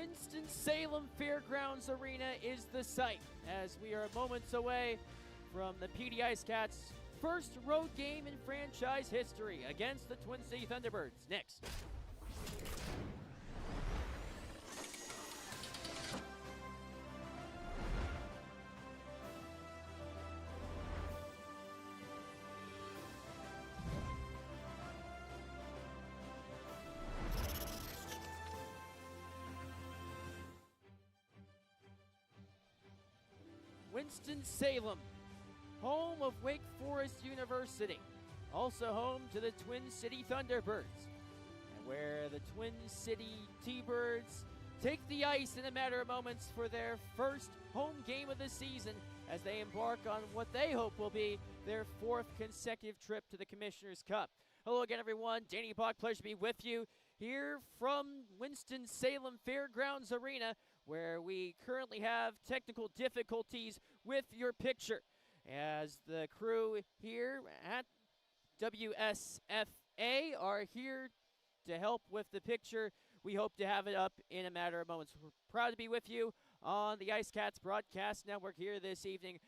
Winston-Salem Fairgrounds Arena is the site, as we are moments away from the Dee IceCats' first road game in franchise history against the Twin City ThunderBirds. Next. Winston-Salem, home of Wake Forest University, also home to the Twin City ThunderBirds, and where the Twin City T-Birds take the ice in a matter of moments for their first home game of the season as they embark on what they hope will be their fourth consecutive trip to the Commissioner's Cup. Hello again, everyone. Danny Bach, pleasure to be with you here from Winston-Salem Fairgrounds Arena, where we currently have technical difficulties with your picture. As the crew here at WSFA are here to help with the picture, we hope to have it up in a matter of moments. We're proud to be with you on the IceCats Broadcast Network here this evening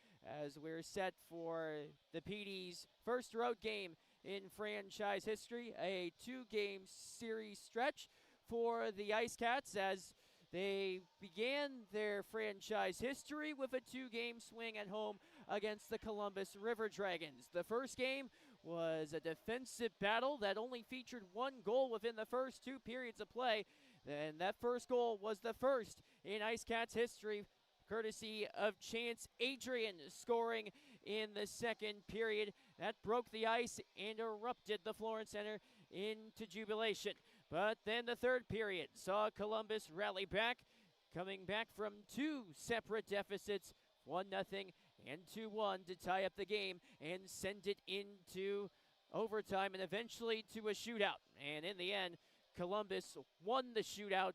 as we're set for the PD's first road game in franchise history, a two-game series stretch for the IceCats as they began their franchise history with a two-game swing at home against the Columbus River Dragons. The first game was a defensive battle that only featured one goal within the first two periods of play, and that first goal was the first in IceCats history, courtesy of Chance Adrian scoring in the second period. That broke the ice and erupted the Florence Center into jubilation. But then the third period saw Columbus rally back, coming back from two separate deficits, 1-0 and 2-1 to tie up the game and send it into overtime and eventually to a shootout. And in the end, Columbus won the shootout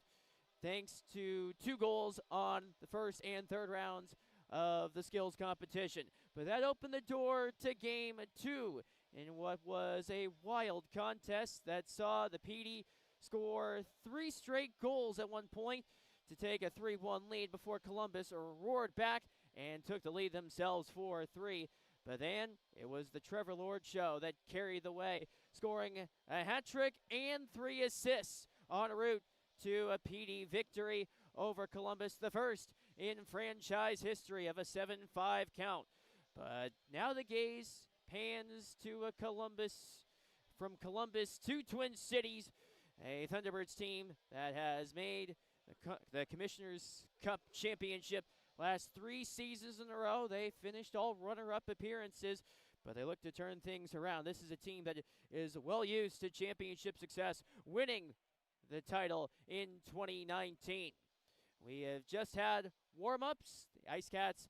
thanks to two goals on the first and third rounds of the skills competition. But that opened the door to game two in what was a wild contest that saw the PD score three straight goals at one point to take a 3-1 lead before Columbus roared back and took the lead themselves 4-3. But then it was the Trevor Lord show that carried the way, scoring a hat trick and 3 assists en route to a PD victory over Columbus, the first in franchise history of a 7-5 count. But now the gaze pans to from Columbus to Twin Cities, a Thunderbirds team that has made the Commissioner's Cup championship last 3 seasons in a row. They finished all runner-up appearances, but they look to turn things around. This is a team that is well used to championship success, winning the title in 2019. We have just had warm-ups, the IceCats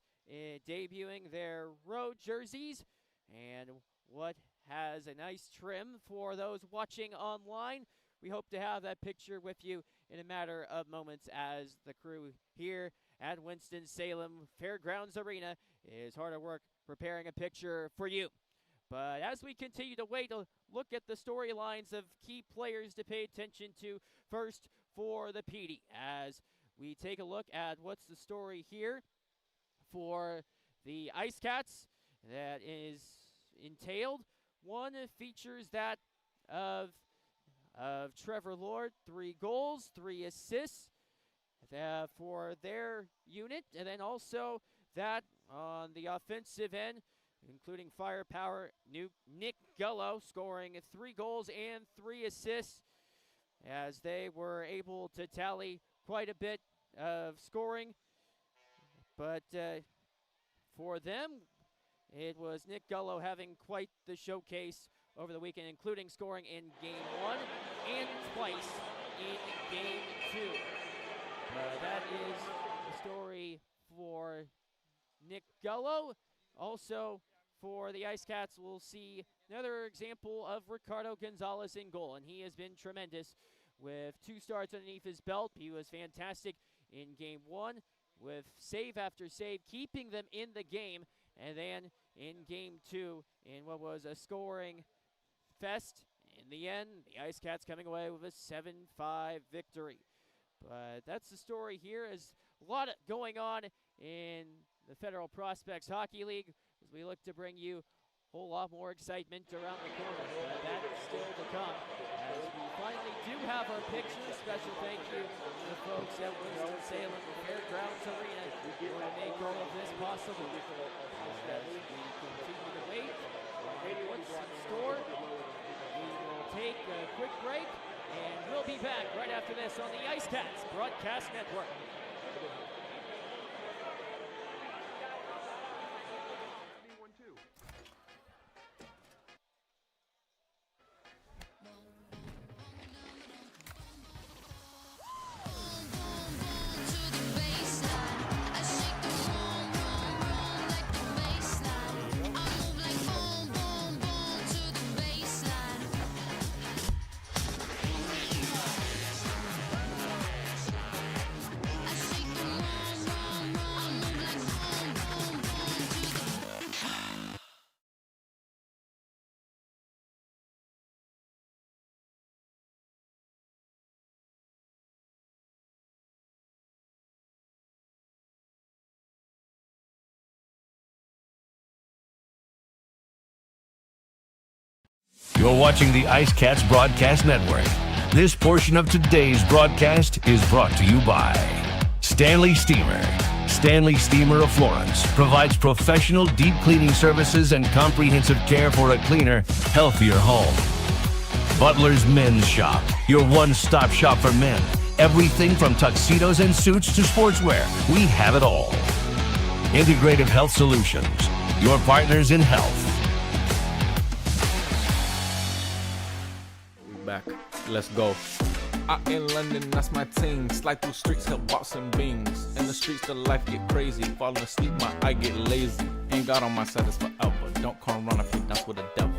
debuting their road jerseys, and what has a nice trim for those watching online. We hope to have that picture with you in a matter of moments as the crew here at Winston-Salem Fairgrounds Arena is hard at work preparing a picture for you. But as we continue to wait to look at the storylines of key players to pay attention to first for the PD, as we take a look at what's the story here for the IceCats that is entailed. One features that of Trevor Lord, 3 goals, 3 assists for their unit, and then also that on the offensive end, including firepower, Nick Gullo scoring 3 goals and 3 assists as they were able to tally quite a bit of scoring. But for them, it was Nick Gullo having quite the showcase over the weekend, including scoring in Game 1 and twice in Game 2. That is the story for Nick Gullo. Also, for the IceCats, we'll see another example of Ricardo Gonzalez in goal, and he has been tremendous with 2 starts underneath his belt. He was fantastic in Game 1 with save after save, keeping them in the game, and then in Game 2 in what was a scoring fest. In the end, the IceCats coming away with a 7-5 victory. But that's the story here. As a lot going on in the Federal Prospects Hockey League as we look to bring you a whole lot more excitement around the corner. But that's still to come. As we finally do have our picture, special thank you to the folks at Winston-Salem Fairgrounds Arena who will make all of this possible. As we continue to wait on what's in store, we will take a quick break. And we'll be back right after this on the IceCats Broadcast Network. You're watching the IceCats Broadcast Network. This portion of today's broadcast is brought to you by Stanley Steamer. Stanley Steamer of Florence provides professional deep cleaning services and comprehensive care for a cleaner, healthier home. Butler's Men's Shop, your one-stop shop for men. Everything from tuxedos and suits to sportswear. We have it all. Integrative Health Solutions, your partners in health. Back. Let's go. Out in London, that's my ting. Slide through streets, help box and beans. In the streets, the life get crazy. Falling asleep, my eye get lazy. Ain't God on my side, it's forever. Don't come run if you dance with the devil.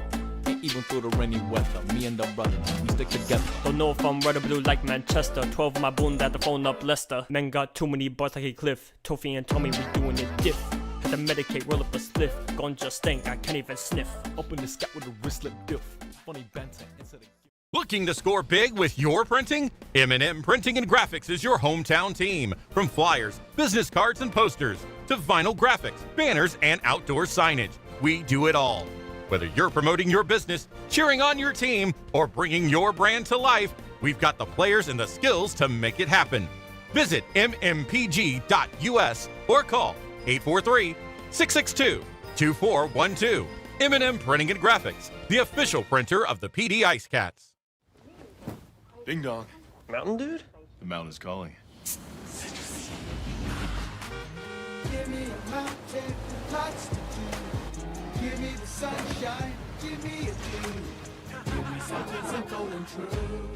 Ain't even through the rainy weather. Me and the brother, we stick together. Don't know if I'm red or blue like Manchester. 12 on my bone that the phone up Leicester. Men got too many bars like a cliff. Tofi and Tommy, we doing it diff. Had to medicate, roll up a spliff. Ganja stank, I can't even sniff. Open the scat with a wristlet diff. Funny banter into the... Looking to score big with your printing? M&M Printing and Graphics is your hometown team. From flyers, business cards, and posters, to vinyl graphics, banners, and outdoor signage, we do it all. Whether you're promoting your business, cheering on your team, or bringing your brand to life, we've got the players and the skills to make it happen. Visit mmpg.us or call 843-662-2412. M&M Printing and Graphics, the official printer of the PD IceCats. Ding dong. Mountain dude? The mountain's calling. Give me a mountain, lots to do. Give me the sunshine, give me a dream. Give me something simple and true.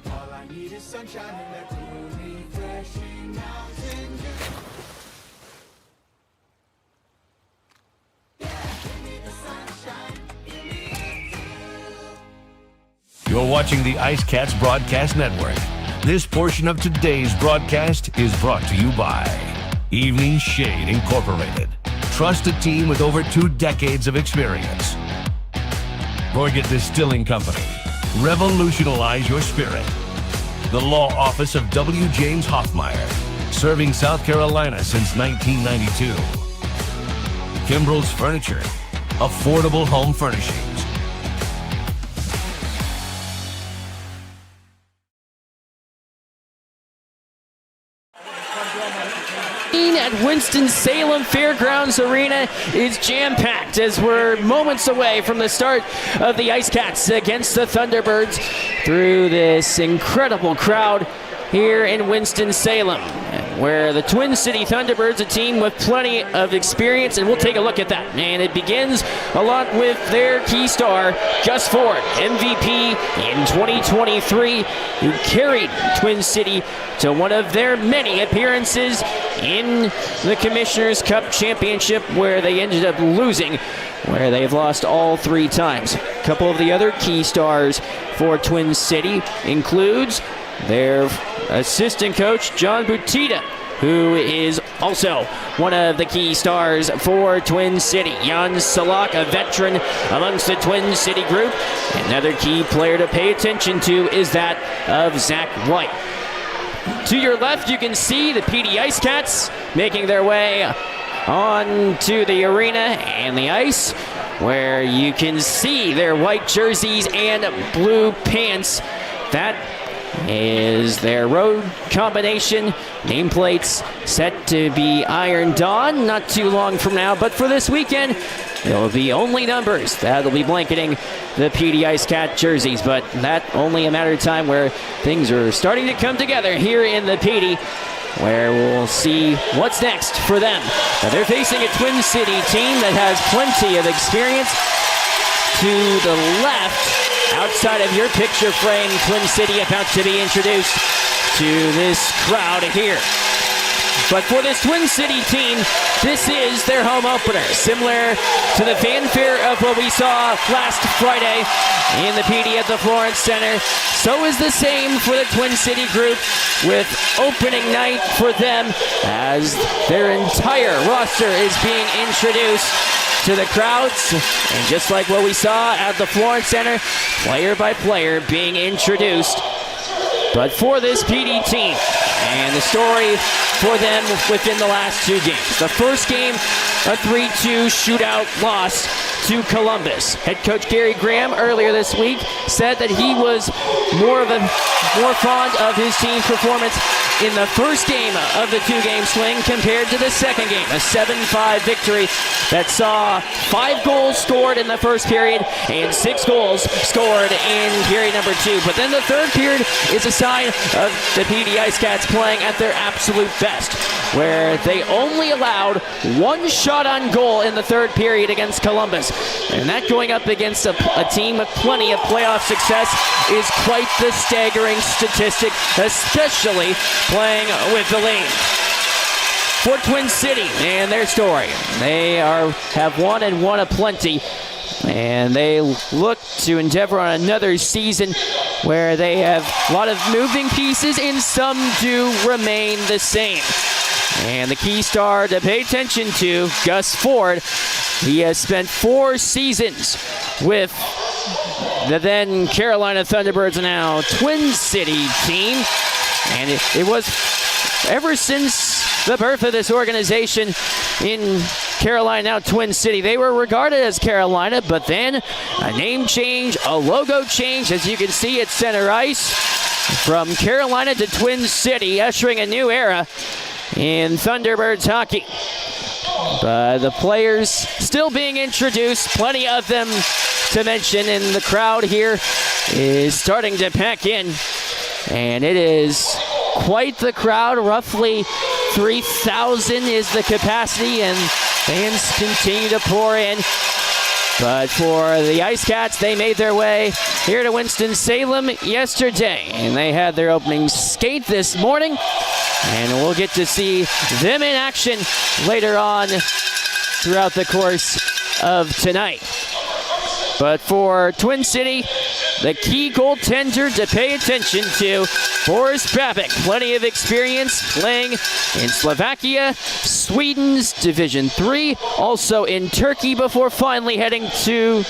All I need is sunshine and that cool, refreshing mountain dew. Yeah, give me the sunshine, give me a dew. You're watching the IceCats Broadcast Network. This portion of today's broadcast is brought to you by Evening Shade Incorporated. Trusted team with over 2 decades of experience. Borgett Distilling Company. Revolutionize your spirit. The Law Office of W. James Hoffmeyer. Serving South Carolina since 1992. Kimbrell's Furniture. Affordable home furnishings. At Winston-Salem Fairgrounds Arena is jam-packed as we're moments away from the start of the IceCats against the ThunderBirds through this incredible crowd here in Winston-Salem, where the Twin City ThunderBirds, a team with plenty of experience, and we'll take a look at that. And it begins a lot with their key star, Gus Ford, MVP in 2023, who carried Twin City to one of their many appearances in the Commissioner's Cup Championship, where they ended up losing, where they've lost all 3 times. A couple of the other key stars for Twin City includes their assistant coach, John Butita, who is also one of the key stars for Twin City. Jan Salak, a veteran amongst the Twin City group. Another key player to pay attention to is that of Zach White. To your left, you can see the Dee IceCats making their way onto the arena and the ice, where you can see their white jerseys and blue pants. That is their road combination. Nameplates set to be ironed on not too long from now, but for this weekend, there will be only numbers that'll be blanketing the Dee IceCat jerseys, but that only a matter of time, where things are starting to come together here in the Pee where we'll see what's next for them. Now they're facing a Twin City team that has plenty of experience. To the left, outside of your picture frame, Twin City about to be introduced to this crowd here. But for this Twin City team, this is their home opener, similar to the fanfare of what we saw last Friday in the PD at the Florence Center. So is the same for the Twin City group, with opening night for them as their entire roster is being introduced to the crowds. And just like what we saw at the Florence Center, player by player being introduced. But for this PD team, and the story for them within the last two games. The first game, a 3-2 shootout loss to Columbus. Head coach Gary Graham earlier this week said that he was more fond of his team's performance in the first game of the two-game swing compared to the second game, a 7-5 victory that saw 5 goals scored in the first period and 6 goals scored in period number 2. But then the third period is a sign of the Dee IceCats playing at their absolute best, where they only allowed 1 shot on goal in the third period against Columbus. And that, going up against a team with plenty of playoff success, is quite the staggering statistic, especially playing with the lead. For Twin City and their story, they have won and won aplenty, and they look to endeavor on another season where they have a lot of moving pieces and some do remain the same. And the key star to pay attention to, Gus Ford, he has spent 4 seasons with the then Carolina ThunderBirds, and now Twin City team. And it was ever since the birth of this organization in Carolina, now Twin City. They were regarded as Carolina, but then a name change, a logo change, as you can see at center ice, from Carolina to Twin City, ushering a new era in ThunderBirds hockey. But the players still being introduced, plenty of them to mention, and the crowd here is starting to pack in. And it is quite the crowd. Roughly 3,000 is the capacity, and fans continue to pour in. But for the IceCats, they made their way here to Winston-Salem yesterday, and they had their opening skate this morning, and we'll get to see them in action later on throughout the course of tonight. But for Twin City, the key goaltender to pay attention to, Boris Babik. Plenty of experience playing in Slovakia, Sweden's Division 3, also in Turkey before finally heading to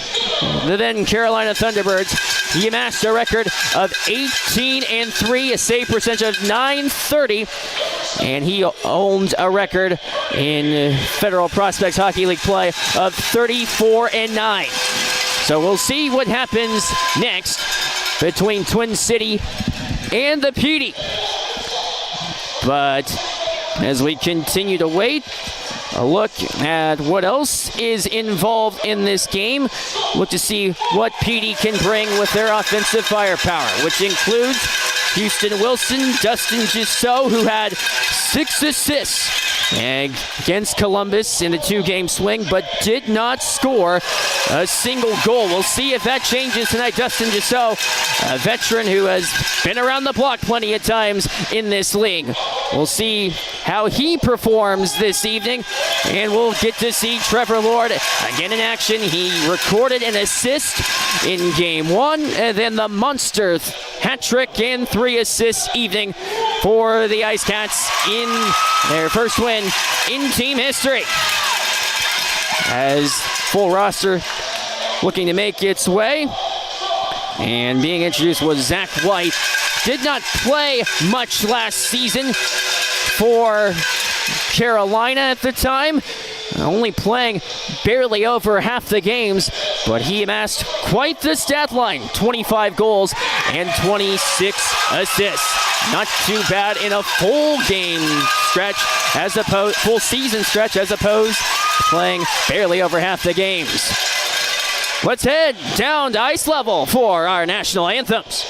the then Carolina ThunderBirds. He amassed a record of 18-3, a save percentage of .930, and he owned a record in Federal Prospects Hockey League play of 34-9. So we'll see what happens next between Twin City and the PD. But as we continue to wait, a look at what else is involved in this game. Look to see what PD can bring with their offensive firepower, which includes Houston Wilson, Dustin Giseau, who had 6 assists against Columbus in the 2-game swing, but did not score a single goal. We'll see if that changes tonight. Dustin Giseau, a veteran who has been around the block plenty of times in this league. We'll see how he performs this evening, and we'll get to see Trevor Lord again in action. He recorded an assist in Game 1, and then the monster hat trick and 3 assists evening for the IceCats in their first win in team history. As full roster looking to make its way, and being introduced was Zach White, did not play much last season for Carolina at the time, only playing barely over half the games, but he amassed quite the stat line, 25 goals and 26 assists. Not too bad in a full game stretch, full season stretch, as opposed to playing barely over half the games. Let's head down to ice level for our national anthems.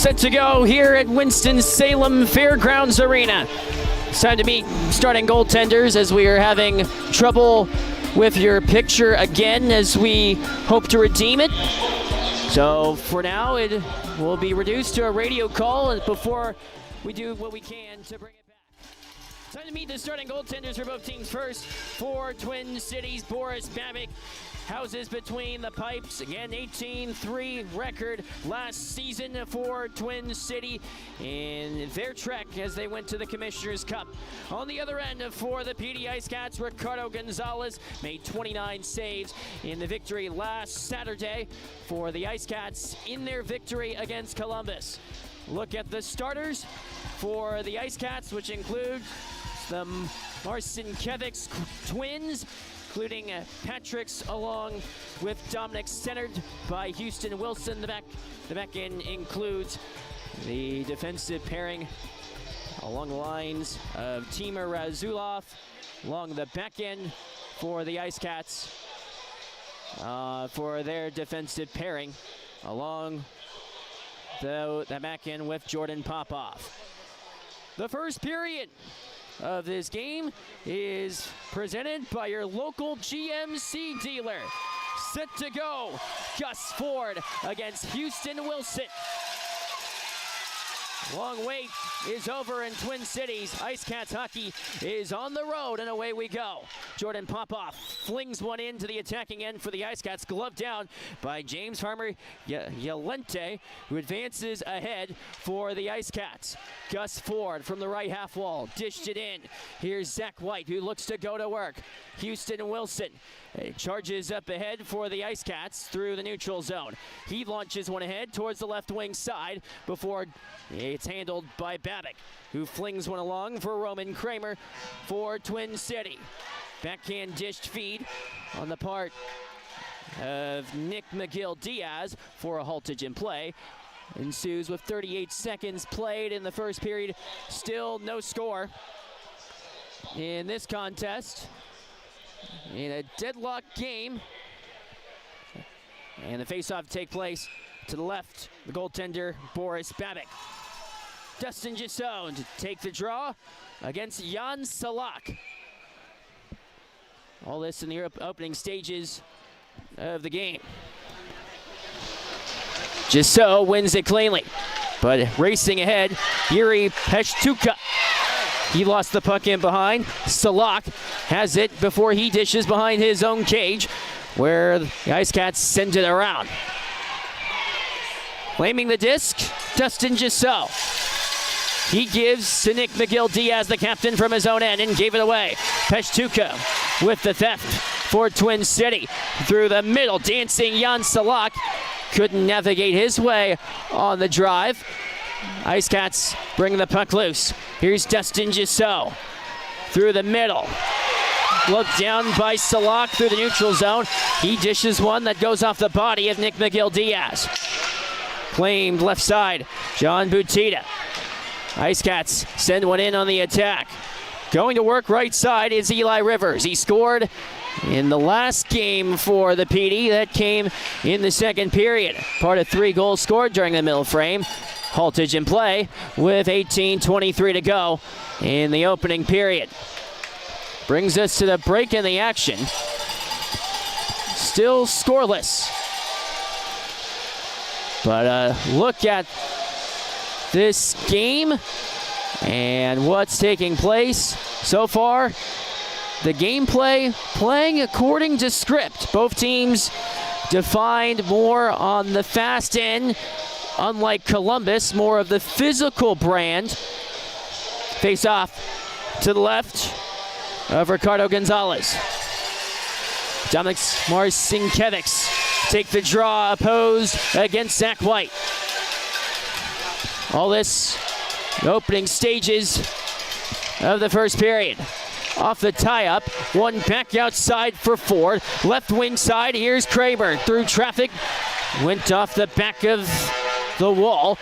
set to go here at Winston-Salem Fairgrounds Arena. It's time to meet starting goaltenders as we are having trouble with your picture again as we hope to redeem it. So for now, it will be reduced to a radio call before we do what we can to bring it back. Time to meet the starting goaltenders for both teams. First, for Twin Cities, Boris Babic. Houses between the pipes. Again, 18-3 record last season for Twin City in their trek as they went to the Commissioner's Cup. On the other end for the Dee IceCats, Ricardo Gonzalez made 29 saves in the victory last Saturday for the IceCats in their victory against Columbus. Look at the starters for the IceCats, which include the Marcinkiewicz twins, including Patrick's along with Dominic, centered by Houston Wilson. The back end includes the defensive pairing along the lines of Timur Razulov along the back end for the IceCats for their defensive pairing along the back end with Jordan Popov. The first period of this game is presented by your local GMC dealer. Set to go, Gus Ford against Houston Wilson. Long wait is over in Twin Cities. IceCats hockey is on the road, and away we go. Jordan Popov flings one into the attacking end for the IceCats, gloved down by James Farmer Yalente, who advances ahead for the IceCats. Gus Ford from the right half wall, dished it in. Here's Zach White, who looks to go to work. Houston Wilson charges up ahead for the IceCats through the neutral zone. He launches one ahead towards the left wing side before it's handled by Babic, who flings one along for Roman Kramer for Twin City. Backhand dished feed on the part of Nick McGill-Diaz for a haltage in play. Ensues with 38 seconds played in the first period. Still no score in this contest. In a deadlock game. And the faceoff take place to the left, the goaltender Boris Babic. Dustin Gisson to take the draw against Jan Salak. All this in the opening stages of the game. Gisson wins it cleanly, but racing ahead, Yuri Peshtuka. He lost the puck in behind. Salak has it before he dishes behind his own cage, where the IceCats send it around. Claiming the disc, Dustin Gisson. He gives to Nick McGill-Diaz, the captain, from his own end, and gave it away. Peshtuka with the theft for Twin City. Through the middle, dancing Jan Salak. Couldn't navigate his way on the drive. IceCats bring the puck loose. Here's Dustin Gisson through the middle. Looked down by Salak through the neutral zone. He dishes one that goes off the body of Nick McGill-Diaz. Claimed left side, John Butita. IceCats send one in on the attack. Going to work right side is Eli Rivers. He scored in the last game for the PD. That came in the second period. Part of 3 goals scored during the middle frame. Haltage in play with 18:23 to go in the opening period. Brings us to the break in the action. Still scoreless. But look at this game and what's taking place so far. The gameplay playing according to script. Both teams defined more on the fast end. Unlike Columbus, more of the physical brand. Face off to the left of Ricardo Gonzalez. Dominic Marcinkiewicz take the draw opposed against Zach White. All this opening stages of the first period. Off the tie-up, one back outside for Ford. Left wing side, here's Kramer through traffic. Went off the back of the wall.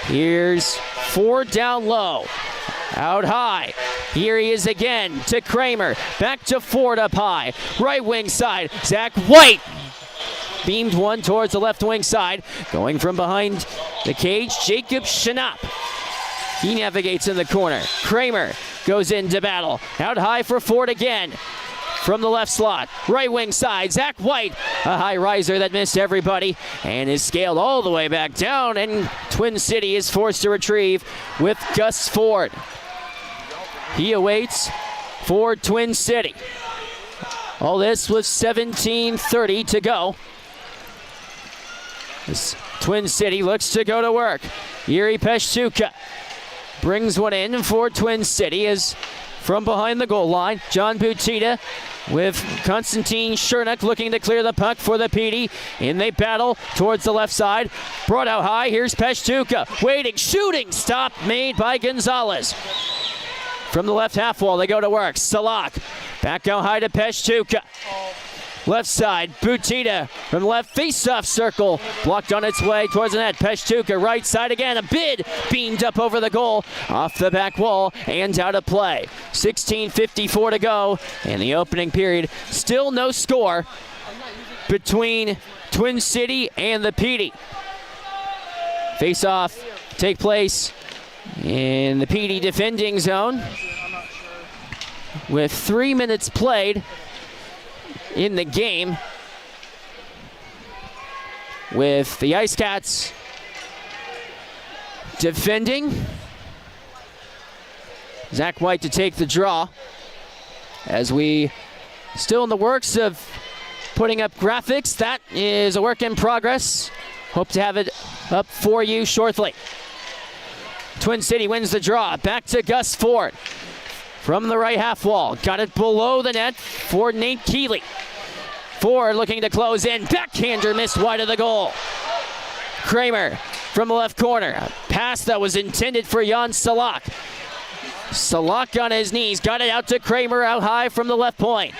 Here's Ford down low. Out high. Here he is again to Kramer. Back to Ford up high. Right wing side, Zach White. Beamed one towards the left wing side. Going from behind the cage, Jacob Schnapp. He navigates in the corner. Kramer goes into battle. Out high for Ford again. From the left slot, right wing side, Zach White, a high riser that missed everybody and is scaled all the way back down, and Twin City is forced to retrieve with Gus Ford. He awaits for Twin City. All this with 17:30 to go. This Twin City looks to go to work. Yuri Peshtuka brings one in for Twin City as from behind the goal line, John Butita with Konstantin Chernak looking to clear the puck for the PD. In they battle towards the left side. Brought out high, here's Peshtuka. Waiting, shooting, stop made by Gonzalez. From the left half wall, they go to work. Salak back out high to Peshtuka. Left side, Butita from the left face-off circle. Blocked on its way towards the net. Peshtuka right side again. A bid beamed up over the goal. Off the back wall and out of play. 16:54 to go in the opening period. Still no score between Twin City and the PD. Face-off take place in the PD defending zone with 3 minutes played in the game, with the IceCats defending. Zach White to take the draw as we still in the works of putting up graphics. That is a work in progress. Hope to have it up for you shortly. Twin City wins the draw. Back to Gus Ford. From the right half wall, got it below the net for Nate Keeley. Ford looking to close in, backhander missed wide of the goal. Kramer from the left corner, a pass that was intended for Jan Salak. Salak on his knees, got it out to Kramer out high from the left point.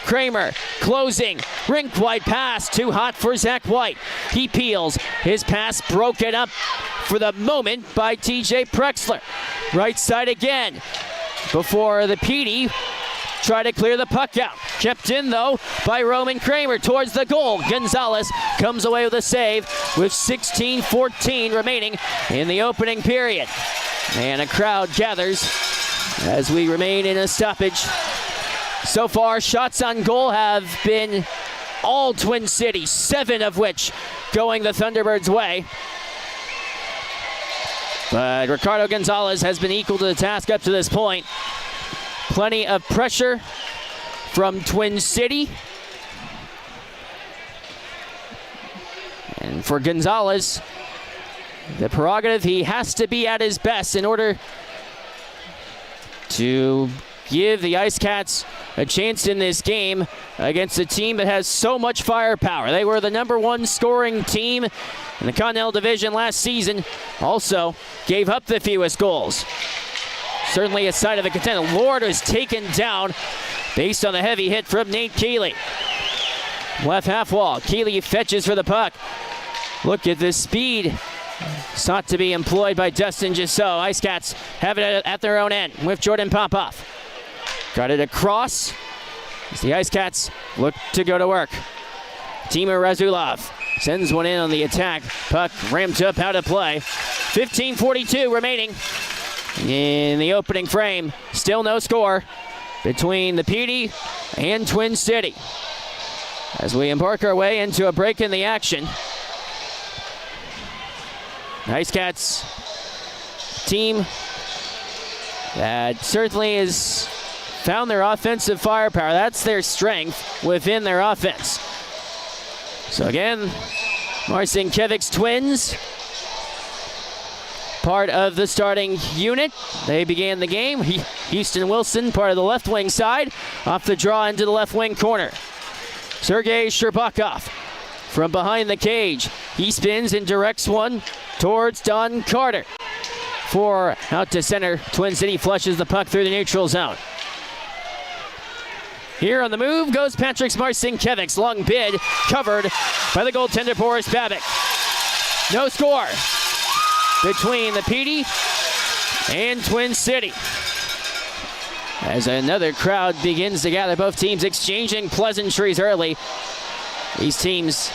Kramer closing, rink wide pass, too hot for Zach White. He peels, his pass broken up for the moment by TJ Prexler. Right side again. Before the PD try to clear the puck out. Kept in, though, by Roman Kramer towards the goal. Gonzalez comes away with a save with 16:14 remaining in the opening period. And a crowd gathers as we remain in a stoppage. So far, shots on goal have been all Twin City, 7 of which going the Thunderbirds' way. But Ricardo Gonzalez has been equal to the task up to this point. Plenty of pressure from Twin City. And for Gonzalez, the prerogative, he has to be at his best in order to give the IceCats a chance in this game against a team that has so much firepower. They were the #1 scoring team in the Continental Division last season. Also gave up the fewest goals. Certainly a sign of a contender. Lord was taken down based on the heavy hit from Nate Keeley. Left half wall. Keeley fetches for the puck. Look at the speed sought to be employed by Dustin Gisso. IceCats have it at their own end with Jordan Popoff. Got it across as the IceCats look to go to work. Timur Razulov sends one in on the attack. Puck ramped up out of play. 15:42 remaining in the opening frame. Still no score between the PD and Twin City as we embark our way into a break in the action. IceCats team that certainly has found their offensive firepower. That's their strength within their offense. So again, Marcinkiewicz twins, part of the starting unit. They began the game. Houston Wilson, part of the left wing side, off the draw into the left wing corner. Sergei Sherbakov from behind the cage. He spins and directs one towards Don Carter. For out to center, Twin City flushes the puck through the neutral zone. Here on the move goes Patrick Marcinkiewicz. Long bid covered by the goaltender Boris Babik. No score between the PD and Twin City as another crowd begins to gather. Both teams exchanging pleasantries early. These teams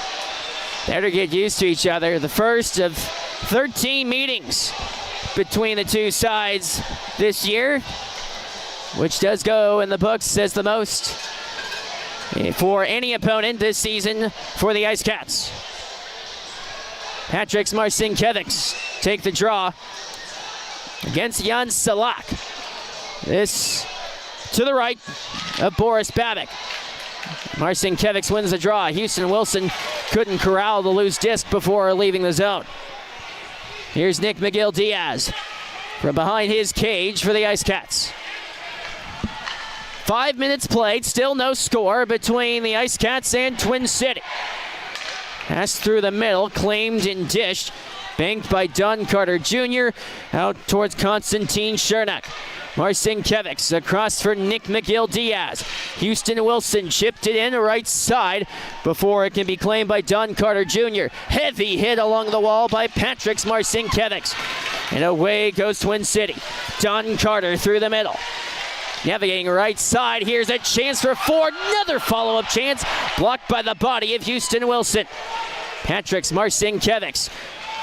better get used to each other. The first of 13 meetings between the two sides this year, which does go in the books as the most for any opponent this season for the IceCats. Patrick's Marcinkiewicz take the draw against Jan Salak. This to the right of Boris Babik. Marcinkiewicz wins the draw. Houston Wilson couldn't corral the loose disc before leaving the zone. Here's Nick McGill-Diaz from behind his cage for the IceCats. 5 minutes played, still no score between the IceCats and Twin City. Pass through the middle, claimed and dished. Banked by Don Carter Jr. out towards Konstantin Chernak. Marcinkiewicz across for Nick McGill-Diaz. Houston Wilson chipped it in right side before it can be claimed by Don Carter Jr. Heavy hit along the wall by Patrick's Marcinkiewicz. And away goes Twin City. Don Carter through the middle. Navigating right side, here's a chance for four. Another follow-up chance, blocked by the body of Houston Wilson. Patrick's Marcinkiewicz.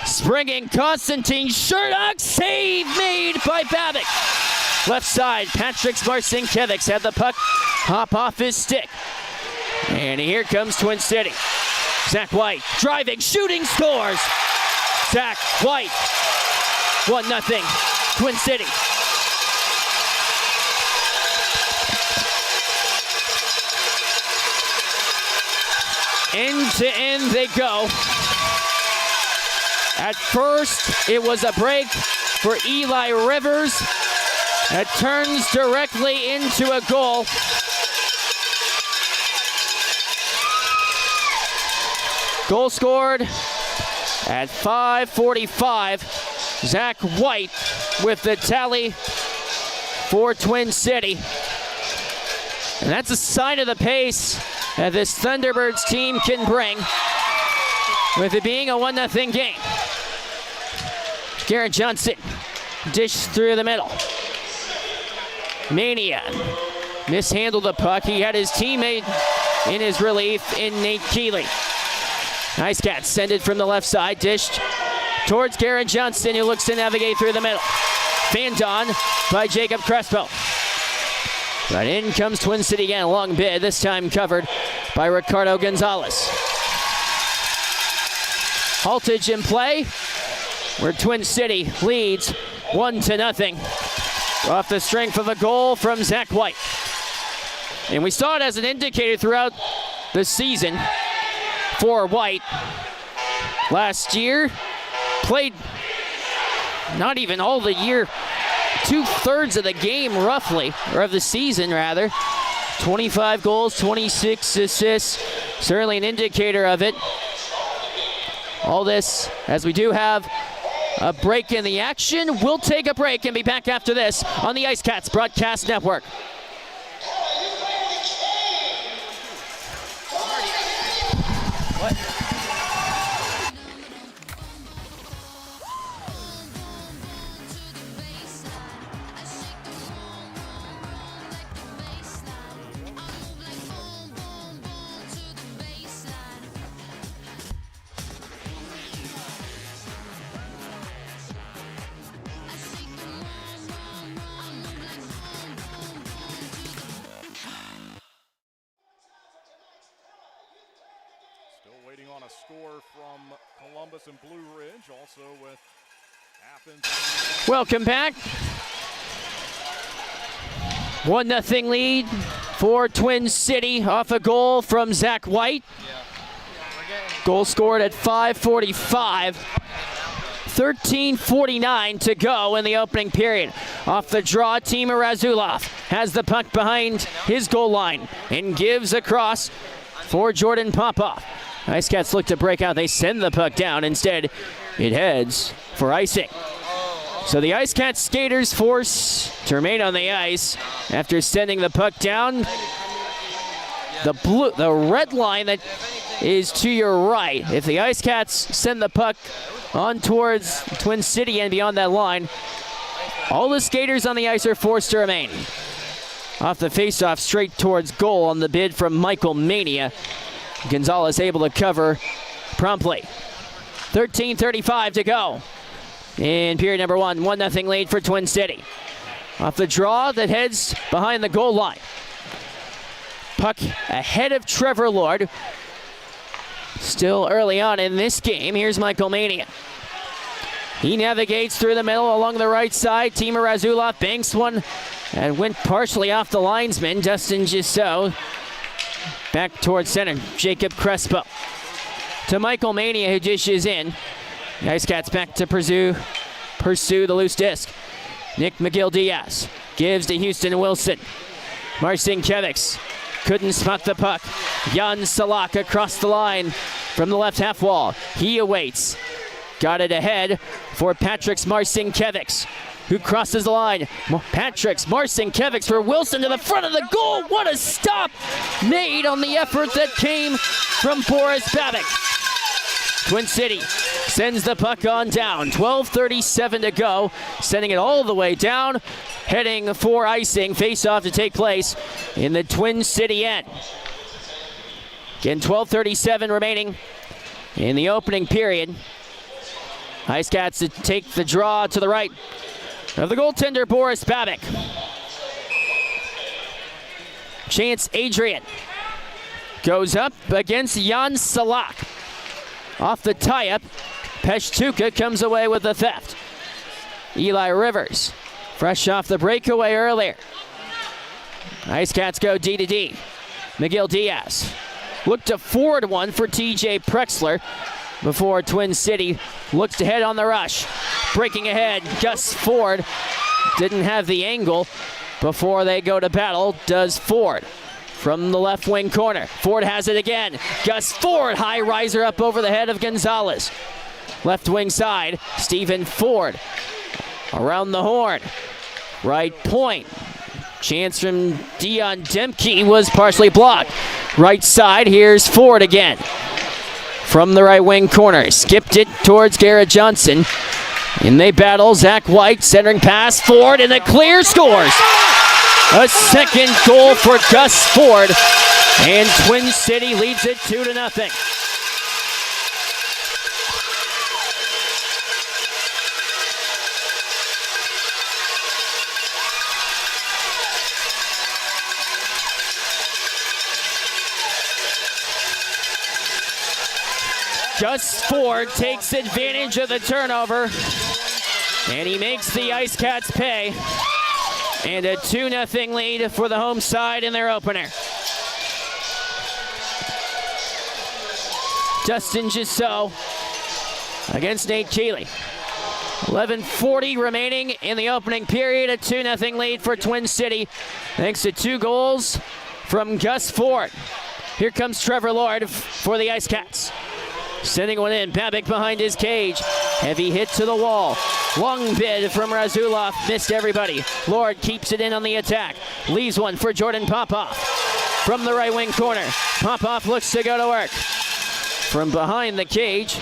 Springing Konstantin Chernak, save made by Babik. Left side, Patrick's Marcinkiewicz had the puck hop off his stick. And here comes Twin City. Zach White driving, shooting, scores. Zach White, 1-0, Twin City. End to end they go. At first, it was a break for Eli Rivers. It turns directly into a goal. Goal scored at 5:45. Zach White with the tally for Twin City. And that's a sign of the pace that this Thunderbirds team can bring, with it being a 1-0 game. Garrett Johnson dished through the middle. Mania mishandled the puck. He had his teammate in his relief in Nate Keeley. IceCats send it from the left side, dished towards Garrett Johnson, who looks to navigate through the middle. Fanned on by Jacob Crespo. But in comes Twin City again, a long bid, this time covered by Ricardo Gonzalez. Haltage in play, where Twin City leads 1-0 off the strength of a goal from Zach White. And we saw it as an indicator throughout the season for White. Last year, played not even all the year, 2/3 of the game roughly, or of the season rather. 25 goals, 26 assists, certainly an indicator of it. All this as we do have a break in the action. We'll take a break and be back after this on the IceCats Broadcast Network. Waiting on a score from Columbus and Blue Ridge, also with Athens. Welcome back. 1-0 lead for Twin City off a goal from Zach White. Goal scored at 5:45. 13:49 to go in the opening period. Off the draw, Timur Razulov has the puck behind his goal line and gives across for Jordan Popoff. IceCats look to break out. They send the puck down. Instead, it heads for icing. So the IceCats skaters forced to remain on the ice after sending the puck down. The red line that is to your right. If the IceCats send the puck on towards Twin City and beyond that line, all the skaters on the ice are forced to remain. Off the faceoff, straight towards goal on the bid from Michael Mania. Gonzalez able to cover promptly. 13:35 to go. in period number 1. 1-0 lead for Twin City. Off the draw that heads behind the goal line. Puck ahead of Trevor Lord. Still early on in this game. Here's Michael Mania. He navigates through the middle along the right side. Timur Razulov banks one and went partially off the linesman. Dustin Gisso back towards center. Jacob Crespo to Michael Mania, who dishes in. The IceCats back to pursue the loose disc. Nick McGill-Diaz gives to Houston Wilson. Marcinkiewicz couldn't spot the puck. Jan Salak across the line from the left half wall. He awaits. Got it ahead for Patrick's Marcinkiewicz, who crosses the line. Patrick's Marcinkiewicz for Wilson to the front of the goal. What a stop made on the effort that came from Boris Babik. Twin City sends the puck on down. 12:37 to go. Sending it all the way down. Heading for icing. Face-off to take place in the Twin City end. Again, 12:37 remaining in the opening period. IceCats to take the draw to the right of the goaltender, Boris Babik. Chance Adrian goes up against Jan Salak. Off the tie-up, Peshtuka comes away with the theft. Eli Rivers, fresh off the breakaway earlier. IceCats go D to D. McGill-Diaz looked to forward one for TJ Prexler before Twin City looks to head on the rush. Breaking ahead, Gus Ford didn't have the angle before they go to battle, does Ford. From the left wing corner, Ford has it again. Gus Ford, high riser up over the head of Gonzalez. Left wing side, Stephen Ford around the horn. Right point, chance from Dion Demke was partially blocked. Right side, here's Ford again. From the right wing corner, skipped it towards Garrett Johnson. And they battle, Zach White, centering pass, Ford, and the clear scores. A second goal for Gus Ford, and Twin City leads it 2-0. Gus Ford takes advantage of the turnover, and he makes the IceCats pay. And a 2-0 lead for the home side in their opener. Dustin Gisso against Nate Keeley. 11:40 remaining in the opening period. A 2-0 lead for Twin City, thanks to 2 goals from Gus Ford. Here comes Trevor Lord for the IceCats. Sending one in, Babik behind his cage. Heavy hit to the wall. Long bid from Razulov, missed everybody. Lord keeps it in on the attack. Leaves one for Jordan Popoff. From the right wing corner, Popoff looks to go to work. From behind the cage,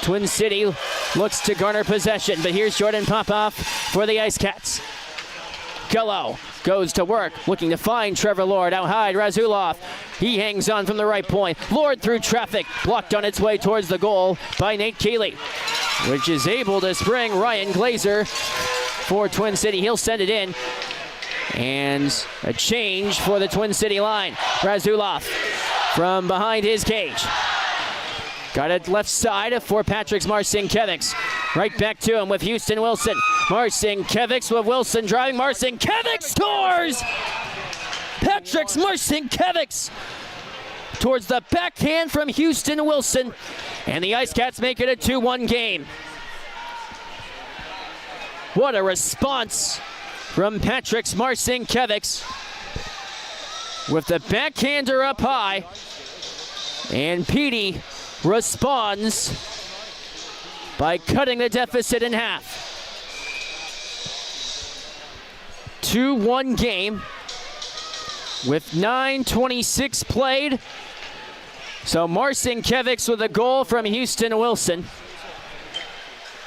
Twin City looks to garner possession, but here's Jordan Popoff for the IceCats. Gullo goes to work, looking to find Trevor Lord. Out high, Razulov. He hangs on from the right point. Lord through traffic, blocked on its way towards the goal by Nate Keeley, which is able to spring Ryan Glazer for Twin City. He'll send it in. And a change for the Twin City line. Razulov from behind his cage. Got it left side for Patrick's Marcinkiewicz. Right back to him with Houston Wilson. Marcinkiewicz with Wilson driving. Marcinkiewicz scores! Patrick's Marcinkiewicz towards the backhand from Houston Wilson. And the IceCats make it a 2-1 game. What a response from Patrick's Marcinkiewicz. With the backhander up high. And Petey responds by cutting the deficit in half. 2-1 game with 9:26 played. So Marcinkiewicz with a goal from Houston Wilson.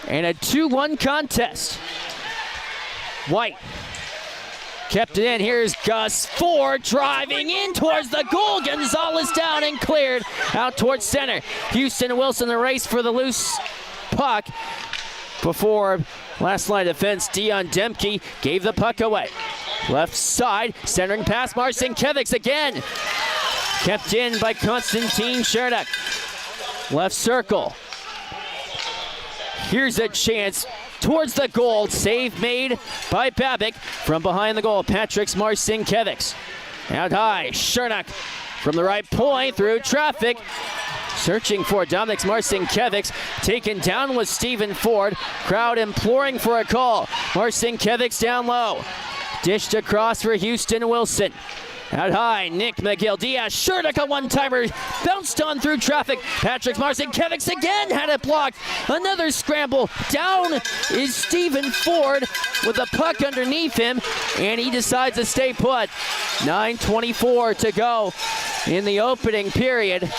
And a 2-1 contest. White kept it in. Here's Gus Ford driving in towards the goal. Gonzalez down and cleared out towards center. Houston Wilson the race for the loose puck. before last line of defense. Dion Demke gave the puck away. Left side, centering pass, Marcinkiewicz again. Kept in by Konstantin Chernak. Left circle. Here's a chance towards the goal. Save made by Babic from behind the goal. Patrick's Marcinkiewicz. Out high, Chernak from the right point through traffic. Searching for Dominik Marcinkiewicz. Taken down with Stephen Ford. Crowd imploring for a call. Marcinkiewicz down low. Dished across for Houston Wilson. Out high, Nick McGill. Diaz, Chernak a one-timer. Bounced on through traffic. Patrick Marcinkiewicz again had it blocked. Another scramble. Down is Stephen Ford with the puck underneath him, and he decides to stay put. 9:24 to go in the opening period.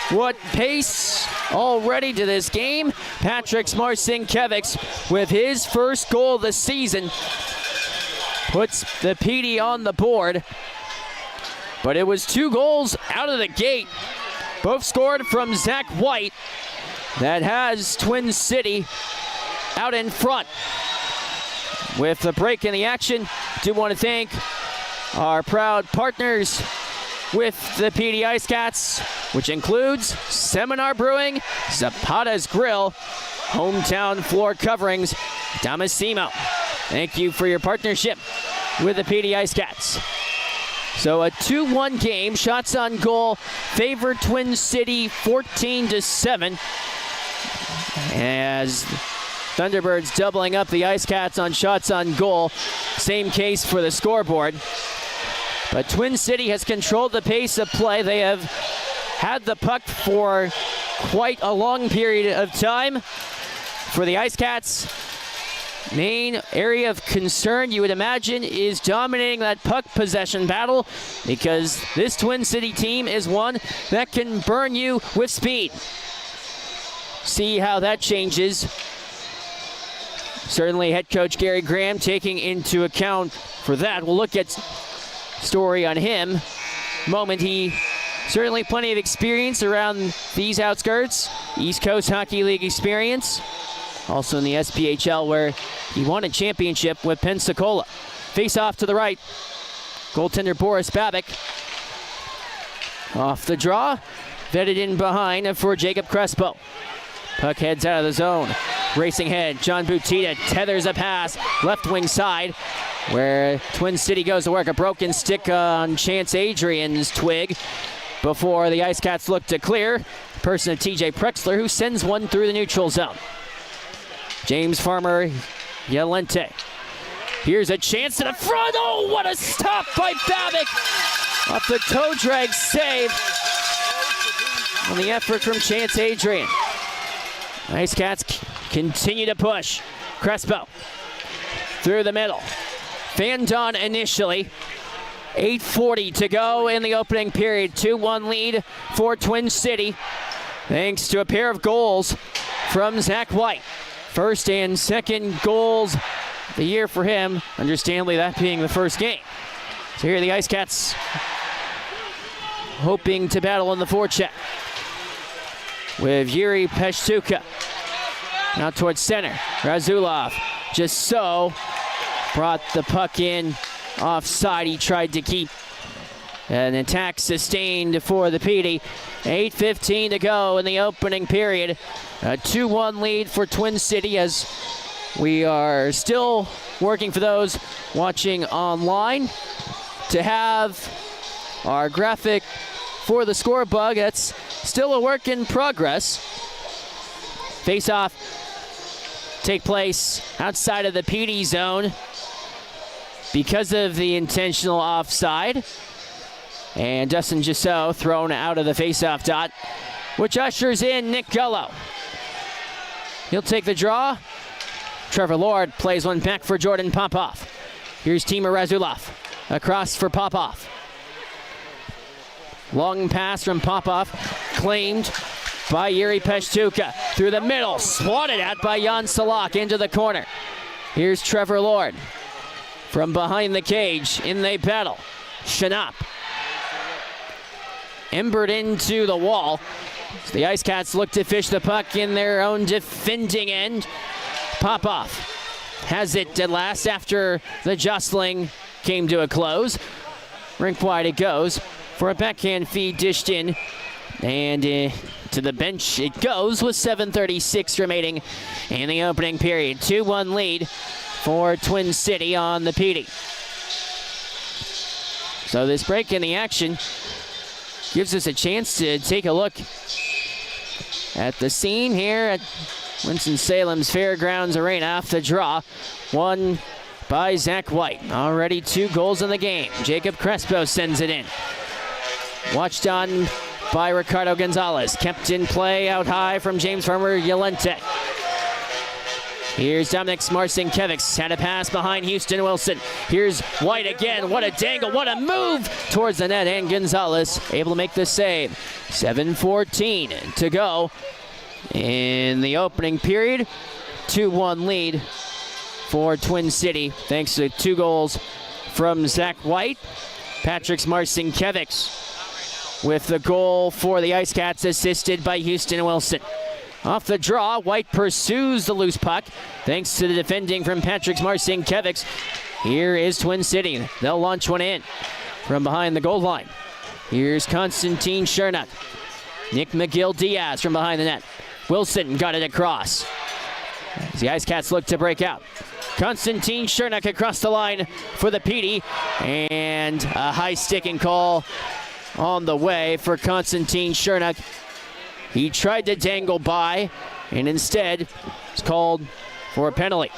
What pace already to this game. Patrick Marcinkiewicz with his first goal of the season puts the PD on the board. But it was 2 goals out of the gate. Both scored from Zach White. That has Twin City out in front. With the break in the action, do want to thank our proud partners with the PD IceCats, which includes Seminar Brewing, Zapata's Grill, Hometown Floor Coverings, Damasimo. Thank you for your partnership with the PD IceCats. So a 2-1 game, shots on goal, favored Twin City 14-7. As Thunderbirds doubling up the IceCats on shots on goal. Same case for the scoreboard. But Twin City has controlled the pace of play. They have had the puck for quite a long period of time. For the IceCats, main area of concern, you would imagine, is dominating that puck possession battle, because this Twin City team is one that can burn you with speed. See how that changes. Certainly head coach Gary Graham taking into account for that. We'll look at story on him moment. He certainly plenty of experience around these outskirts. East Coast Hockey League experience. Also in the SPHL, where he won a championship with Pensacola. Face off to the right. Goaltender Boris Babic. Off the draw. Vetted in behind for Jacob Crespo. Puck heads out of the zone. Racing head, John Butita tethers a pass. Left wing side, where Twin City goes to work. A broken stick on Chance Adrian's twig before the IceCats look to clear. Person of TJ Prexler, who sends one through the neutral zone. James Farmer, Yelente. Here's a chance to the front. Oh, what a stop by Babic. Off the toe drag save on the effort from Chance Adrian. IceCats continue to push. Crespo through the middle. Fanned on initially. 8:40 to go in the opening period. 2-1 lead for Twin City, thanks to a pair of goals from Zach White. First and second goals the year for him. Understandably, that being the first game. So here are the IceCats hoping to battle on the forecheck with Yuri Peshtuka. Now towards center. Razulov just so brought the puck in offside. He tried to keep an attack sustained for the PD. 8:15 to go in the opening period. A 2-1 lead for Twin City, as we are still working for those watching online to have our graphic for the score bug. That's still a work in progress. Face-off take place outside of the PD zone because of the intentional offside. And Dustin Gisso thrown out of the face-off dot, which ushers in Nick Gullo. He'll take the draw. Trevor Lord plays one back for Jordan Popov. Here's Timur Razulov across for Popov. Long pass from Popov, claimed by Yuri Peshtuka. Through the middle, swatted at by Jan Salak into the corner. Here's Trevor Lord. From behind the cage, in they battle. Shanop. Embered into the wall. So the IceCats look to fish the puck in their own defending end. Popoff has it at last after the jostling came to a close. Rink wide it goes for a backhand feed dished in. And to the bench it goes with 7:36 remaining in the opening period. 2-1 lead for Twin City on the PD. So this break in the action gives us a chance to take a look at the scene here at Winston-Salem's Fairgrounds Arena off the draw. One by Zach White. Already 2 goals in the game. Jacob Crespo sends it in. Watched on by Ricardo Gonzalez. Kept in play out high from James Farmer Yolente. Here's Dominic Marcinkiewicz. Had a pass behind Houston Wilson. Here's White again. What a dangle. What a move towards the net. And Gonzalez able to make the save. 7:14 to go in the opening period. 2-1 lead for Twin City thanks to 2 goals from Zach White. Patrick Marcinkiewicz with the goal for the IceCats, assisted by Houston Wilson. Off the draw, White pursues the loose puck. Thanks to the defending from Patrick Marcinkiewicz. Here is Twin City. They'll launch one in from behind the goal line. Here's Konstantin Chernak. Nick McGill-Diaz from behind the net. Wilson got it across. As the IceCats look to break out. Konstantin Chernak across the line for the PD. And a high sticking call on the way for Konstantin Chernak. He tried to dangle by, and instead was called for a penalty.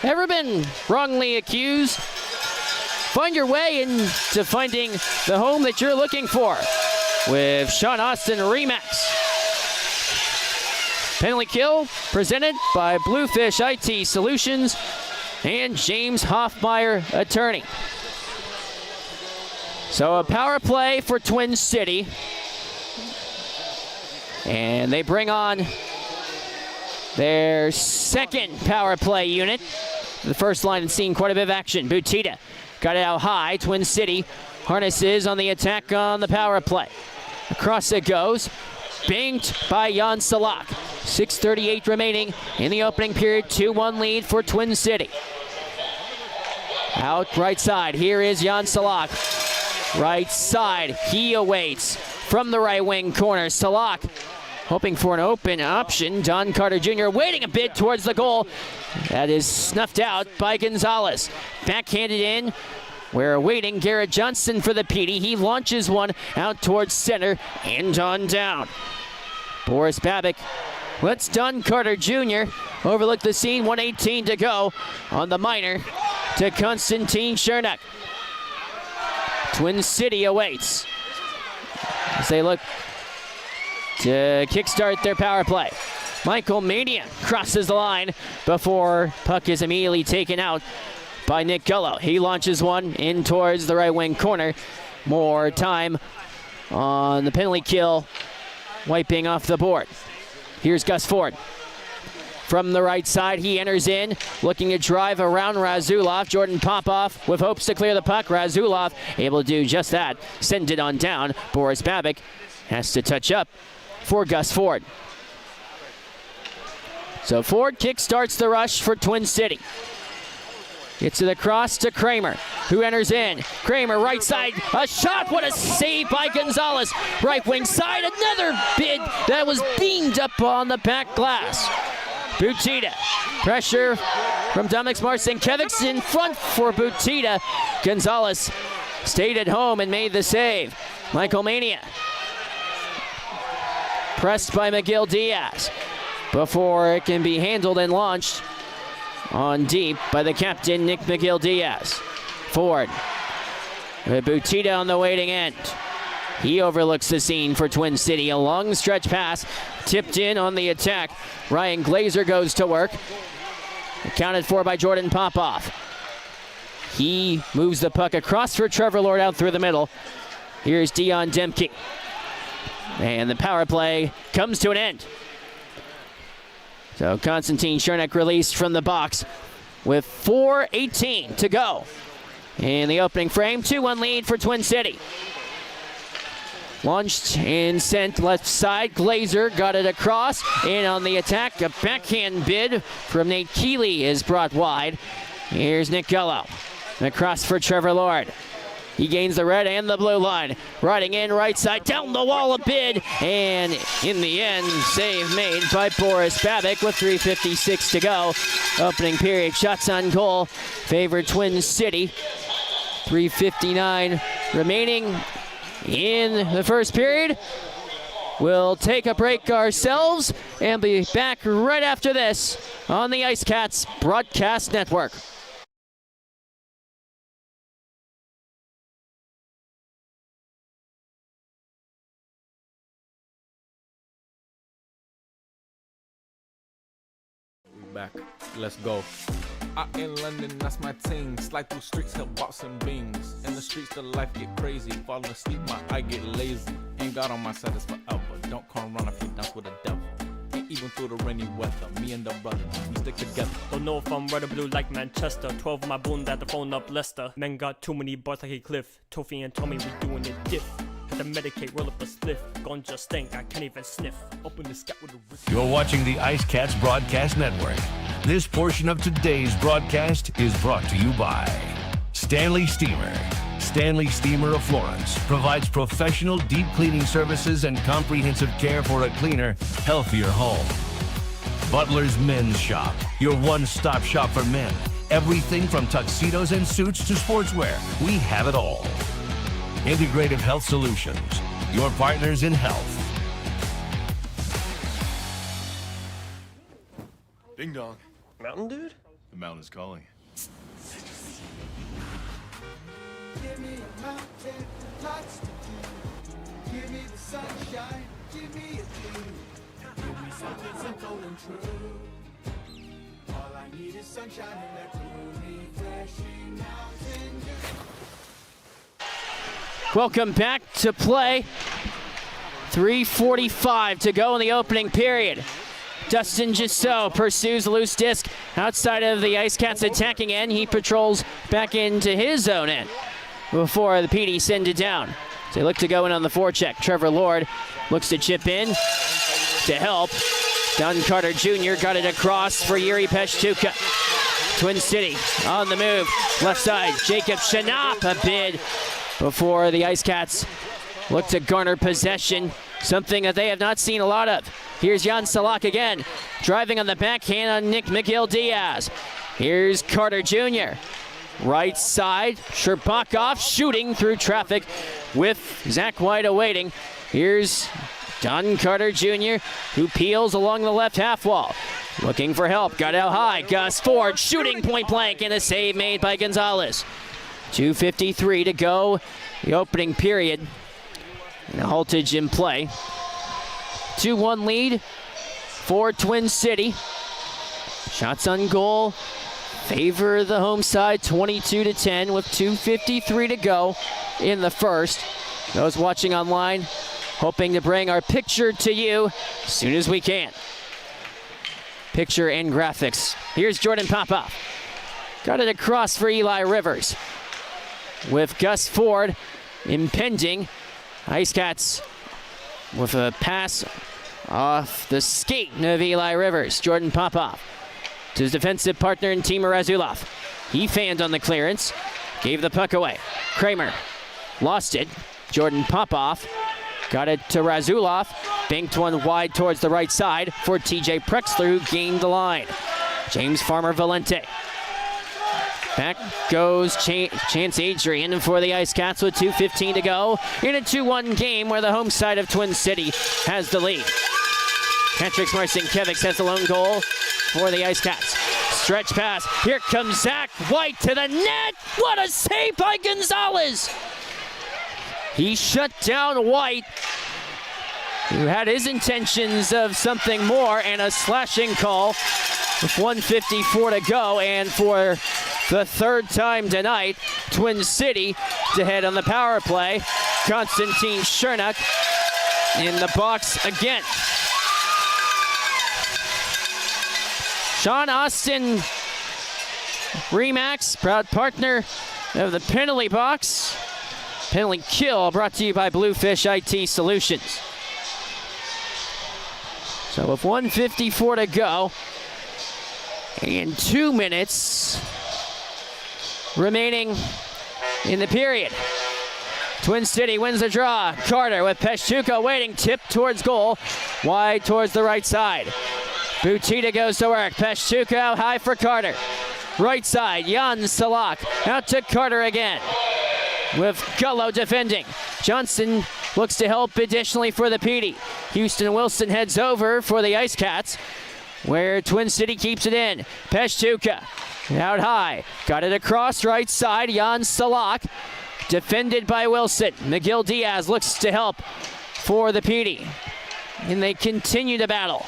Ever been wrongly accused? Find your way into finding the home that you're looking for with Sean Austin Remax. Penalty kill presented by Bluefish IT Solutions and James Hoffmeyer Attorney. So a power play for Twin City. And they bring on their second power play unit. The first line had seen quite a bit of action. Butita got it out high. Twin City harnesses on the attack on the power play. Across it goes. Banked by Jan Salak. 6:38 remaining in the opening period. 2-1 lead for Twin City. Out right side. Here is Jan Salak. Right side. He awaits from the right wing corner. Salak hoping for an open option. Don Carter Jr. waiting a bit towards the goal. That is snuffed out by Gonzalez. Backhanded in. We're awaiting Garrett Johnson for the PD. He launches one out towards center and on down. Boris Babic lets Don Carter Jr. overlook the scene. 1:18 to go on the minor to Konstantin Chernak. Twin City awaits as they look to kickstart their power play. Michael Mania crosses the line before puck is immediately taken out by Nick Gullo. He launches one in towards the right wing corner. More time on the penalty kill, wiping off the board. Here's Gus Ford. From the right side, he enters in, looking to drive around Razulov. Jordan Popoff with hopes to clear the puck. Razulov able to do just that. Send it on down. Boris Babic has to touch up for Gus Ford. So Ford kick-starts the rush for Twin City. Gets it across to Kramer, who enters in. Kramer, right side, a shot. What a save by Gonzalez. Right wing side, another bid that was beamed up on the back glass. Butita, pressure from Dominic Marcinkiewicz in front for Butita. Gonzalez stayed at home and made the save. Michael Mania pressed by McGill-Diaz before it can be handled and launched on deep by the captain, Nick McGill-Diaz. Ford with Butita on the waiting end. He overlooks the scene for Twin City. A long stretch pass tipped in on the attack. Ryan Glazer goes to work. Accounted for by Jordan Popoff. He moves the puck across for Trevor Lord out through the middle. Here's Dion Demke. And the power play comes to an end. So Konstantin Chernak released from the box with 4:18 to go in the opening frame. 2-1 lead for Twin City. Launched and sent left side. Glazer got it across. In on the attack. A backhand bid from Nate Keeley is brought wide. Here's Nick Gullo. Across for Trevor Lord. He gains the red and the blue line. Riding in right side, down the wall a bid. And in the end, save made by Boris Babic with 3:56 to go. Opening period, shots on goal. Favored Twin City. 3:59 remaining in the first period. We'll take a break ourselves and be back right after this on the IceCats Broadcast Network. Back. Let's go. Out in London, that's my ting. Slide through streets, help boxing beans. In the streets, the life get crazy. Falling asleep, my eye get lazy. Ain't God on my side, it's forever. Don't come run if you dance with the devil. Ain't even through the rainy weather. Me and the brothers, we stick together. Don't know if I'm red or blue like Manchester. 12 of my bund at the phone up Leicester. Men got too many bars like a cliff. Tofi and Tommy, we doing it diff. Had to medicate, roll up a spliff. Ganja stink, I can't even sniff. Open the scat with a wrist. You're watching the IceCats Broadcast Network. This portion of today's broadcast is brought to you by Stanley Steamer. Stanley Steamer of Florence provides professional deep cleaning services and comprehensive care for a cleaner, healthier home. Butler's Men's Shop, your one-stop shop for men. Everything from tuxedos and suits to sportswear. We have it all. Integrative Health Solutions, your partners in health. Ding dong. Mountain Dude? The mountain's calling. Give me a mountain, lots to do. Give me the sunshine, give me a view. Give me something simple and true. All I need is sunshine and that cool, refreshing mountain dew. Welcome back to play. 3:45 to go in the opening period. Dustin Gisso pursues the loose disc outside of the IceCats attacking end. He patrols back into his own end before the PD send it down. So they look to go in on the forecheck. Trevor Lord looks to chip in to help. Dunn Carter Jr. got it across for Yuri Peshtuka. Twin City on the move. Left side, Jacob Shanop a bid before the IceCats look to garner possession, something that they have not seen a lot of. Here's Jan Salak again, driving on the backhand on Nick McGill-Diaz. Here's Carter Jr. Right side, Sherbakov shooting through traffic with Zach White awaiting. Here's Don Carter Jr., who peels along the left half wall. Looking for help, got out high. Gus Ford shooting point blank and a save made by Gonzalez. 2:53 to go, the opening period. And a haltage in play. 2-1 lead for Twin City. Shots on goal favor the home side, 22-10 with 2:53 to go in the first. Those watching online, hoping to bring our picture to you as soon as we can. Picture and graphics. Here's Jordan Popoff. Got it across for Eli Rivers. With Gus Ford impending. IceCats with a pass off the skate of Eli Rivers. Jordan Popoff to his defensive partner and Timur Razulov. He fanned on the clearance, gave the puck away. Kramer lost it. Jordan Popoff got it to Razulov. Banked one wide towards the right side for TJ Prexler, who gained the line. James Farmer Valente. Back goes Chance Adrian for the IceCats with 2:15 to go in a 2-1 game where the home side of Twin City has the lead. Patrick Marcinkiewicz has the lone goal for the IceCats. Stretch pass. Here comes Zach White to the net. What a save by Gonzalez. He shut down White, who had his intentions of something more, and a slashing call with 1:54 to go. And for the third time tonight, Twin City to head on the power play. Konstantin Chernuk in the box again. Sean Austin Remax, proud partner of the penalty box. penalty kill brought to you by Bluefish IT Solutions. So with 1:54 to go and 2 minutes remaining in the period. Twin City wins the draw. Carter with Peshtuka waiting, tip towards goal, wide towards the right side. Butita goes to work. Peshtuka out high for Carter. Right side, Jan Salak out to Carter again. With Gullo defending. Johnson looks to help additionally for the PD. Houston Wilson heads over for the IceCats, where Twin City keeps it in. Peshtuka out high. Got it across right side. Jan Salak defended by Wilson. McGill Diaz looks to help for the PD. And they continue to battle.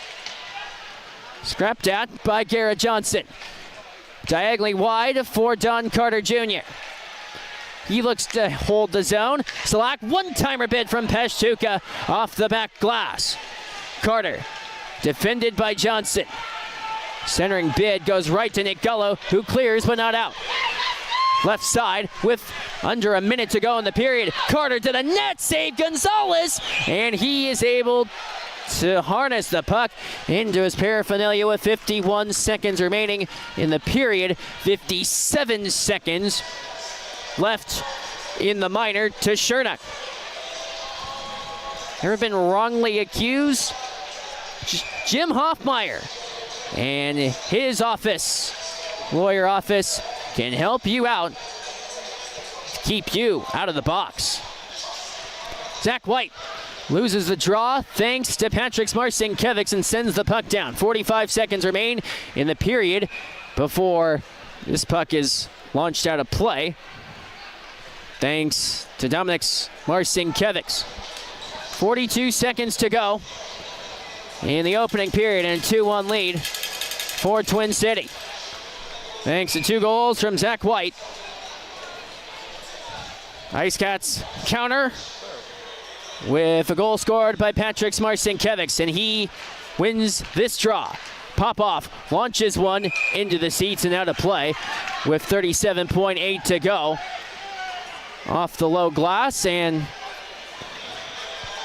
Scrapped at by Garrett Johnson. Diagonally wide for Don Carter Jr. He looks to hold the zone. Salak, one-timer bid from Peshtuka off the back glass. Carter defended by Johnson. Centering bid goes right to Nick Gullo, who clears but not out. Left side with under a minute to go in the period. Carter to the net, save Gonzalez, and he is able to harness the puck into his paraphernalia with 51 seconds remaining in the period. 57 seconds left in the minor to Shernock. Ever been wrongly accused? Jim Hoffmeyer and his office, lawyer office, can help you out, keep you out of the box. Zach White loses the draw thanks to Patrick Marcinkiewicz and sends the puck down. 45 seconds remain in the period before this puck is launched out of play. Thanks to Dominic Marcinkiewicz. 42 seconds to go in the opening period and a 2-1 lead for Twin City. Thanks to 2 goals from Zach White. IceCats counter with a goal scored by Patrick Marcinkiewicz, and he wins this draw. Popoff launches one into the seats and out of play with 37.8 to go. Off the low glass, and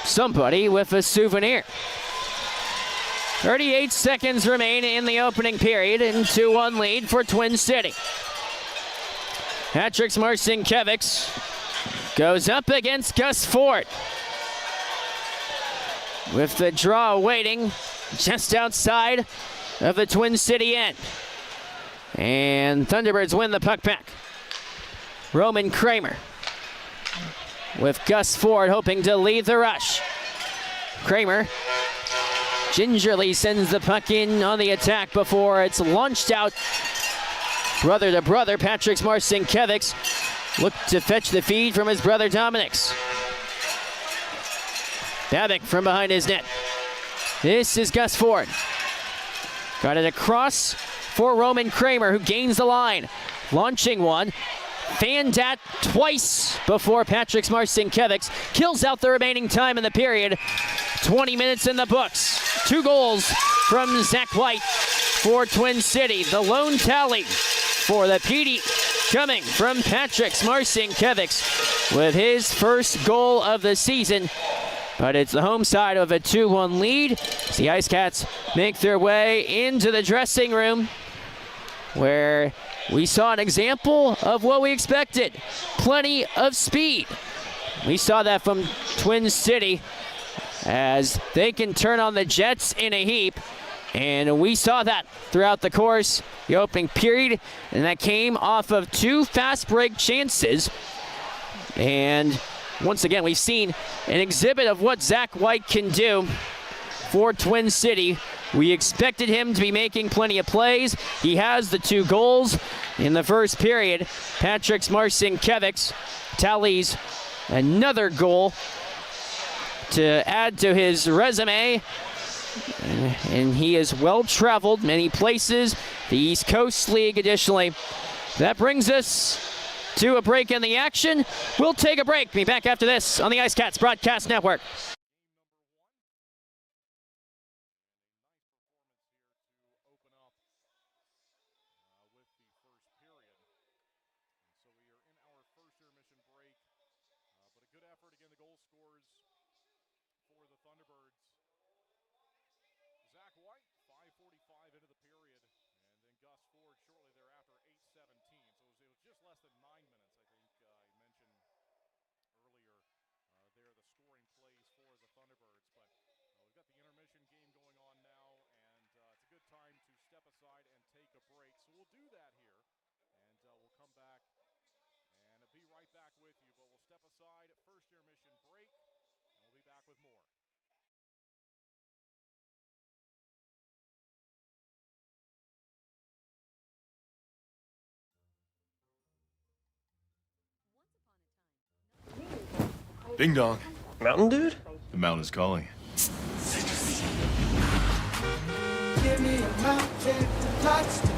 somebody with a souvenir. 38 seconds remain in the opening period and 2-1 lead for Twin City. Patrick Marcinkiewicz goes up against Gus Ford. With the draw waiting just outside of the Twin City end. And Thunderbirds win the puck back. Roman Kramer with Gus Ford hoping to lead the rush. Kramer gingerly sends the puck in on the attack before it's launched out. Brother to brother, Patrick Marcinkiewicz looked to fetch the feed from his brother Dominic's. Babbitt from behind his net. This is Gus Ford. Got it across for Roman Kramer, who gains the line. Launching one. Fanned at twice before Patrick Marcinkiewicz kills out the remaining time in the period. 20 minutes in the books. 2 goals from Zach White for Twin City. The lone tally for the PD coming from Patrick Marcinkiewicz with his first goal of the season. But it's the home side of a 2-1 lead as the IceCats make their way into the dressing room, where we saw an example of what we expected. Plenty of speed. We saw that from Twin City as they can turn on the Jets in a heap. And we saw that throughout the course, the opening period. And that came off of 2 fast break chances. And once again, we've seen an exhibit of what Zach White can do for Twin City. We expected him to be making plenty of plays. He has the 2 goals in the first period. Patrick Marcinkiewicz tallies another goal to add to his resume. And he is well-traveled many places. The East Coast League additionally. That brings us to a break in the action. We'll take a break. Be back after this on the IceCats Broadcast Network. scored shortly thereafter, 8:17. So it was just less than 9 minutes, I think. I mentioned earlier there the scoring plays for the Thunderbirds. But we've got the intermission game going on now, and it's a good time to step aside and take a break. So we'll do that here, and we'll come back and be right back with you. But we'll step aside, first intermission break, and we'll be back with more. Ding dong. Mountain dude? The mountain is calling. Give me a mountain, lots to do.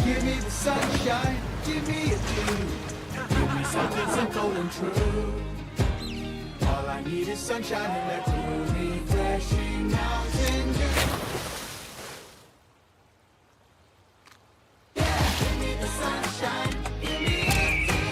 Give me the sunshine, give me a dew. Give me something simple and true. All I need is sunshine and that cool, refreshing mountain dew. Yeah, give me the sunshine, give me a dew.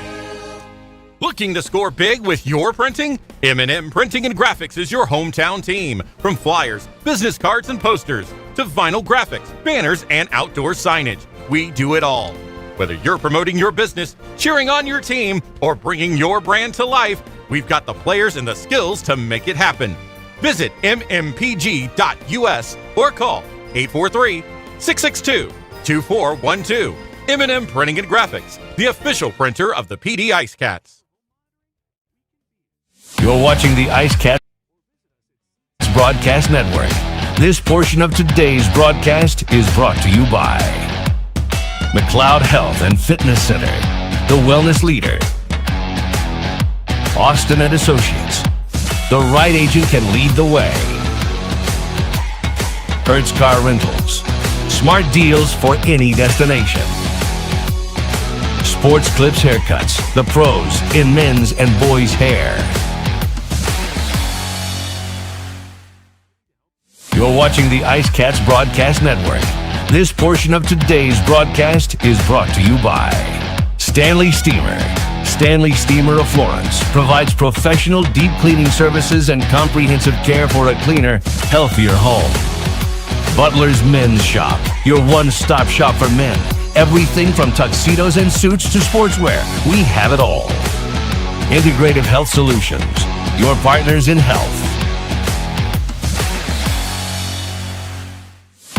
Looking to score big with your printing? M&M Printing and Graphics is your hometown team. From flyers, business cards, and posters to vinyl graphics, banners, and outdoor signage, we do it all. Whether you're promoting your business, cheering on your team, or bringing your brand to life, we've got the players and the skills to make it happen. Visit mmpg.us or call 843-662-2412. M&M Printing and Graphics, the official printer of the PD IceCats. You're watching the IceCats Broadcast Network. This portion of today's broadcast is brought to you by McLeod Health and Fitness Center, the wellness leader. Austin and Associates. The right agent can lead the way. Hertz Car Rentals. Smart deals for any destination. Sports Clips Haircuts, the pros in men's and boys' hair. You're watching the IceCats Broadcast Network. This portion of today's broadcast is brought to you by Stanley Steamer. Stanley Steamer of Florence provides professional deep cleaning services and comprehensive care for a cleaner, healthier home. Butler's Men's Shop, your one-stop shop for men. Everything from tuxedos and suits to sportswear. We have it all. Integrative Health Solutions, your partners in health.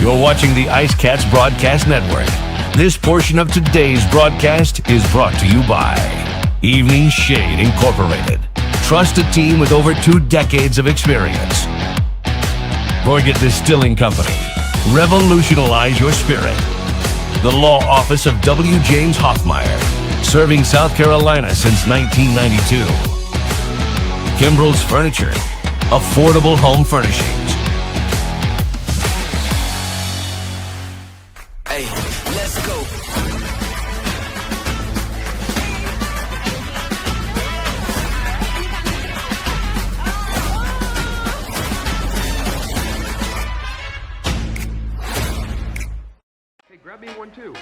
You're watching the IceCats Broadcast Network. This portion of today's broadcast is brought to you by Evening Shade Incorporated. Trusted team with over 2 decades of experience. Gorget Distilling Company. Revolutionize your spirit. The Law Office of W. James Hoffmeyer. Serving South Carolina since 1992. Kimbrell's Furniture. Affordable home furnishings. Hey, let's go. Hey, grab me one too.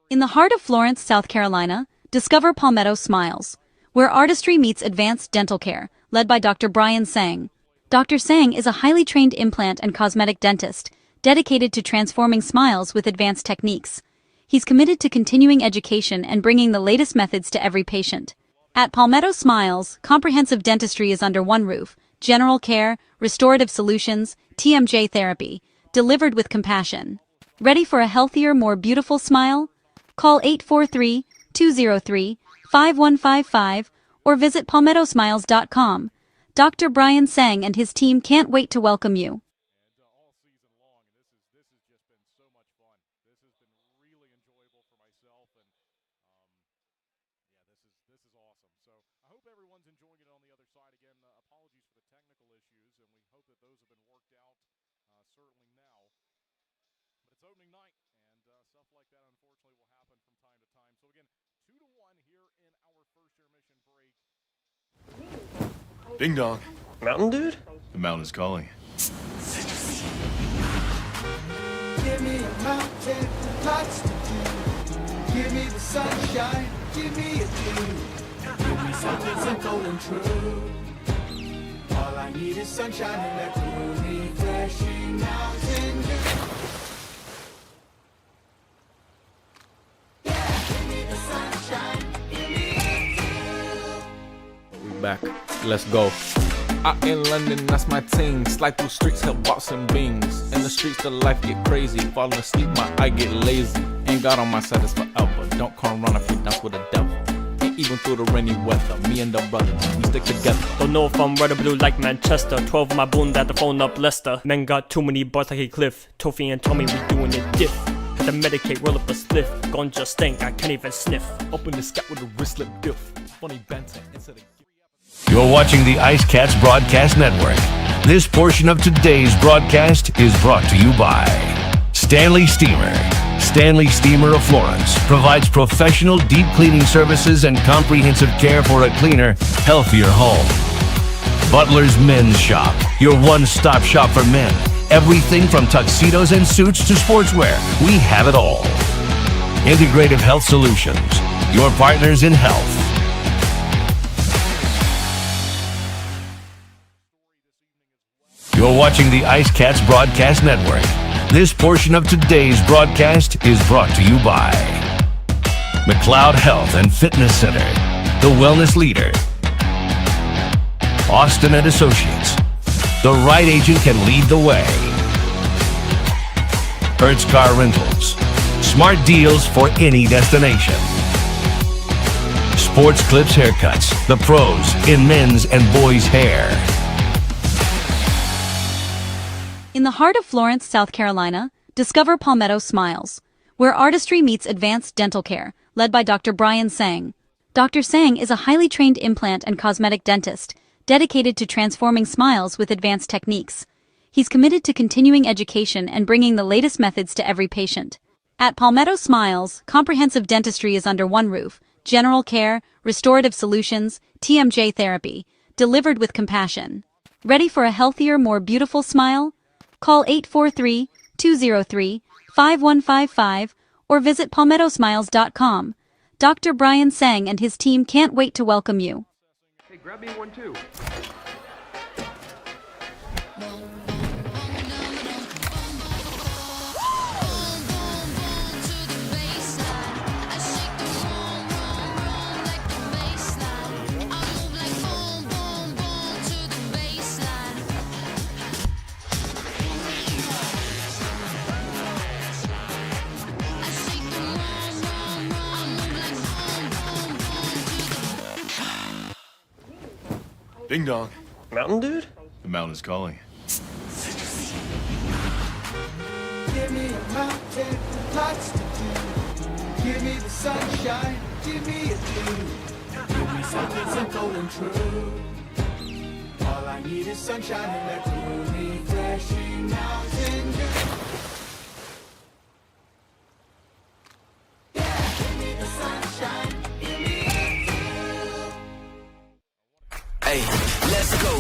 In the heart of Florence, South Carolina, discover Palmetto Smiles, where artistry meets advanced dental care, led by Dr. Brian Sang. Dr. Sang is a highly trained implant and cosmetic dentist, dedicated to transforming smiles with advanced techniques. He's committed to continuing education and bringing the latest methods to every patient. At Palmetto Smiles, comprehensive dentistry is under one roof: general care, restorative solutions, TMJ therapy, delivered with compassion. Ready for a healthier, more beautiful smile? Call 843-203-5155 or visit palmettosmiles.com. Dr. Brian Sang and his team can't wait to welcome you. All season long, and this has just been so much fun. This has been really enjoyable for myself, and yeah, this is awesome. So I hope everyone's enjoying it on the other side. Again, apologies for the technical issues, and we hope that those have been worked out certainly now. But it's opening night, and stuff like that unfortunately will happen from time to time. So again, 2-1 here in our first intermission break. Ding dong. Mountain Dude? The mountain's calling. Give me a mountain with lots to do. Give me the sunshine, give me a dew. Give me something simple and true. All I need is sunshine and that cool, refreshing mountain dew. Yeah, give me the sunshine, give me a dew. We back. Let's go. Out in London, that's my ting. Slide through streets, hell bops and bings. In the streets, the life get crazy. Falling asleep, my eye get lazy. Ain't God on my side, it's forever. Don't come run if you dance with the devil. Ain't even through the rainy weather. Me and the brothers, we stick together. Don't know if I'm red or blue like Manchester. 12 of my boon at the phone up Leicester. Men got too many bars like a cliff. Tofi and Tommy, we doing it diff. Had to medicate, roll up a spliff. Ganja stink, I can't even sniff. Open the scat with a wristlet diff. Funny banter instead of. You're watching the IceCats Broadcast Network. This portion of today's broadcast is brought to you by Stanley Steamer. Stanley Steamer of Florence provides professional deep cleaning services and comprehensive care for a cleaner, healthier home. Butler's Men's Shop, your one-stop shop for men. Everything from tuxedos and suits to sportswear, we have it all. Integrative Health Solutions, your partners in health. You're watching the IceCats Broadcast Network. This portion of today's broadcast is brought to you by McLeod Health and Fitness Center, the wellness leader. Austin and Associates, the right agent can lead the way. Hertz Car Rentals, smart deals for any destination. Sports Clips Haircuts, the pros in men's and boys' hair. In the heart of Florence, South Carolina, discover Palmetto Smiles, where artistry meets advanced dental care, led by Dr. Brian Sang. Dr. Sang is a highly trained implant and cosmetic dentist, dedicated to transforming smiles with advanced techniques. He's committed to continuing education and bringing the latest methods to every patient. At Palmetto Smiles, comprehensive dentistry is under one roof: general care, restorative solutions, TMJ therapy, delivered with compassion. Ready for a healthier, more beautiful smile? Call 843-203-5155 or visit palmettosmiles.com. Dr. Brian Sang and his team can't wait to welcome you. Hey, grab me one too. Ding dong. Mountain Dude? The mountain's calling. Give me a mountain with lots to do. Give me the sunshine, give me a dew. Give me something simple and true. All I need is sunshine and that cool, refreshing mountain dew. Yeah, give me the sunshine, give me a dew. Hey, let's go.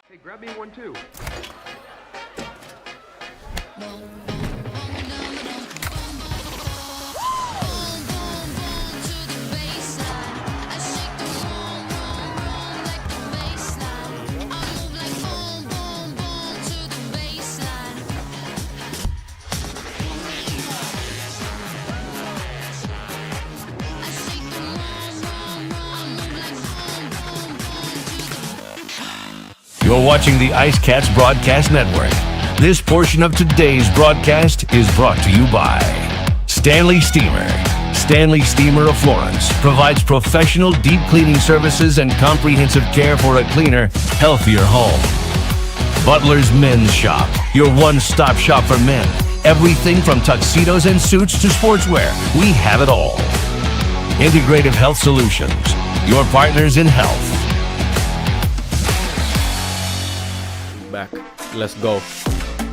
Hey, grab me one too. You're watching the IceCats Broadcast Network. This portion of today's broadcast is brought to you by Stanley Steamer. Stanley Steamer of Florence provides professional deep cleaning services and comprehensive care for a cleaner, healthier home. Butler's Men's Shop, your one-stop shop for men. Everything from tuxedos and suits to sportswear. We have it all. Integrative Health Solutions, your partners in health. Back, let's go.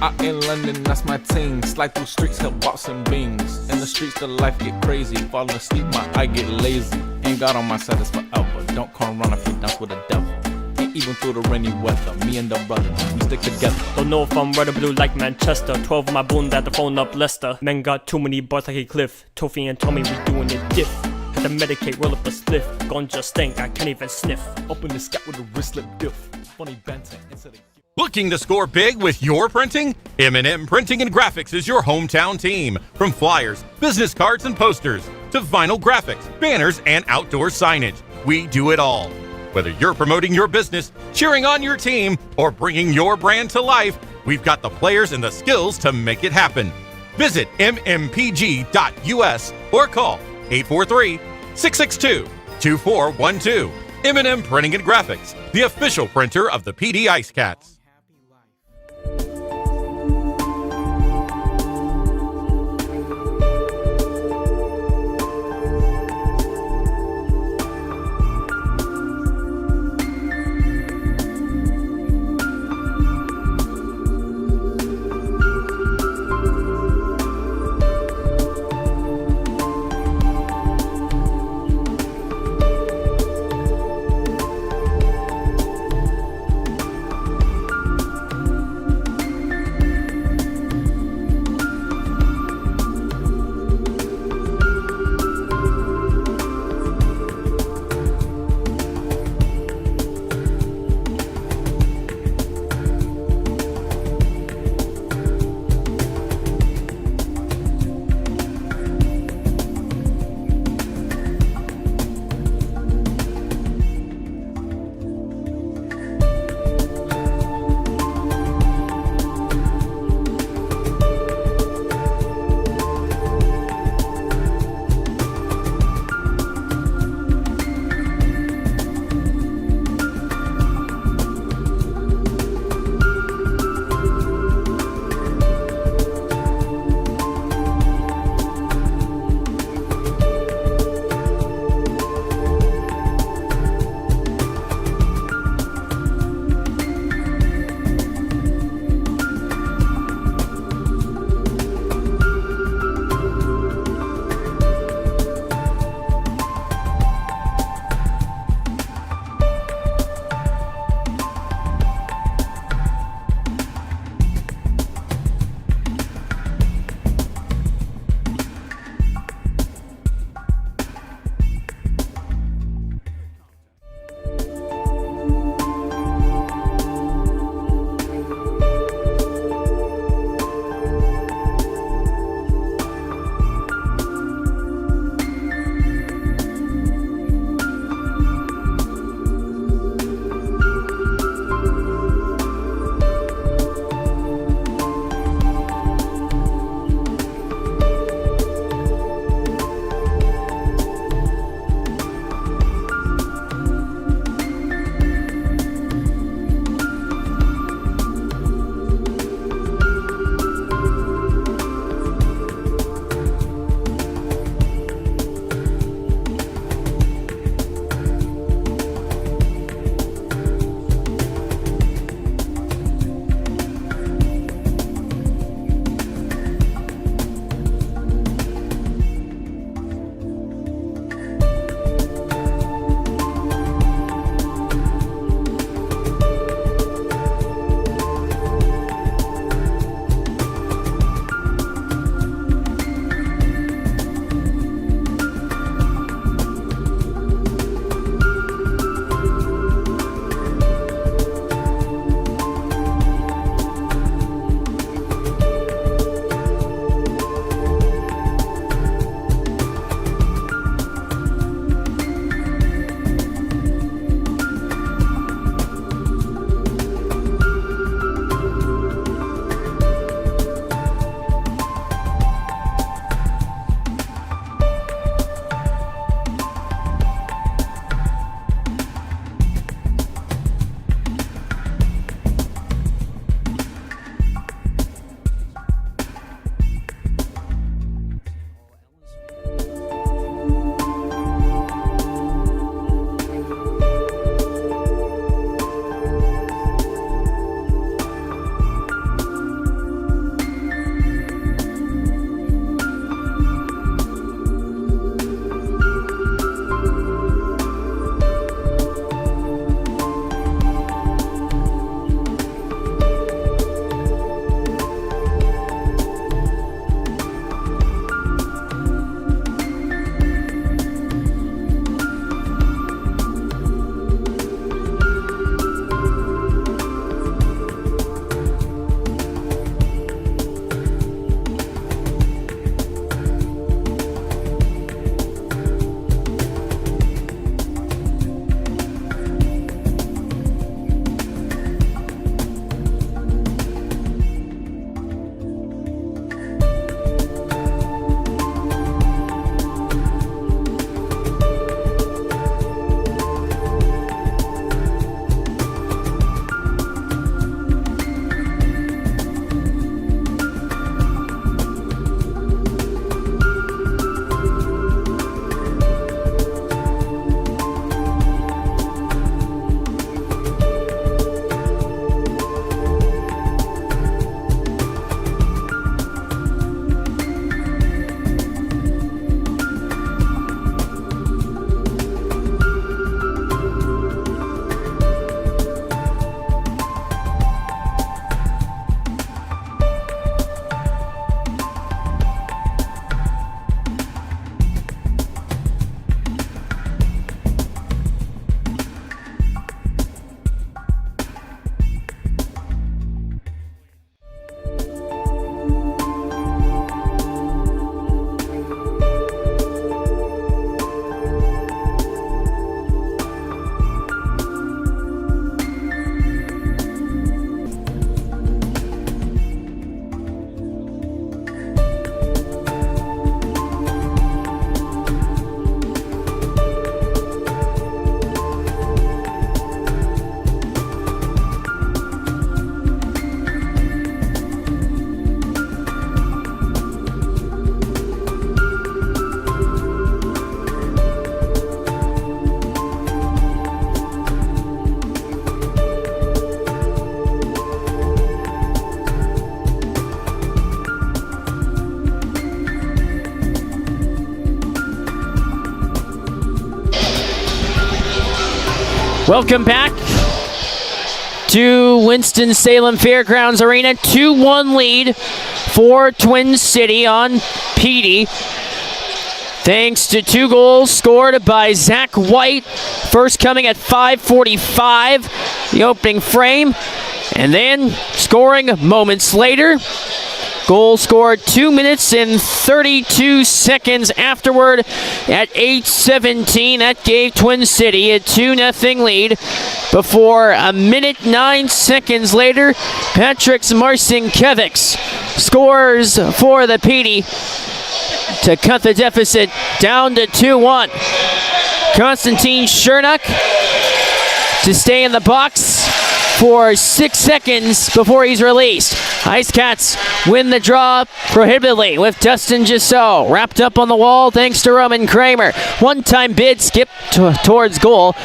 Out in London, that's my ting. Slide through streets, help boxing beans. In the streets, the life get crazy. Falling asleep, my eye get lazy. Ain't God on my side, it's forever. Don't come run if you dance with the devil. Ain't even through the rainy weather. Me and the brother, we stick together. Don't know if I'm red or blue like Manchester. 12 my bone that the phone up Leicester. Men got too many bars like a cliff. Tofi and Tommy, we doing it diff. Had to medicate, roll up a spliff. Ganja stank, I can't even sniff. Open the scat with a wristlet diff. Funny banter instead of... Looking to score big with your printing? M&M Printing and Graphics is your hometown team. From flyers, business cards, and posters to vinyl graphics, banners, and outdoor signage, we do it all. Whether you're promoting your business, cheering on your team, or bringing your brand to life, we've got the players and the skills to make it happen. Visit mmpg.us or call 843-662-2412. M&M Printing and Graphics, the official printer of the PD IceCats. Welcome back to Winston-Salem Fairgrounds Arena. 2-1 lead for Twin City on Petey. Thanks to 2 goals scored by Zach White. First coming at 5:45, the opening frame. And then scoring moments later. Goal scored 2 minutes and 32 seconds afterward at 8:17. That gave Twin City a 2-0 lead. Before a minute 9 seconds later, Patrick Marcinkiewicz scores for the Petey to cut the deficit down to 2-1. Konstantin Chernak to stay in the box for 6 seconds before he's released. IceCats win the draw prohibitively with Dustin Gisso wrapped up on the wall thanks to Roman Kramer. One-time bid skip towards goal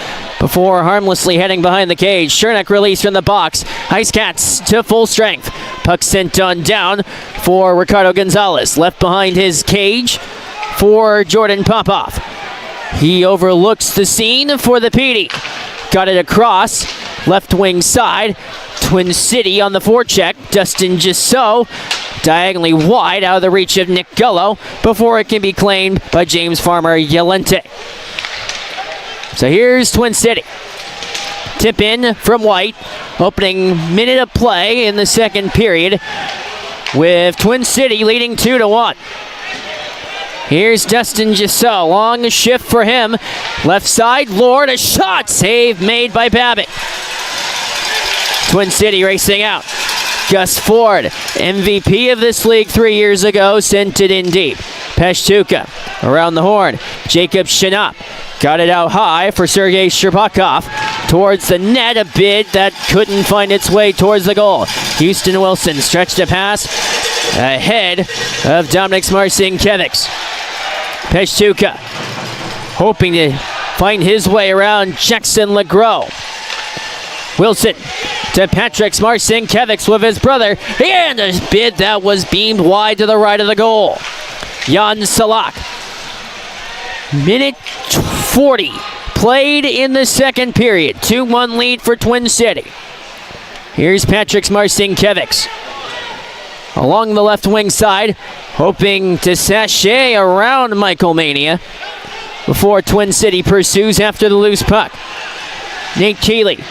before harmlessly heading behind the cage. Chernak released from the box. IceCats to full strength. Puck sent on down for Ricardo Gonzalez. Left behind his cage for Jordan Popoff. He overlooks the scene for the Petey. Got it across. Left wing side. Twin City on the forecheck. Dustin Gisso diagonally wide out of the reach of Nick Gullo before it can be claimed by James Farmer Yolente. So here's Twin City. Tip in from White. Opening minute of play in the second period with Twin City leading 2-1. Here's Dustin Gisso. Long shift for him. Left side, Lord, a shot. Save made by Babbitt. Twin City racing out. Gus Ford, MVP of this league 3 years ago, sent it in deep. Peshtuka around the horn. Jacob Shinop got it out high for Sergei Sherbakov. Towards the net, a bid that couldn't find its way towards the goal. Houston Wilson stretched a pass ahead of Dominic Marcinkiewicz. Peshtuka hoping to find his way around Jackson Legros. Wilson to Patrick Marcinkiewicz with his brother, and a bid that was beamed wide to the right of the goal. Jan Salak. Minute 40 played in the second period. 2-1 lead for Twin City. Here's Patrick Marcinkiewicz along the left wing side, hoping to sashay around Michael Mania before Twin City pursues after the loose puck. Nate Keeley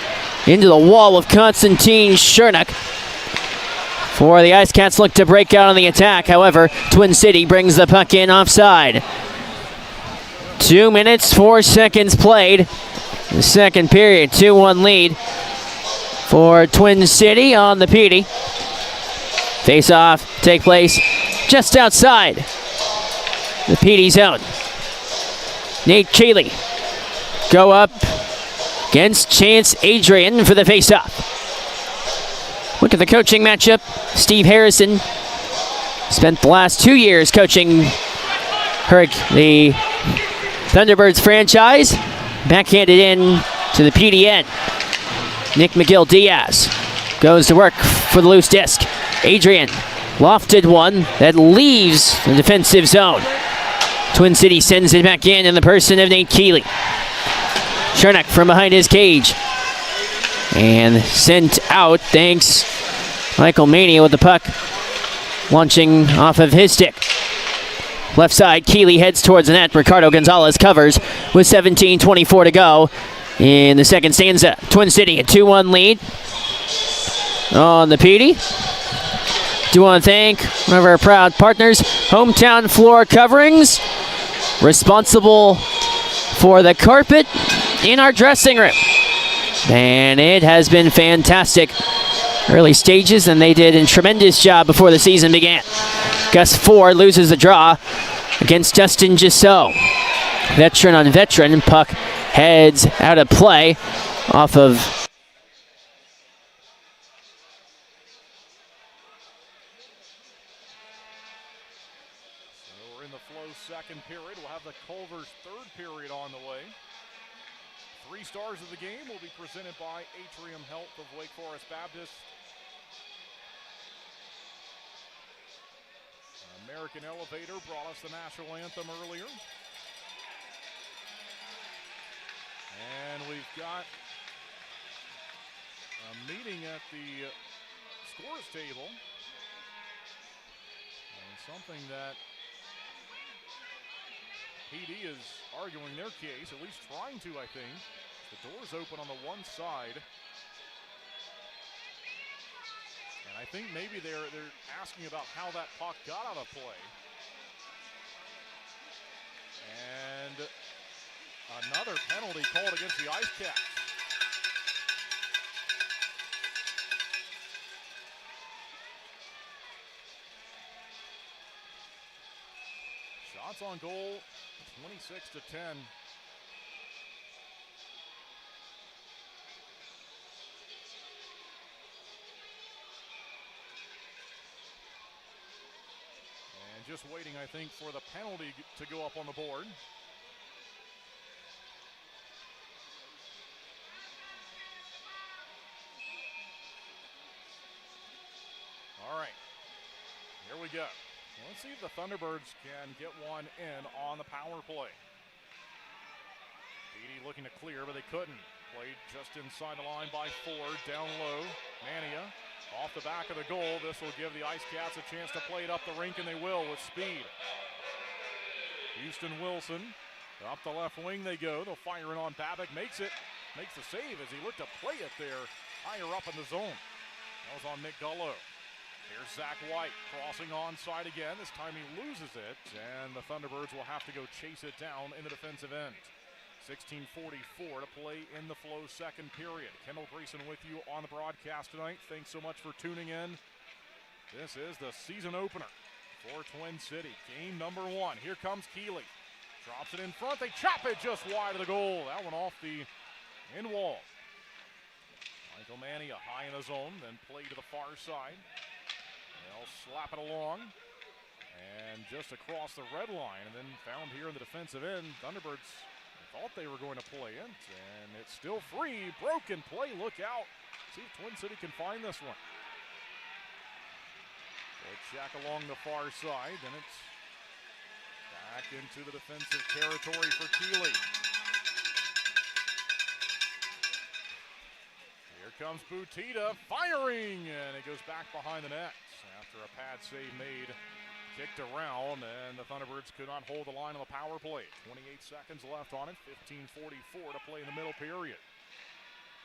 into the wall of Konstantin Chernak. For the IceCats look to break out on the attack. However, Twin City brings the puck in offside. 2 minutes, 4 seconds played. The second period, 2-1 lead for Twin City on the Petey. Face-off take place just outside the Petey zone. Nate Keeley go up against Chance Adrian for the face-off. Look at the coaching matchup. Steve Harrison spent the last 2 years coaching the Thunderbirds franchise. Backhanded in to the PDN. Nick McGill-Diaz goes to work for the loose disc. Adrian lofted one that leaves the defensive zone. Twin City sends it back in the person of Nate Keeley. Chernak from behind his cage. And sent out, thanks Michael Mania with the puck launching off of his stick. Left side, Keeley heads towards the net. Ricardo Gonzalez covers with 17:24 to go in the second stanza. Twin City a 2-1 lead on the Petey. Do want to thank one of our proud partners, Hometown Floor Coverings, responsible for the carpet in our dressing room. And it has been fantastic. Early stages, and they did a tremendous job before the season began. Gus Ford loses the draw against Dustin Gisso. Veteran on veteran, puck heads out of play off of we're in the flow second period. We'll have the Culver's third period on the way. 3 stars of the game will be presented by Atrium Health of Wake Forest Baptist. American Elevator brought us the national anthem earlier. And we've got a meeting at the scores table. And something that PD is arguing their case, at least trying to, I think. The door's open on the one side. And I think maybe they're asking about how that puck got out of play. And another penalty called against the IceCats. Shots on goal, 26-10. And just waiting, I think, for the penalty to go up on the board. All right, here we go. Let's see if the Thunderbirds can get one in on the power play. PD looking to clear, but they couldn't. Played just inside the line by Ford, down low. Mania off the back of the goal. This will give the IceCats a chance to play it up the rink, and they will with speed. Houston Wilson, up the left wing they go. They'll fire it on Babbitt. Makes the save as he looked to play it there higher up in the zone. That was on Nick Gullo. Here's Zach White crossing onside again. This time he loses it, and the Thunderbirds will have to go chase it down in the defensive end. 16:44 to play in the Flow second period. Kendall Greason with you on the broadcast tonight. Thanks so much for tuning in. This is the season opener for Twin City. Game number 1. Here comes Keeley. Drops it in front. They chop it just wide of the goal. That one off the end wall. Michael Mania high in the zone, then play to the far side. They'll slap it along, and just across the red line, and then found here in the defensive end. Thunderbirds thought they were going to play it, and it's still free. Broken play, look out. See if Twin City can find this one. They check along the far side, then it's back into the defensive territory for Keeley. Here comes Butita, firing, and it goes back behind the net. After a pad save made, kicked around, and the Thunderbirds could not hold the line on the power play. 28 seconds left on it, 15:44 to play in the middle period.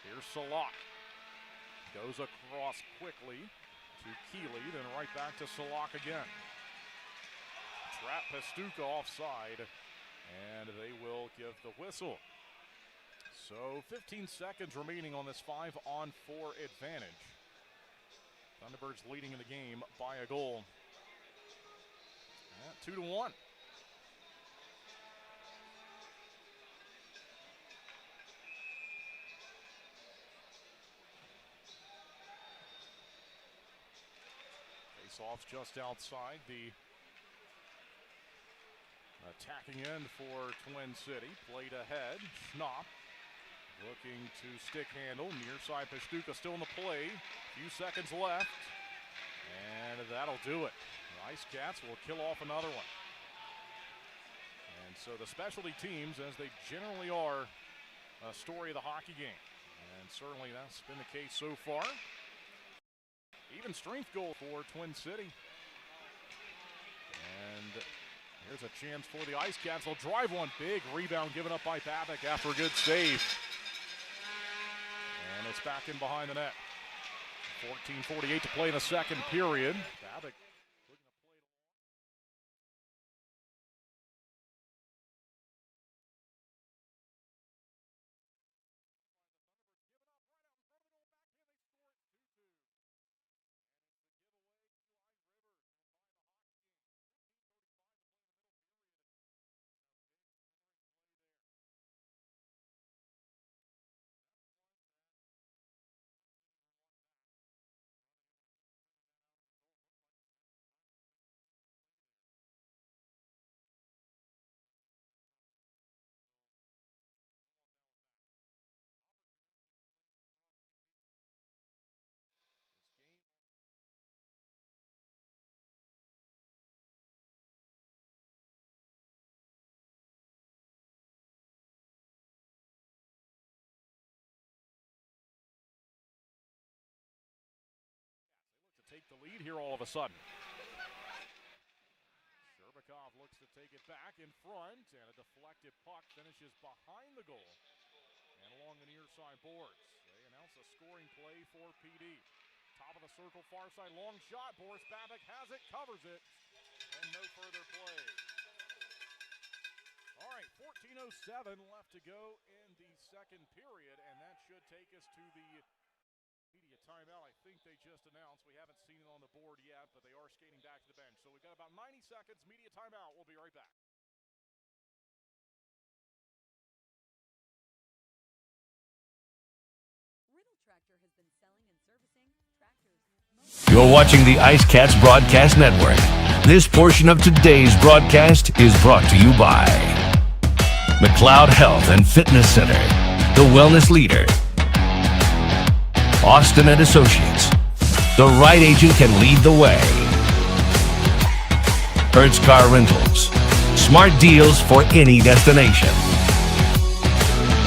Here's Salak. Goes across quickly to Keeley, then right back to Salak again. Trap Pastuca offside, and they will give the whistle. So 15 seconds remaining on this 5-on-4 advantage. Thunderbirds leading in the game by a goal. 2-1. Face-offs just outside the attacking end for Twin City. Played ahead. Schnapp looking to stick handle. Near side Pastuca still in the play. Few seconds left. And that'll do it. The IceCats will kill off another one. And so the specialty teams, as they generally are, a story of the hockey game. And certainly that's been the case so far. Even strength goal for Twin City. And here's a chance for the IceCats. They'll drive one. Big rebound given up by Babbitt after a good save. And it's back in behind the net. 14:48 to play in the second period. Babbitt the lead here all of a sudden. Sherbakov looks to take it back in front, and a deflected puck finishes behind the goal and along the near side boards. They announce a scoring play for PD. Top of the circle, far side, long shot. Boris Babic has it, covers it, and no further play. All right, 14:07 left to go in the second period, and that should take us to the media timeout. I think they just announced. We haven't seen it on the board yet, but they are skating back to the bench. So we've got about 90 seconds. Media timeout. We'll be right back. You're watching the IceCats Broadcast Network. This portion of today's broadcast is brought to you by McLeod Health and Fitness Center, the wellness leader. Austin and Associates. The right agent can lead the way. Hertz Car Rentals. Smart deals for any destination.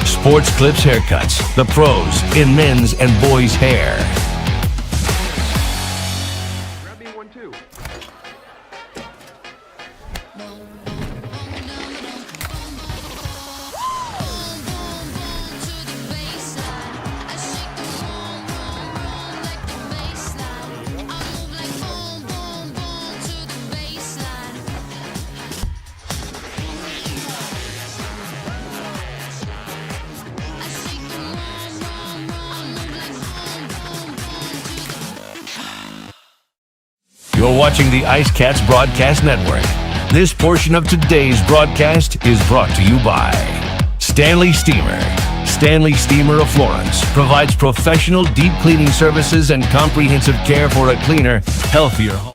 Sports Clips Haircuts. The pros in men's and boys' hair. Grab me 1-2. You're watching the IceCats Broadcast Network. This portion of today's broadcast is brought to you by Stanley Steamer. Stanley Steamer of Florence provides professional deep cleaning services and comprehensive care for a cleaner, healthier home.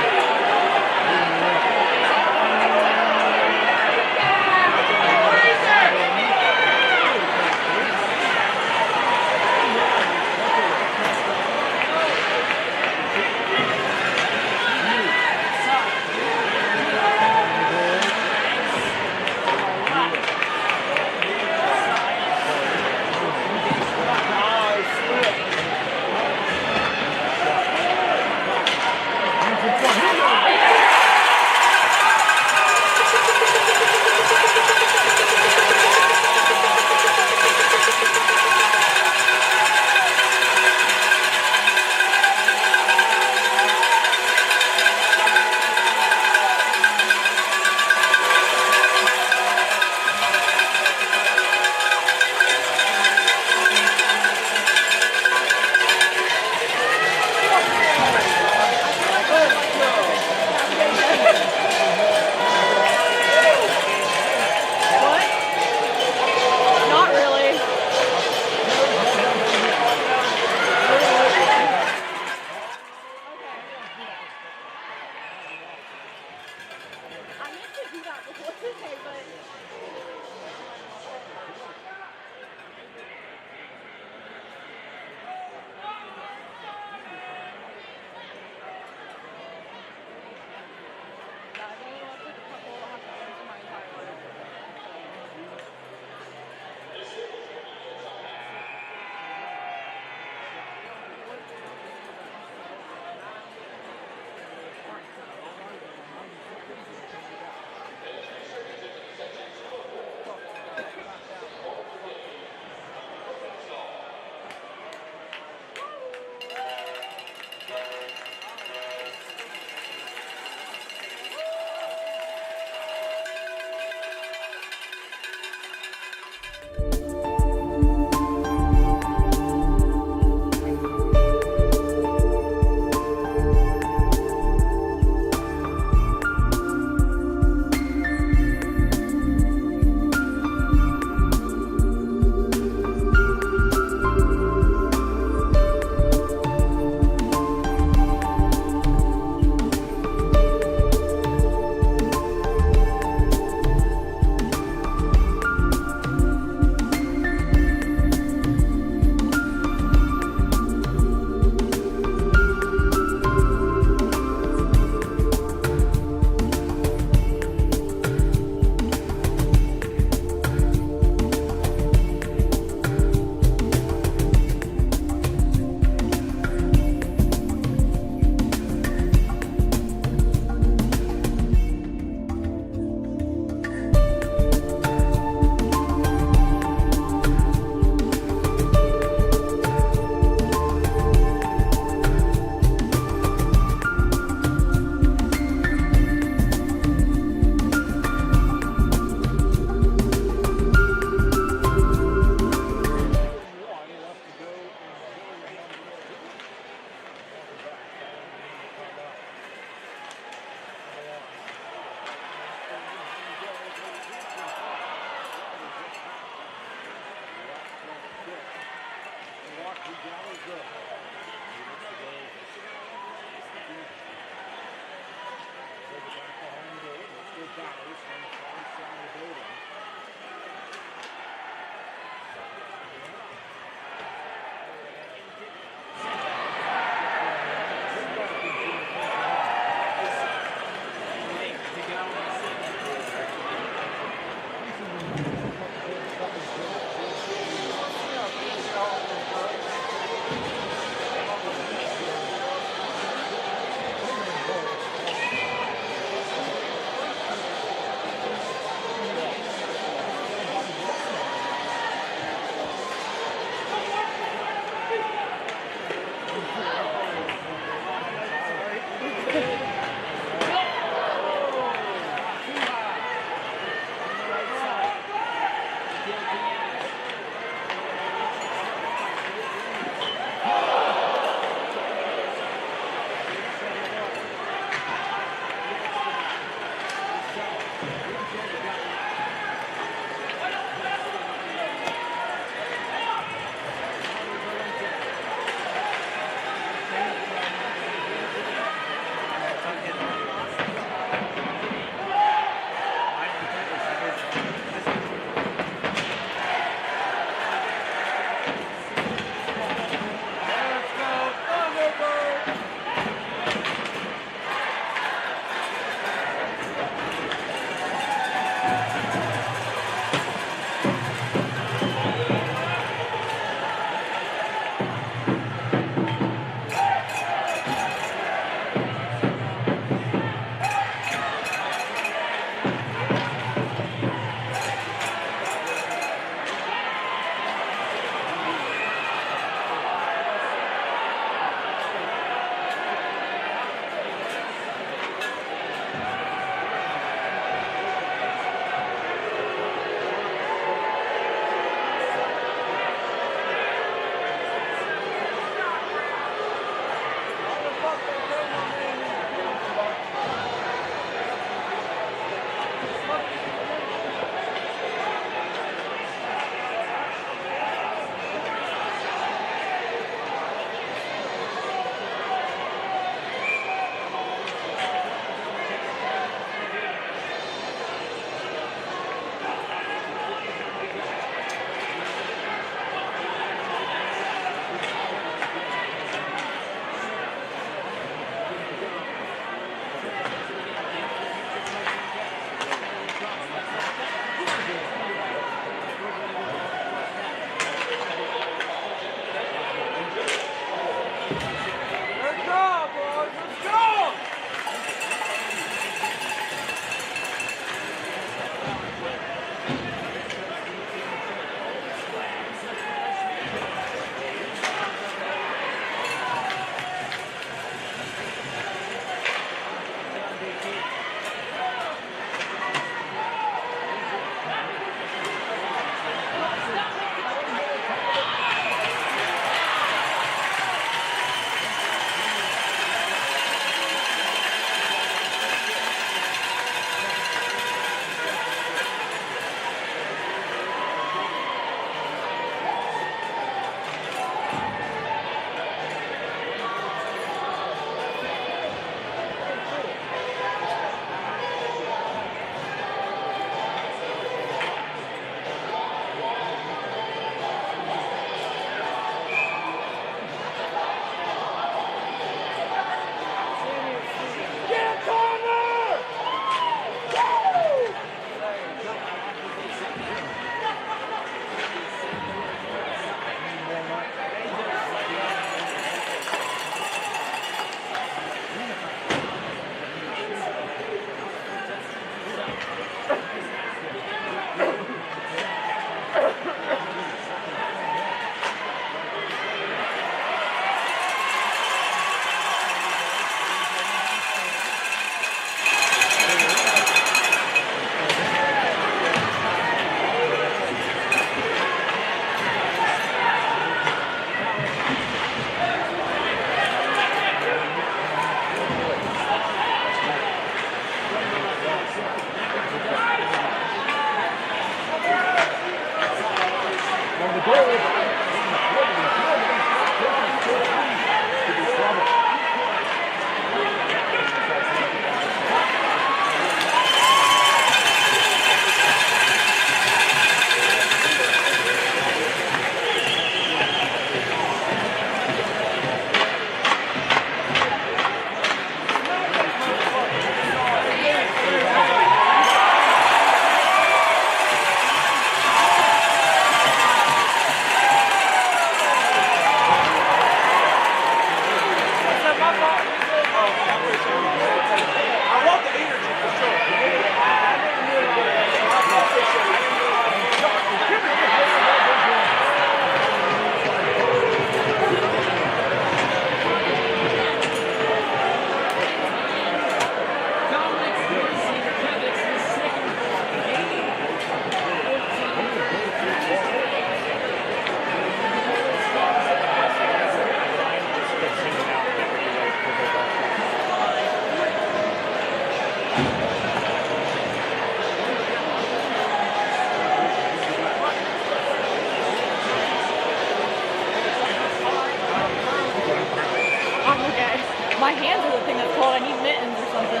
My hands are the thing that's cold. I need mittens or something.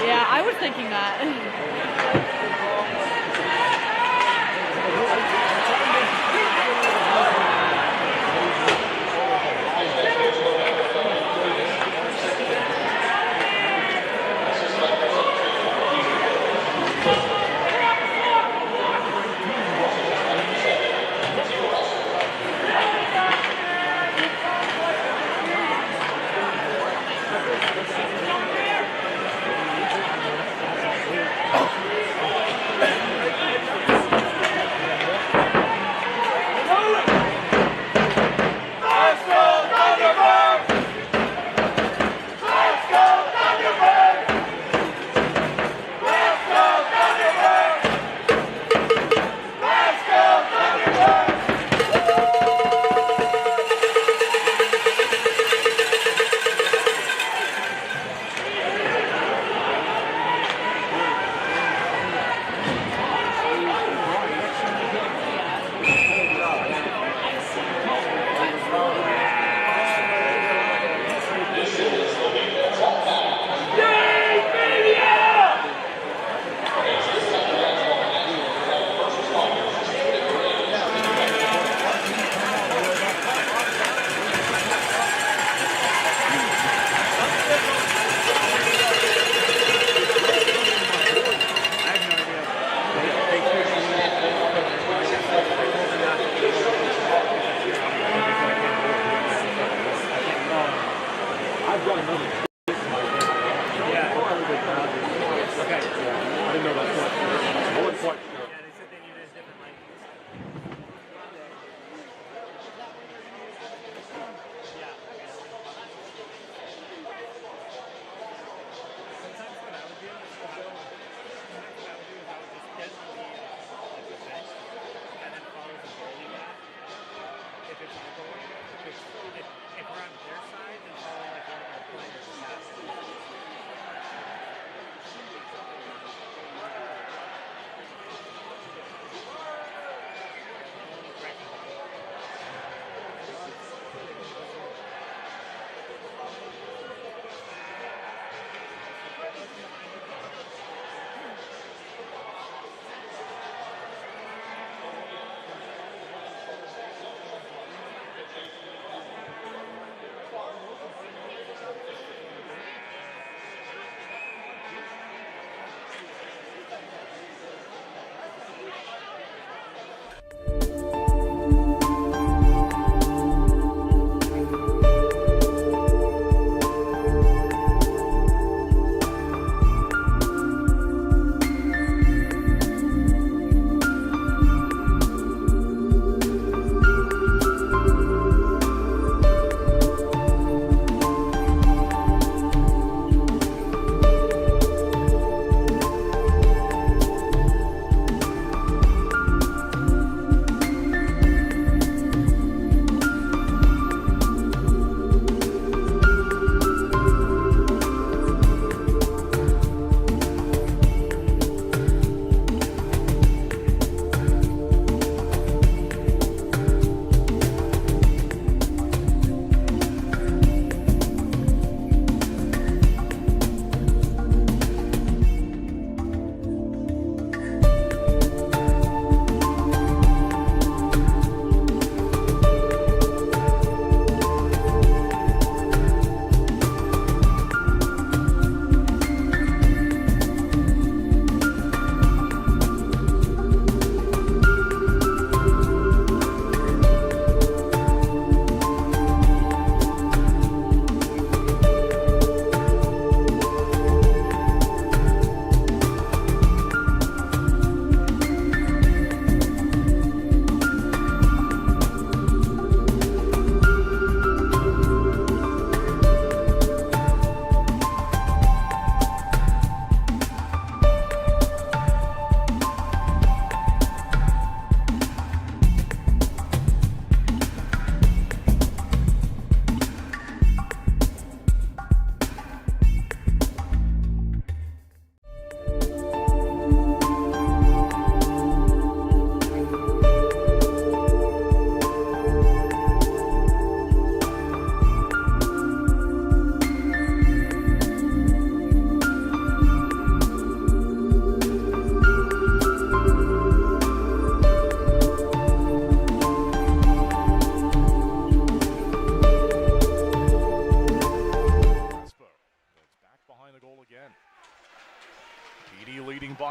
Yeah, I was thinking that.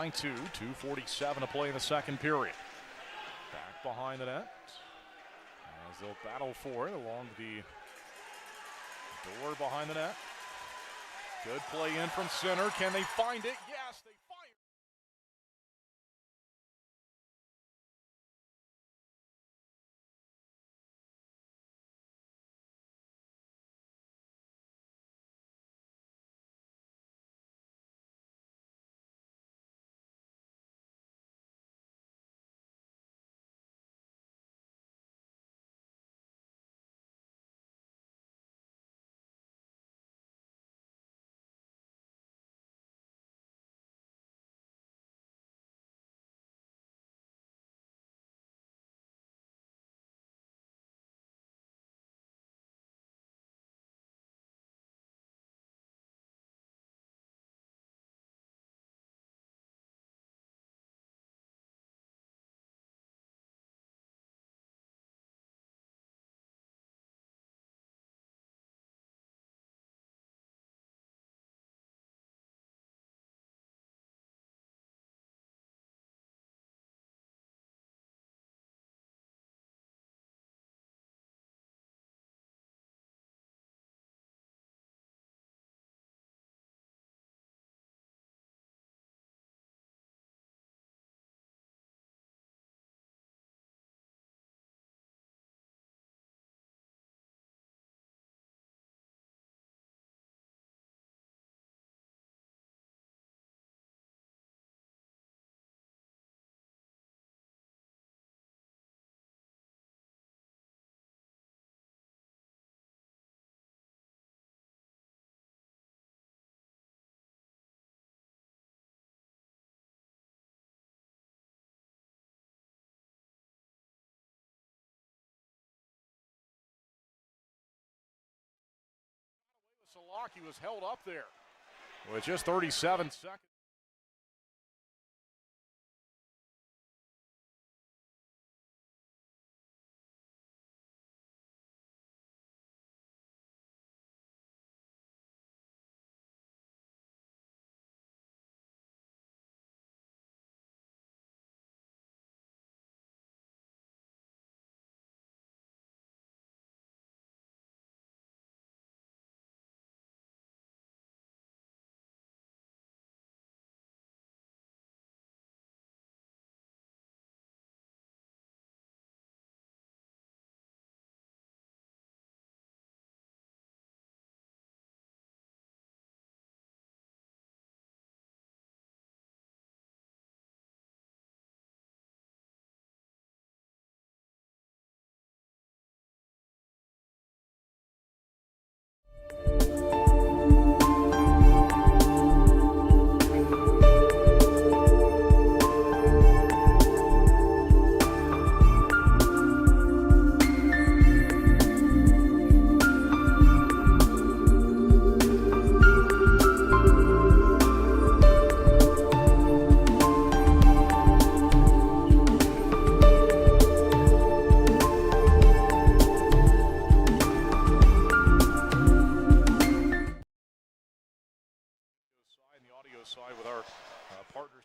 by 2. 2:47 to play in the second period. Back behind the net as they'll battle for it along the door behind the net. Good play in from center. Can they find it? Yes, they fire. Salaki was held up there with just 37 seconds. Side with our partners.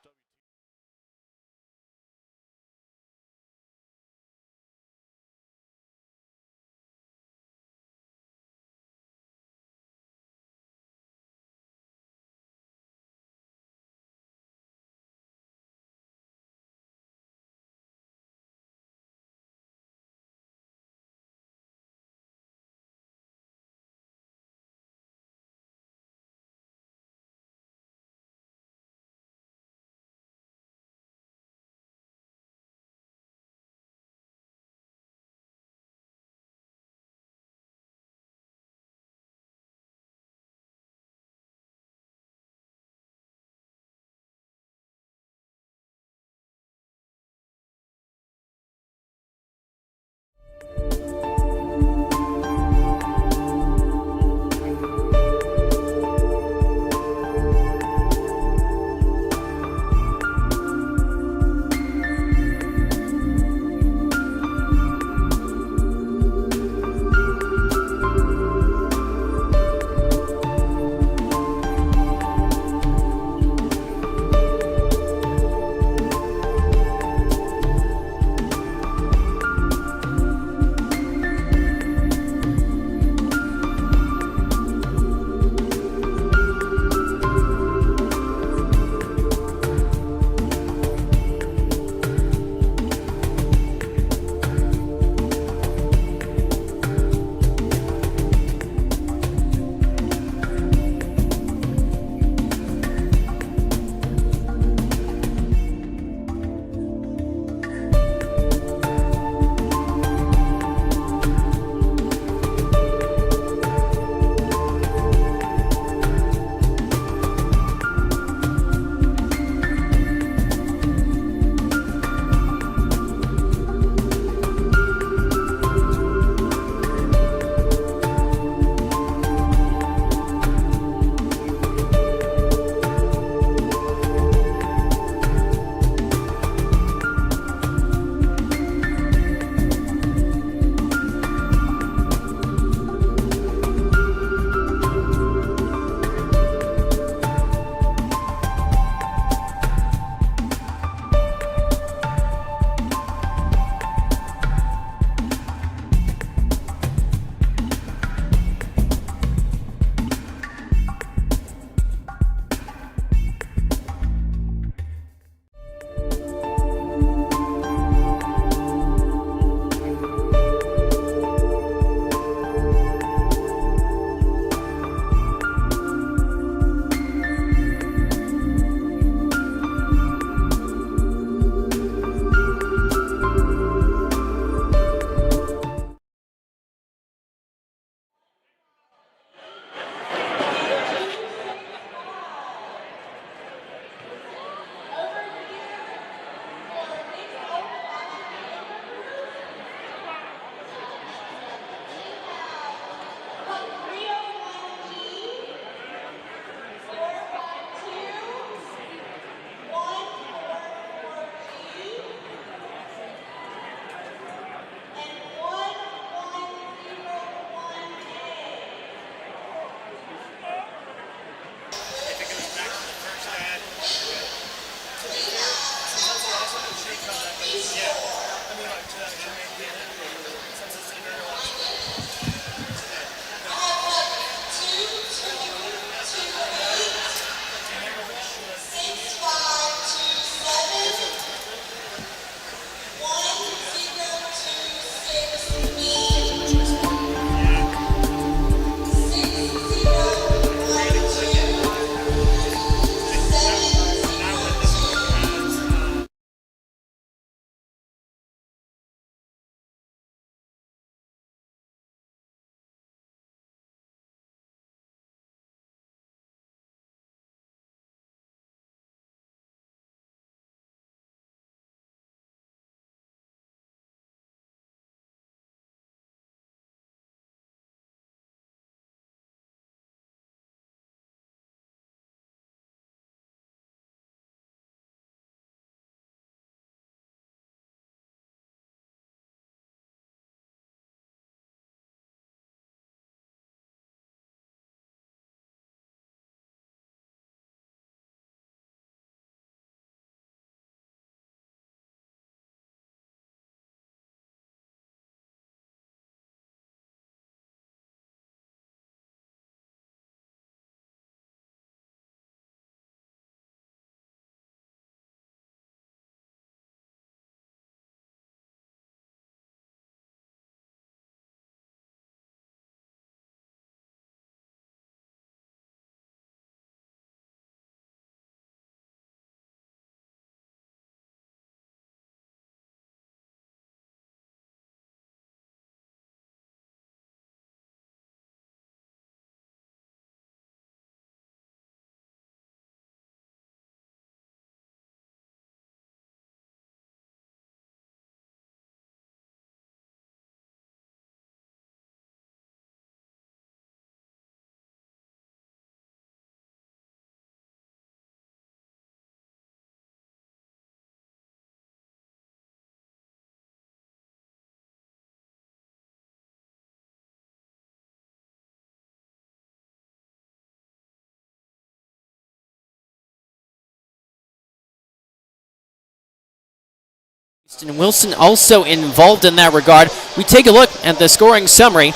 And Wilson also involved in that regard. We take a look at the scoring summary,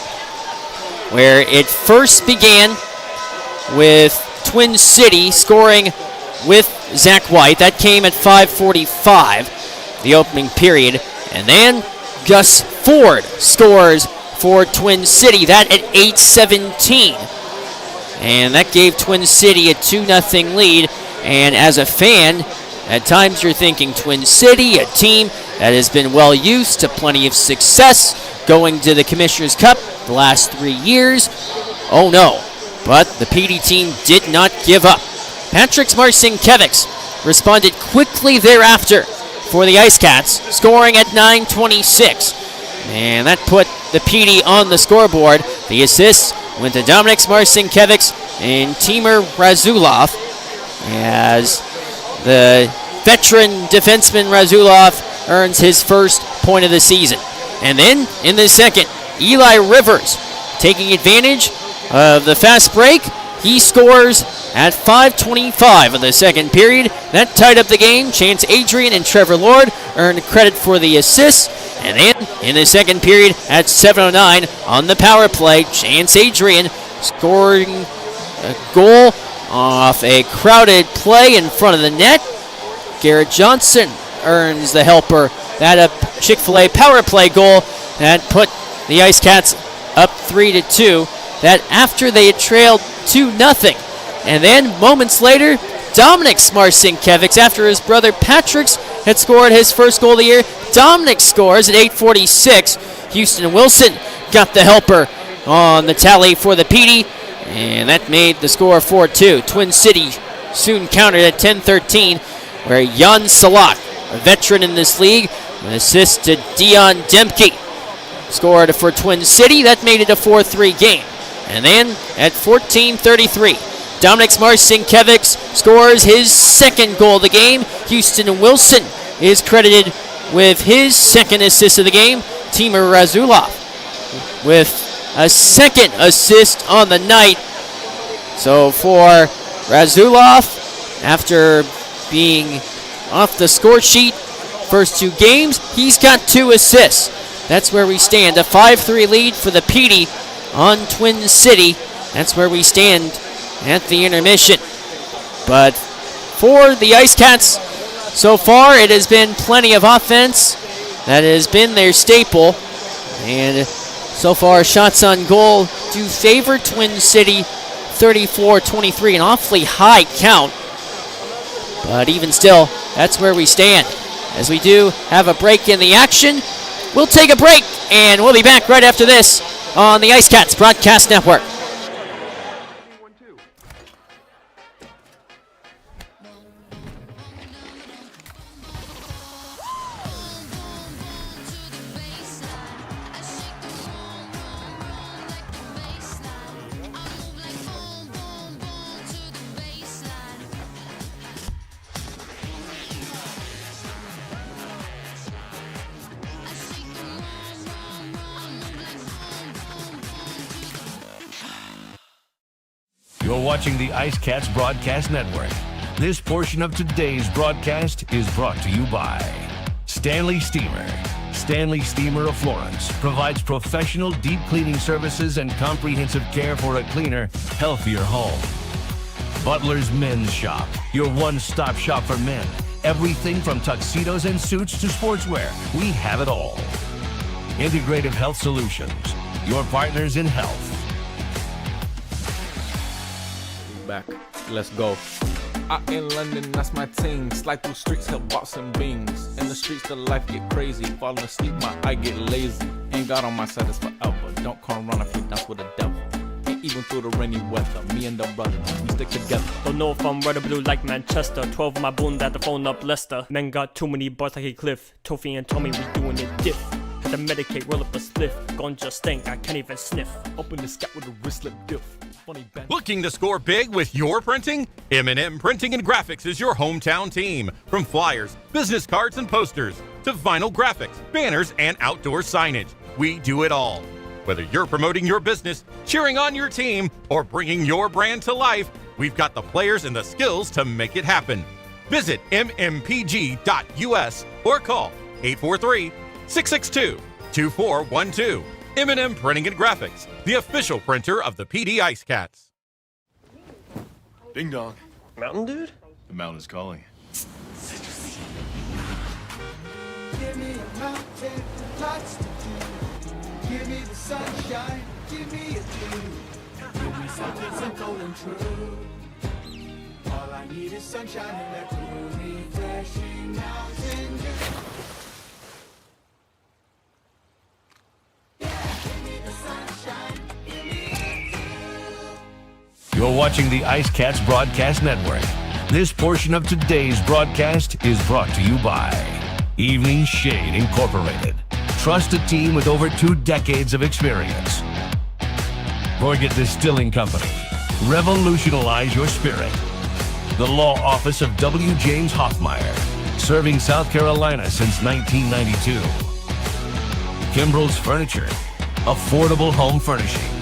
where it first began with Twin City scoring with Zach White. That came at 5:45, the opening period. And then Gus Ford scores for Twin City, that at 8:17. And that gave Twin City a 2-0 lead. And as a fan, at times you're thinking Twin City, a team that has been well used to plenty of success going to the Commissioner's Cup the last 3 years. Oh no, but the PD team did not give up. Patrick Marcinkiewicz responded quickly thereafter for the IceCats, scoring at 9:26. And that put the PD on the scoreboard. The assists went to Dominic Marcinkiewicz and Timur Razulov, as the veteran defenseman Razulov earns his first point of the season. And then in the second, Eli Rivers, taking advantage of the fast break, he scores at 5:25 of the second period. That tied up the game. Chance Adrian and Trevor Lord earned credit for the assists. And then in the second period at 7:09 on the power play, Chance Adrian scoring a goal off a crowded play in front of the net. Garrett Johnson earns the helper. That a Chick-fil-A power play goal that put the IceCats up 3-2. That after they had trailed 2-0. And then moments later, Dominic Marcinkiewicz, after his brother Patrick had scored his first goal of the year, Dominic scores at 8:46. Houston Wilson got the helper on the tally for the PD, and that made the score 4-2. Twin City soon countered at 10:13, where Jan Salak, a veteran in this league, an assist to Dion Demke, scored for Twin City. That made it a 4-3 game. And then at 14:33, Dominic Marcinkiewicz scores his second goal of the game. Houston Wilson is credited with his second assist of the game. Timur Razulov with a second assist on the night. So for Razulov, after being off the score sheet first 2 games, he's got 2 assists. That's where we stand. A 5-3 lead for the PD on Twin City. That's where we stand at the intermission. But for the IceCats, so far it has been plenty of offense. That has been their staple. And so far, shots on goal do favor Twin City, 34-23, an awfully high count. But even still, that's where we stand. As we do have a break in the action, we'll take a break, and we'll be back right after this on the IceCats Broadcast Network. You're watching the IceCats Broadcast Network. This portion of today's broadcast is brought to you by Stanley Steamer. Stanley Steamer of Florence provides professional deep cleaning services and comprehensive care for a cleaner, healthier home. Butler's Men's Shop, your one-stop shop for men. Everything from tuxedos and suits to sportswear. We have it all. Integrative Health Solutions, your partners in health. Back. Let's go. Out in London, that's my ting. Slide through streets, help box and beans. In the streets, the life get crazy. Falling asleep, my eye get lazy. Ain't God on my side, it's forever. Don't come run if you dance with the devil. Ain't even through the rainy weather. Me and the brother, we stick together. Don't know if I'm red or blue like Manchester. 12 of my boon that the phone up Leicester. Men got too many bars like a cliff. Tofi and Tommy, we doing it diff. Had to medicate, roll up a spliff. Ganja stank, I can't even sniff. Open the scat with a wristlet diff. Looking to score big with your printing? M&M Printing and Graphics is your hometown team. From flyers, business cards and posters, to vinyl graphics, banners, and outdoor signage, we do it all. Whether you're promoting your business, cheering on your team, or bringing your brand to life, we've got the players and the skills to make it happen. Visit mmpg.us or call 843-662-2412. M&M Printing and Graphics, the official printer of the PD IceCats. Ding dong. Mountain Dude? The mountain is calling. Give me a mountain, lots to do. Give me the sunshine, give me a dew. Give me something simple and true. All I need is sunshine and that cool, refreshing mountain dew. You're watching the IceCats Broadcast Network. This portion of today's broadcast is brought to you by Evening Shade Incorporated. Trusted team with over 2 decades of experience. Gorget Distilling Company. Revolutionize your spirit. The Law Office of W. James Hoffmeyer. Serving South Carolina since 1992. Kimbrell's Furniture. Affordable home furnishings.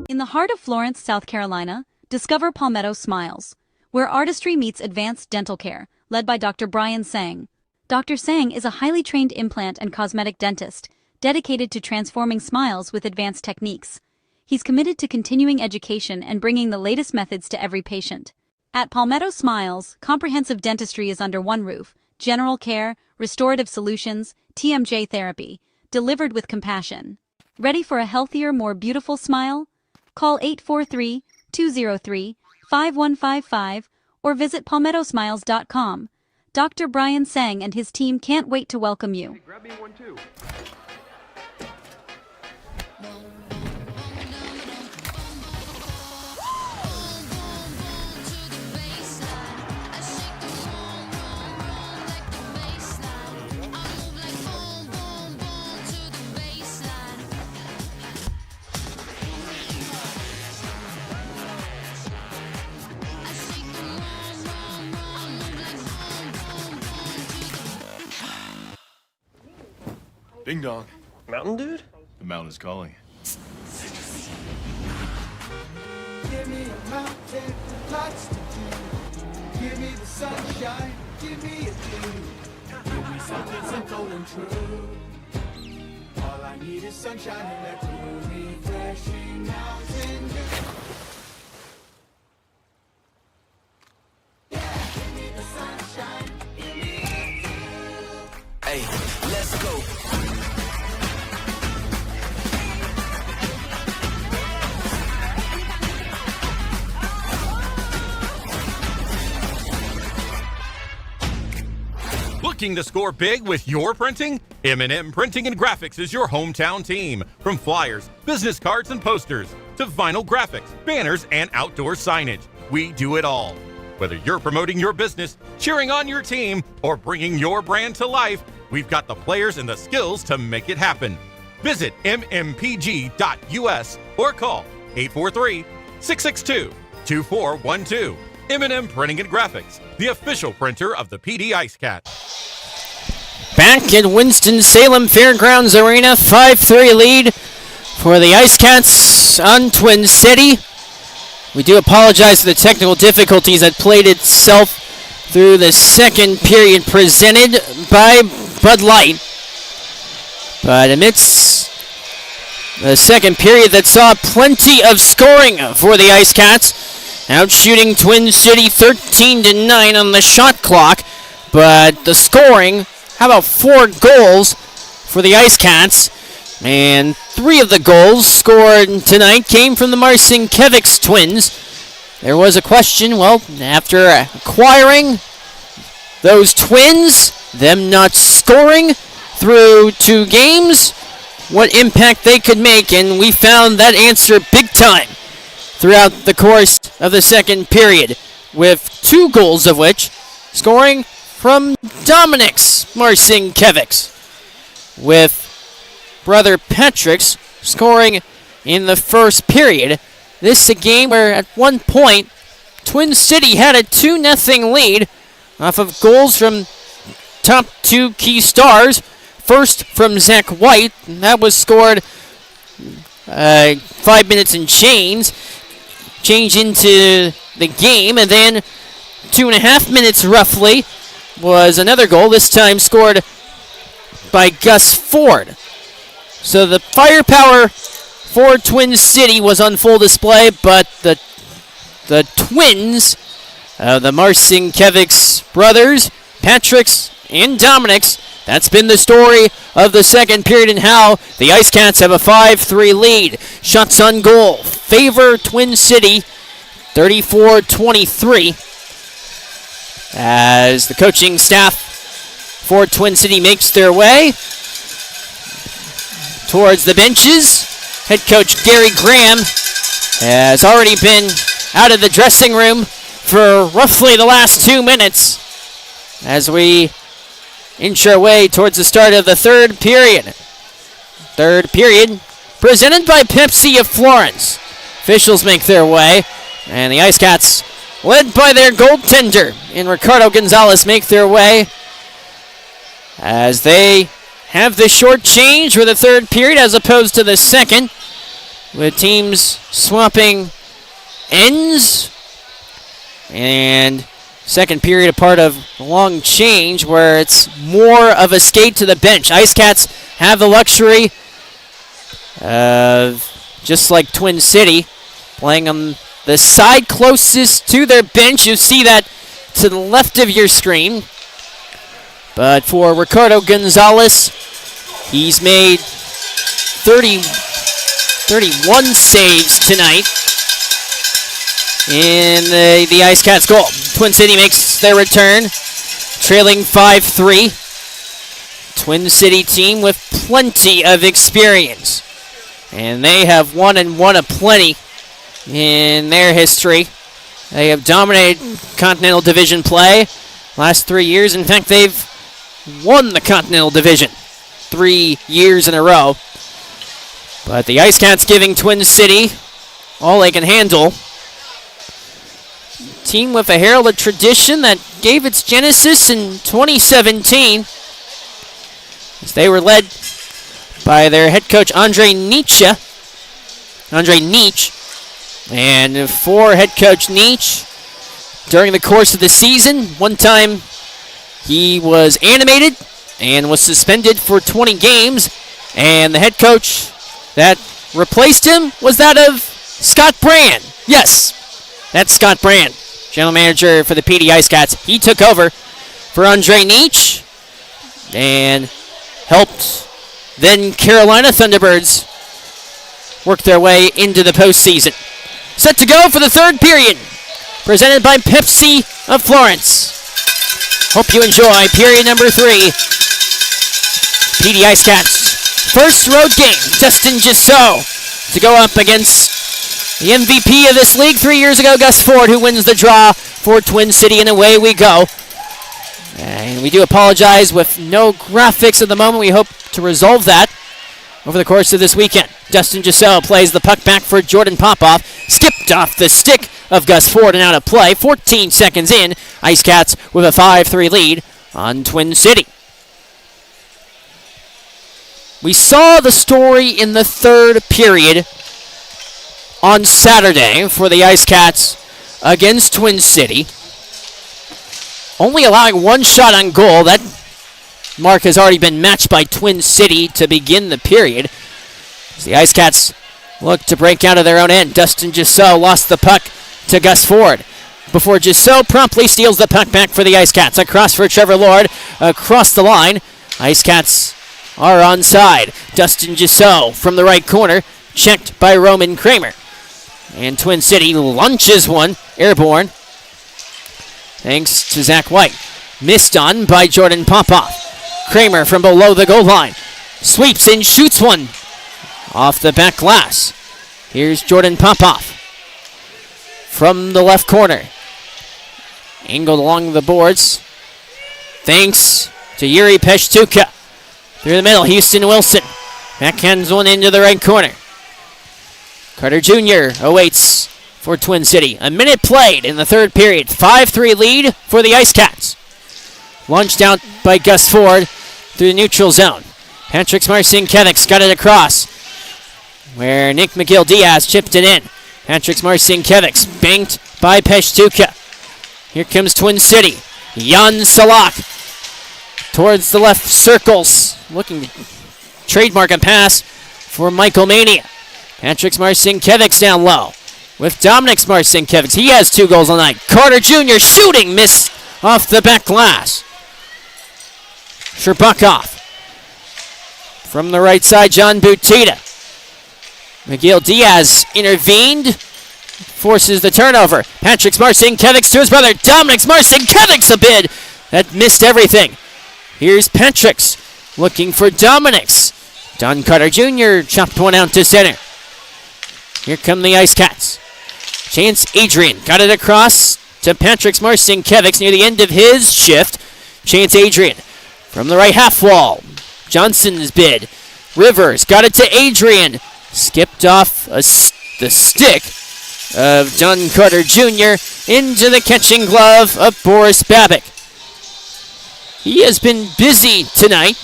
In the heart of Florence, South Carolina, discover Palmetto Smiles, where artistry meets advanced dental care, led by Dr. Brian Sang. Dr. Sang is a highly trained implant and cosmetic dentist, dedicated to transforming smiles with advanced techniques. He's committed to continuing education and bringing the latest methods to every patient. At Palmetto Smiles, comprehensive dentistry is under one roof: general care, restorative solutions, TMJ therapy, delivered with compassion. Ready for a healthier, more beautiful smile? Call 843-203-5155 or visit palmettosmiles.com. Dr. Brian Sang and his team can't wait to welcome you. Grab me one too. Ding dong. Mountain Dude? The mountain is calling. Give me a mountain, lots to do. Give me the sunshine, give me a dew. Give me something simple and true. All I need is sunshine and that cool, refreshing mountain dew. Yeah, give me the sunshine, give me a dew. Hey, let's go. Looking to score big with your printing? M&M Printing and Graphics is your hometown team. From flyers, business cards, and posters to vinyl graphics, banners, and outdoor signage, we do it all. Whether you're promoting your business, cheering on your team, or bringing your brand to life, we've got the players and the skills to make it happen. Visit mmpg.us or call 843-662-2412. M&M Printing and Graphics, the official printer of the PD IceCats. Back at Winston-Salem Fairgrounds Arena, 5-3 lead for the IceCats on Twin City. We do apologize for the technical difficulties that played itself through the second period presented by Bud Light. But amidst the second period that saw plenty of scoring for the IceCats, outshooting Twin City 13-9 on the shot clock, but the scoring, how about 4 goals for the IceCats? And 3 of the goals scored tonight came from the Marcinkiewicz twins. There was a question, well, after acquiring those twins, them not scoring through 2 games, what impact they could make, and we found that answer big time throughout the course of the second period, with 2 goals of which scoring from Dominic's Marcinkiewicz, with brother Patrick's scoring in the first period. This is a game where at one point Twin City had a 2-0 lead off of goals from top two key stars. First from Zach White, and that was scored 5 minutes and change into the game, and then 2.5 minutes roughly was another goal, this time scored by Gus Ford. So the firepower for Twin City was on full display, but the twins, the Marcinkiewicz brothers, Patrick's and Dominic's, that's been the story of the second period and how the IceCats have a 5-3 lead. Shots on goal favor Twin City, 34-23. As the coaching staff for Twin City makes their way towards the benches. Head coach Gary Graham has already been out of the dressing room for roughly the last 2 minutes as we inch our way towards the start of the third period. Third period presented by Pepsi of Florence. Officials make their way, and the IceCats, led by their goaltender in Ricardo Gonzalez, make their way as they have the short change for the third period as opposed to the second, with teams swapping ends. And second period a part of a long change where it's more of a skate to the bench. IceCats have the luxury of, just like Twin City, playing on the side closest to their bench. You see that to the left of your screen. But for Ricardo Gonzalez, he's made 31 saves tonight in the IceCats goal. Twin City makes their return, trailing 5-3. Twin City team with plenty of experience, and they have won and won a plenty in their history. They have dominated Continental Division play last 3 years. In fact, they've won the Continental Division 3 years in a row. But the IceCats giving Twin City all they can handle. Team with a heralded tradition that gave its genesis in 2017, as they were led by their head coach Andre Nietzsche. And for head coach Nietzsche, during the course of the season, one time he was animated and was suspended for 20 games, and the head coach that replaced him was that of Scott Brand. Yes, that's Scott Brand, general manager for the PD IceCats. He took over for Andre Nietzsche and helped then Carolina Thunderbirds work their way into the postseason. Set to go for the third period, presented by Pepsi of Florence. Hope you enjoy period number 3. PD IceCats first road game. Dustin Gisso to go up against the MVP of this league 3 years ago, Gus Ford, who wins the draw for Twin City, and away we go. And we do apologize with no graphics at the moment. We hope to resolve that over the course of this weekend. Dustin Gisso plays the puck back for Jordan Popoff. Skipped off the stick of Gus Ford and out of play. 14 seconds in, IceCats with a 5-3 lead on Twin City. We saw the story in the third period on Saturday for the IceCats against Twin City. Only allowing one shot on goal. That mark has already been matched by Twin City to begin the period. As the IceCats look to break out of their own end. Dustin Gisso lost the puck to Gus Ford before Gisso promptly steals the puck back for the IceCats. Across for Trevor Lord, across the line. IceCats are onside. Dustin Gisso from the right corner, checked by Roman Kramer. And Twin City launches one, airborne, thanks to Zach White. Missed on by Jordan Popoff. Kramer from below the goal line sweeps and shoots one off the back glass. Here's Jordan Popoff from the left corner. Angled along the boards. Thanks to Yuri Peshtuka. Through the middle, Houston Wilson. Backhands one into the right corner. Carter Jr. awaits for Twin City. A minute played in the third period. 5-3 lead for the IceCats. Launched out by Gus Ford through the neutral zone. Patrick Marcinkiewicz got it across, where Nick McGill-Diaz chipped it in. Patrick Marcinkiewicz banked by Peshtuka. Here comes Twin City. Jan Salak towards the left circles, looking to trademark a pass for Michael Mania. Patrick Marcinkiewicz down low with Dominic Marcinkiewicz. He has 2 goals on night. Carter Jr. shooting, missed off the back glass. Sherbakov. From the right side, John Butita. McGill-Diaz intervened, forces the turnover. Patrick Marcinkiewicz to his brother, Dominic Marcinkiewicz, a bid that missed everything. Here's Patrick's looking for Dominic's. Don Carter Jr. chopped one out to center. Here come the IceCats. Chance Adrian got it across to Patrick Marcinkiewicz near the end of his shift. Chance Adrian from the right half wall. Johnson's bid. Rivers got it to Adrian. Skipped off the stick of Don Carter Jr. into the catching glove of Boris Babic. He has been busy tonight.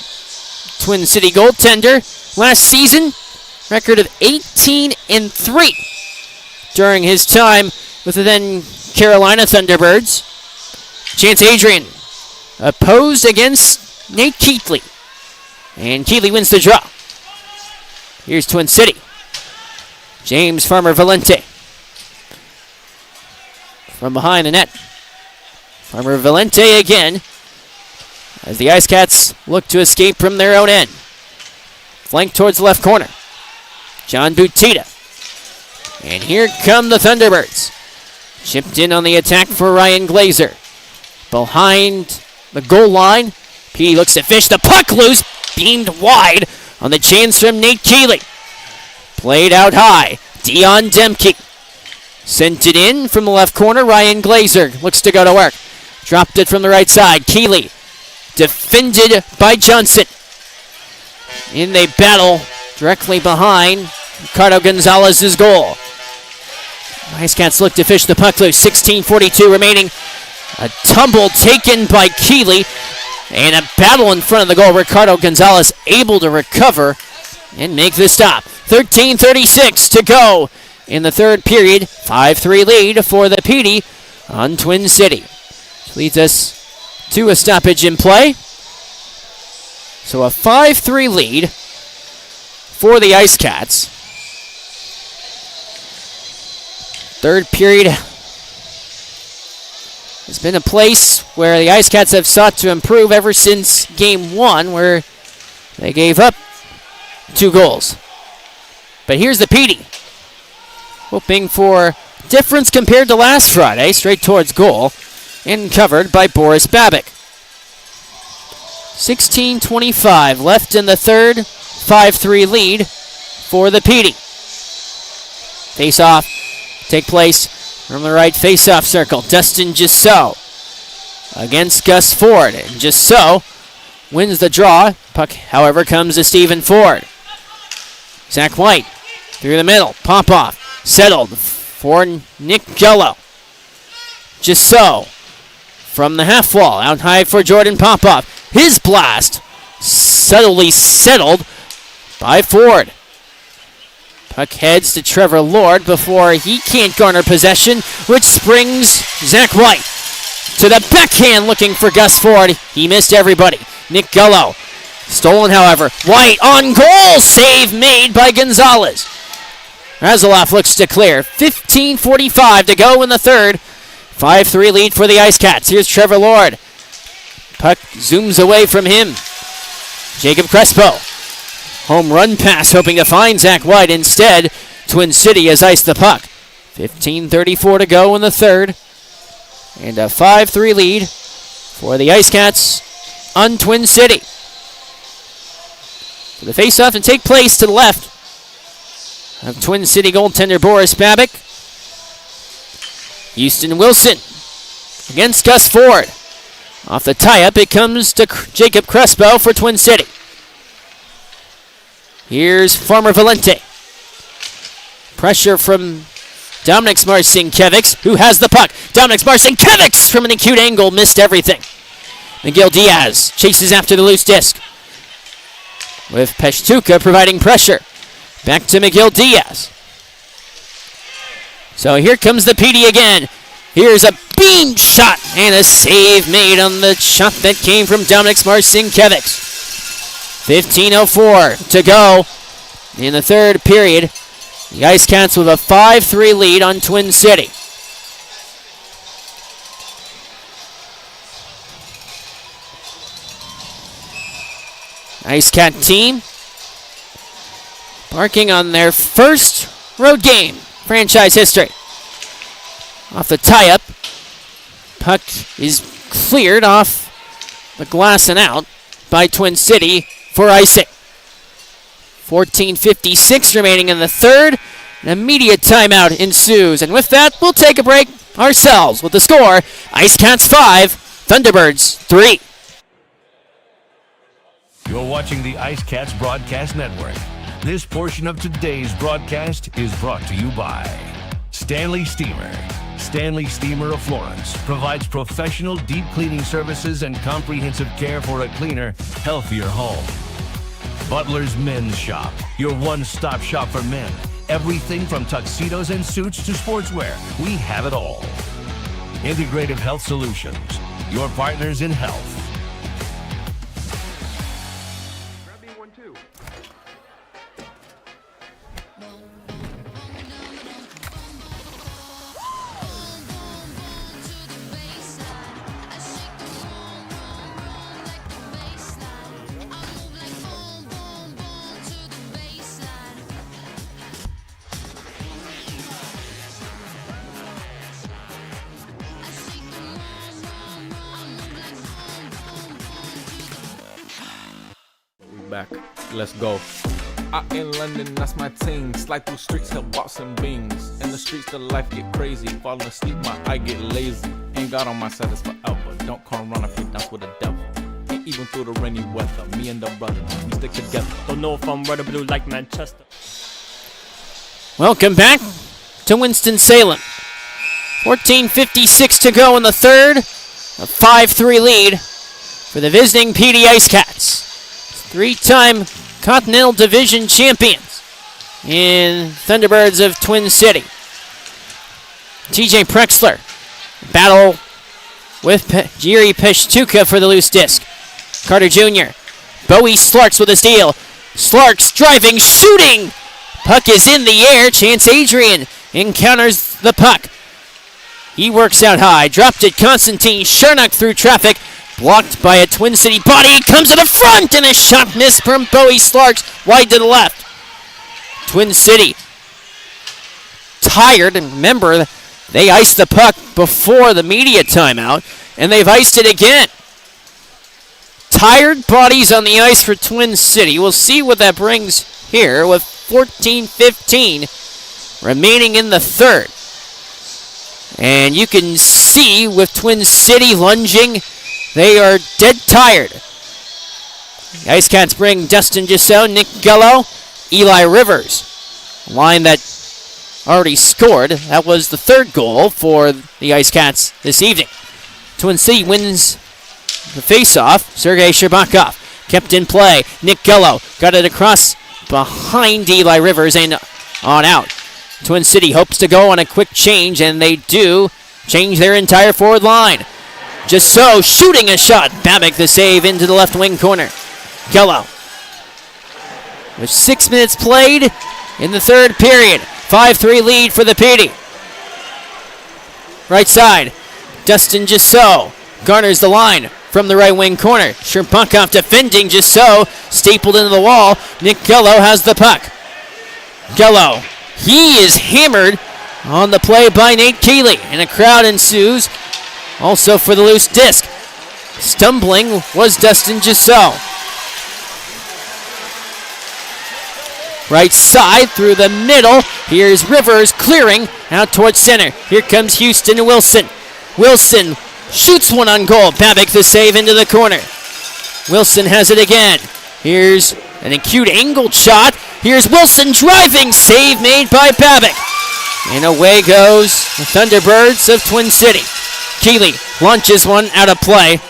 Twin City goaltender last season, record of 18-3 during his time with the then Carolina Thunderbirds. Chance Adrian opposed against Nate Keatley, and Keatley wins the draw. Here's Twin City. James Farmer Valente from behind the net. Farmer Valente again, as the IceCats look to escape from their own end. Flank towards the left corner. John Butita. And here come the Thunderbirds. Chipped in on the attack for Ryan Glazer. Behind the goal line, P looks to fish the puck loose. Beamed wide on the chance from Nate Keeley. Played out high. Dion Demke. Sent it in from the left corner. Ryan Glazer looks to go to work. Dropped it from the right side. Keeley. Defended by Johnson. In they battle directly behind Ricardo Gonzalez's goal. IceCats look to fish the puck loose. 16:42 remaining. A tumble taken by Keeley. And a battle in front of the goal. Ricardo Gonzalez able to recover and make the stop. 13:36 to go in the third period. 5-3 lead for the PD on Twin City. Which leads us to a stoppage in play. So a 5-3 lead for the IceCats. Third period has been a place where the IceCats have sought to improve ever since Game 1, where they gave up 2 goals. But here's the PD, hoping for difference compared to last Friday, straight towards goal, and covered by Boris Babic. 16:25 left in the third, 5-3 lead for the PD. Face-off take place from the right face-off circle. Dustin Gisso against Gus Ford. And Gisso wins the draw. Puck, however, comes to Stephen Ford. Zach White through the middle. Pop-off. Settled for Nick Gello. Gisso from the half wall. Out high for Jordan Popoff. His blast subtly settled by Ford. Puck heads to Trevor Lord before he can't garner possession, which springs Zach White to the backhand looking for Gus Ford. He missed everybody. Nick Gullo stolen, however. White on goal. Save made by Gonzalez. Razaloff looks to clear. 15:45 to go in the third. 5-3 lead for the IceCats. Here's Trevor Lord. Puck zooms away from him. Jacob Crespo. Home run pass, hoping to find Zach White. Instead, Twin City has iced the puck. 15:34 to go in the third. And a 5-3 lead for the IceCats on Twin City. So the face-off to take place to the left of Twin City goaltender Boris Babic. Houston Wilson against Gus Ford. Off the tie-up, it comes to Jacob Crespo for Twin City. Here's Farmer Valente. Pressure from Dominic Marcinkiewicz, who has the puck. Dominic Marcinkiewicz from an acute angle, missed everything. Miguel Diaz chases after the loose disc, with Peshtuka providing pressure. Back to Miguel Diaz. So here comes the PD again. Here's a beam shot and a save made on the shot that came from Dominic Marcinkiewicz. 15:04 to go in the third period. The IceCats with a 5-3 lead on Twin City. IceCat team embarking on their first road game franchise history. Off the tie-up, puck is cleared off the glass and out by Twin City for icing. 14:56 remaining in the third. An immediate timeout ensues. And with that, we'll take a break ourselves with the score, IceCats 5, Thunderbirds 3. You're watching the IceCats Broadcast Network. This portion of today's broadcast is brought to you by Stanley Steamer. Stanley Steamer of Florence provides professional deep cleaning services and comprehensive care for a cleaner, healthier home. Butler's Men's Shop, your one-stop shop for men. Everything from tuxedos and suits to sportswear. We have it all. Integrative Health Solutions, your partners in health. Grab me 1-2. Back, let's go. Out in London, that's my team. Slide through streets, help boxing beans. In the streets, the life get crazy. Falling asleep, my eye get lazy. Ain't God on my side, it's forever. Don't come run if you dance with the devil. Ain't even through the rainy weather. Me and the brothers, we stick together. Don't know if I'm red or blue like Manchester. Welcome back to Winston-Salem. 14:56 to go in the third. A 5-3 lead for the visiting PD IceCats. Three-time Continental Division champions in Thunderbirds of Twin City. TJ Prexler battle with Jiri Peshtuka for the loose disc. Carter Jr. Bowie Slarks with a steal. Slarks driving, shooting. Puck is in the air. Chance Adrian encounters the puck. He works out high. Dropped it. Constantine Sharnock through traffic. Blocked by a Twin City body. Comes to the front and a shot missed from Bowie Slarks wide to the left. Twin City tired, and remember, they iced the puck before the media timeout, and they've iced it again. Tired bodies on the ice for Twin City. We'll see what that brings here with 14:15 remaining in the third. And you can see with Twin City lunging, they are dead tired. The IceCats bring Dustin Gisso, Nick Gullo, Eli Rivers. A line that already scored. That was the third goal for the IceCats this evening. Twin City wins the faceoff. Sergei Sherbakov kept in play. Nick Gullo got it across behind Eli Rivers and on out. Twin City hopes to go on a quick change, and they do change their entire forward line. Just so, shooting a shot. Babbitt the save into the left wing corner. Gullo. With 6 minutes played in the third period. 5-3 lead for the PD. Right side. Dustin Gisso garners the line from the right wing corner. Sherbakov defending Gisso. Stapled into the wall. Nick Gullo has the puck. Gullo. He is hammered on the play by Nate Keeley. And a crowd ensues. Also for the loose disc. Stumbling was Dustin Gisso. Right side through the middle. Here's Rivers clearing out towards center. Here comes Houston Wilson. Wilson shoots one on goal. Babick the save into the corner. Wilson has it again. Here's an acute angled shot. Here's Wilson driving. Save made by Babick. And away goes the Thunderbirds of Twin City. Keeley launches one out of play.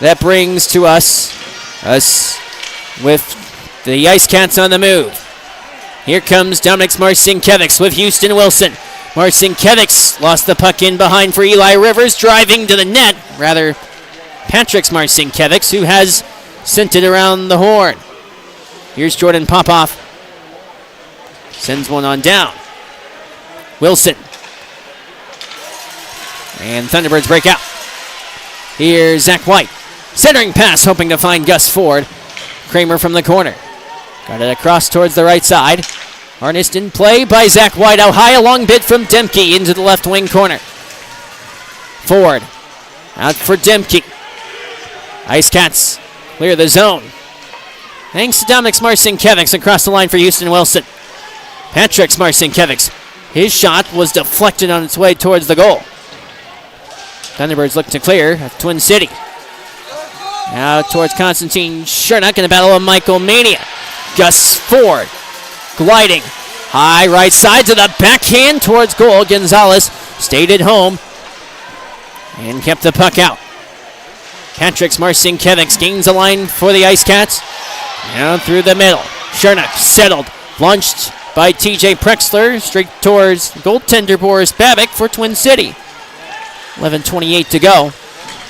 That brings to us with the IceCats on the move. Here comes Dominic Marcinkiewicz with Houston Wilson. Marcinkiewicz lost the puck in behind for Eli Rivers, driving to the net. Rather, Patrick's Marcinkiewicz, who has sent it around the horn. Here's Jordan Popoff. Sends one on down. Wilson. And Thunderbirds break out. Here's Zach White. Centering pass, hoping to find Gus Ford. Kramer from the corner. Got it across towards the right side. Harnessed in play by Zach White. Out high, a long bid from Demke into the left wing corner. Ford. Out for Demke. IceCats clear the zone. Thanks to Dominic Marcinkiewicz across the line for Houston Wilson. Patrick's Marcinkiewicz. His shot was deflected on its way towards the goal. Thunderbirds look to clear at Twin City. Now towards Constantine Chernak in the battle of Michael Mania. Gus Ford gliding. High right side to the backhand towards goal. Gonzalez stayed at home and kept the puck out. Patrick's Marcinkiewicz gains the line for the IceCats. Down through the middle. Chernak settled. Launched by TJ Prexler straight towards goaltender Boris Babick for Twin City. 11:28 to go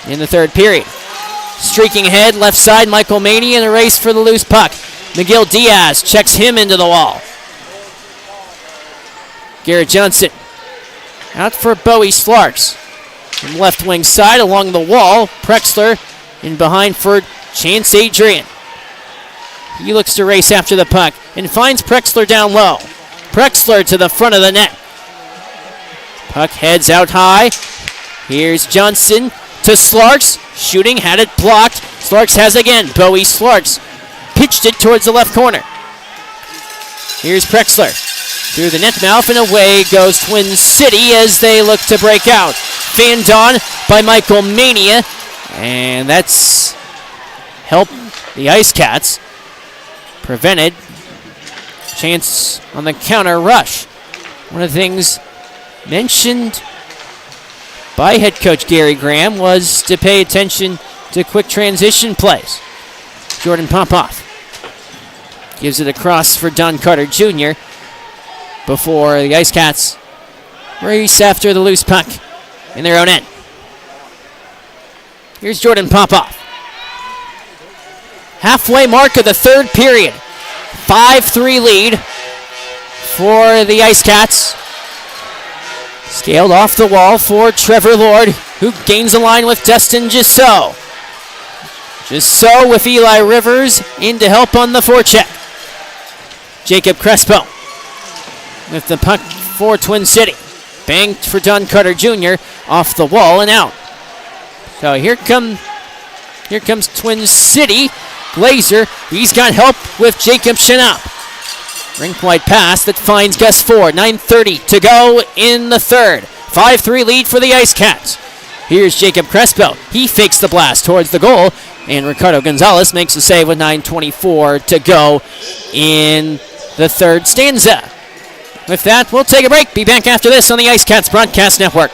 in the third period. Streaking ahead, left side, Michael Maney in a race for the loose puck. Miguel Diaz checks him into the wall. Garrett Johnson out for Bowie Slarks. From left wing side along the wall, Prexler in behind for Chance Adrian. He looks to race after the puck and finds Prexler down low. Prexler to the front of the net. Puck heads out high. Here's Johnson to Slarks. Shooting, had it blocked. Slarks has again. Bowie Slarks pitched it towards the left corner. Here's Prexler through the net mouth, and away goes Twin City as they look to break out. Fanned on by Michael Mania, and that's helped the IceCats. Prevented chance on the counter rush. One of the things mentioned by head coach Gary Graham was to pay attention to quick transition plays. Jordan Popoff gives it across for Don Carter Jr. before the IceCats race after the loose puck in their own end. Here's Jordan Popoff. Halfway mark of the third period. 5-3 lead for the IceCats. Scaled off the wall for Trevor Lord, who gains a line with Dustin Gisso. Gisso with Eli Rivers in to help on the forecheck. Jacob Crespo with the puck for Twin City. Banked for Don Carter Jr. off the wall and out. So here comes Twin City. Glazer, he's got help with Jacob Chenap. Rink-wide pass that finds Gus Ford. 9:30 to go in the third. 5-3 lead for the IceCats. Here's Jacob Crespo. He fakes the blast towards the goal, and Ricardo Gonzalez makes the save with 9:24 to go in the third stanza. With that, we'll take a break. Be back after this on the IceCats Broadcast Network.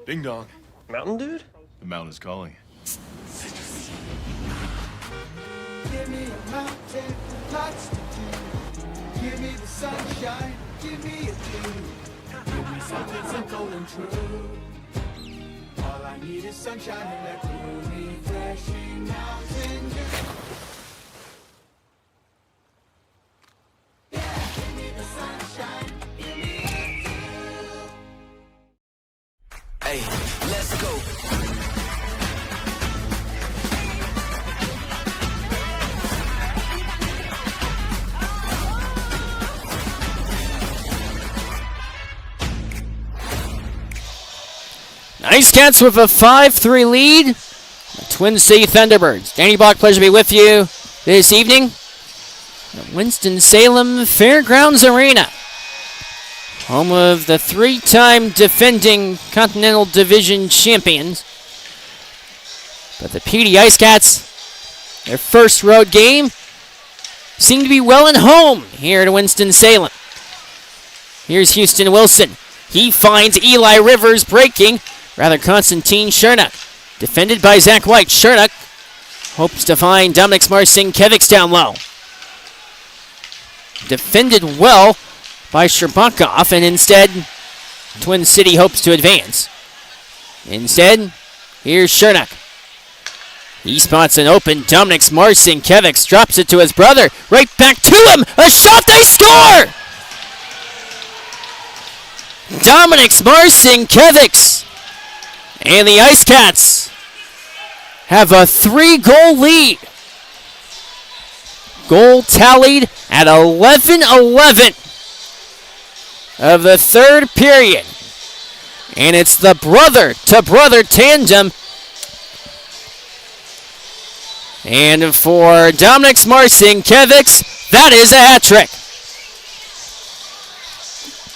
Ding dong. Mountain Dude? The mountain is calling. Give me a mountain, lots to do. Give me the sunshine, give me a dew. Give me something simple and true. All I need is sunshine and that cool, refreshing mountain dew. Yeah, give me the sunshine, give me a dew. Hey, let's go. IceCats with a 5-3 lead. The Twin City Thunderbirds. Danny Block, pleasure to be with you this evening at Winston-Salem Fairgrounds Arena, home of the 3-time defending Continental Division champions. But the PD IceCats, their first road game, seem to be well at home here at Winston-Salem. Here's Houston Wilson. He finds Eli Rivers breaking, Konstantin Chernak. Defended by Zach White. Chernak hopes to find Dominic Marcinkiewicz down low. Defended well by Sherbakov, and instead, Twin City hopes to advance. Instead, here's Chernak. He spots an open Dominic Marcinkiewicz, drops it to his brother, right back to him. A shot, they score! Dominic Marcinkiewicz and the IceCats have a 3-goal lead. Goal tallied at 11-11 of the third period. And it's the brother-to-brother tandem. And for Dominic Marcinkiewicz, that is a hat trick.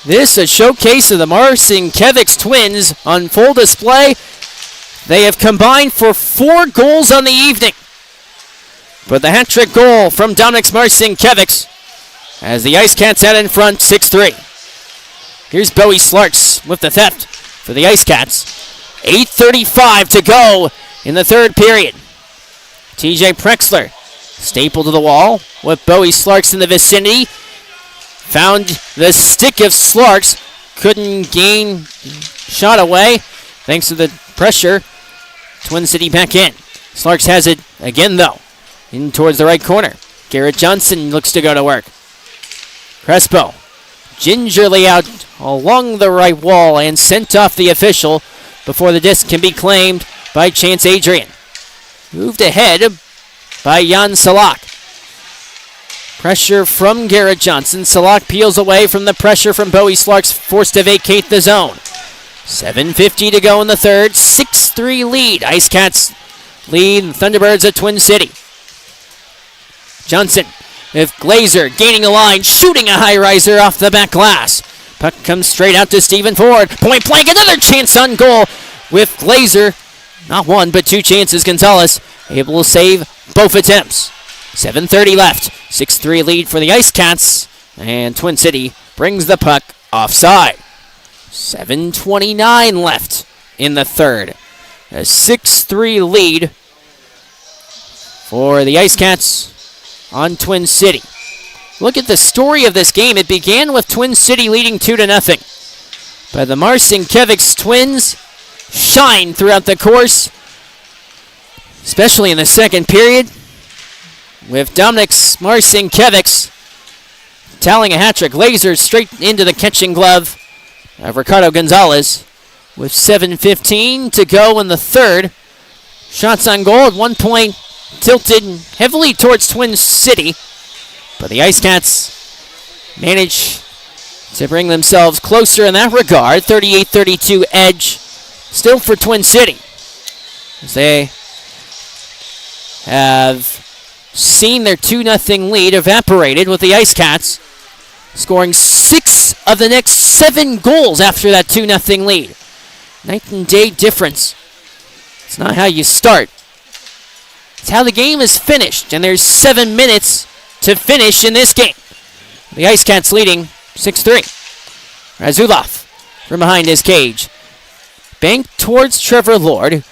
This a showcase of the Marcinkiewicz twins on full display. They have combined for 4 goals on the evening. But the hat trick goal from Dominic Marcinkiewicz as the IceCats out in front 6-3. Here's Bowie Slarks with the theft for the IceCats. 8:35 to go in the third period. TJ Prexler stapled to the wall with Bowie Slarks in the vicinity. Found the stick of Slarks. Couldn't gain shot away. Thanks to the pressure. Twin City back in. Slarks has it again, though. In towards the right corner. Garrett Johnson looks to go to work. Crespo gingerly out along the right wall and sent off the official before the disc can be claimed by Chance Adrian. Moved ahead by Jan Salak. Pressure from Garrett Johnson. Salak peels away from the pressure from Bowie Slarks, forced to vacate the zone. 7:50 to go in the third. 6-3 lead. IceCats lead Thunderbirds at Twin City. Johnson with Glazer gaining a line, shooting a high riser off the back glass. Puck comes straight out to Stephen Ford. Point blank, another chance on goal with Glazer. Not one, but 2 chances. Gonzalez able to save both attempts. 7:30 left. 6-3 lead for the IceCats. And Twin City brings the puck offside. 7:29 left in the third. A 6-3 lead for the IceCats on Twin City. Look at the story of this game. It began with Twin City leading 2-0. But the Marcinkiewicz twins shine throughout the course, especially in the second period, with Dominic Marcinkiewicz tallying a hat trick. Laser straight into the catching glove of Ricardo Gonzalez with 7:15 to go in the third. Shots on goal at one point tilted heavily towards Twin City, but the IceCats manage to bring themselves closer in that regard. 38-32 edge still for Twin City, as they have seen their 2-0 lead evaporated, with the IceCats scoring 6 of the next 7 goals after that 2-0 lead. Night and day difference. It's not how you start. It's how the game is finished, and there's 7 minutes to finish in this game. The IceCats leading 6-3. Razulov from behind his cage. Banked towards Trevor Lord.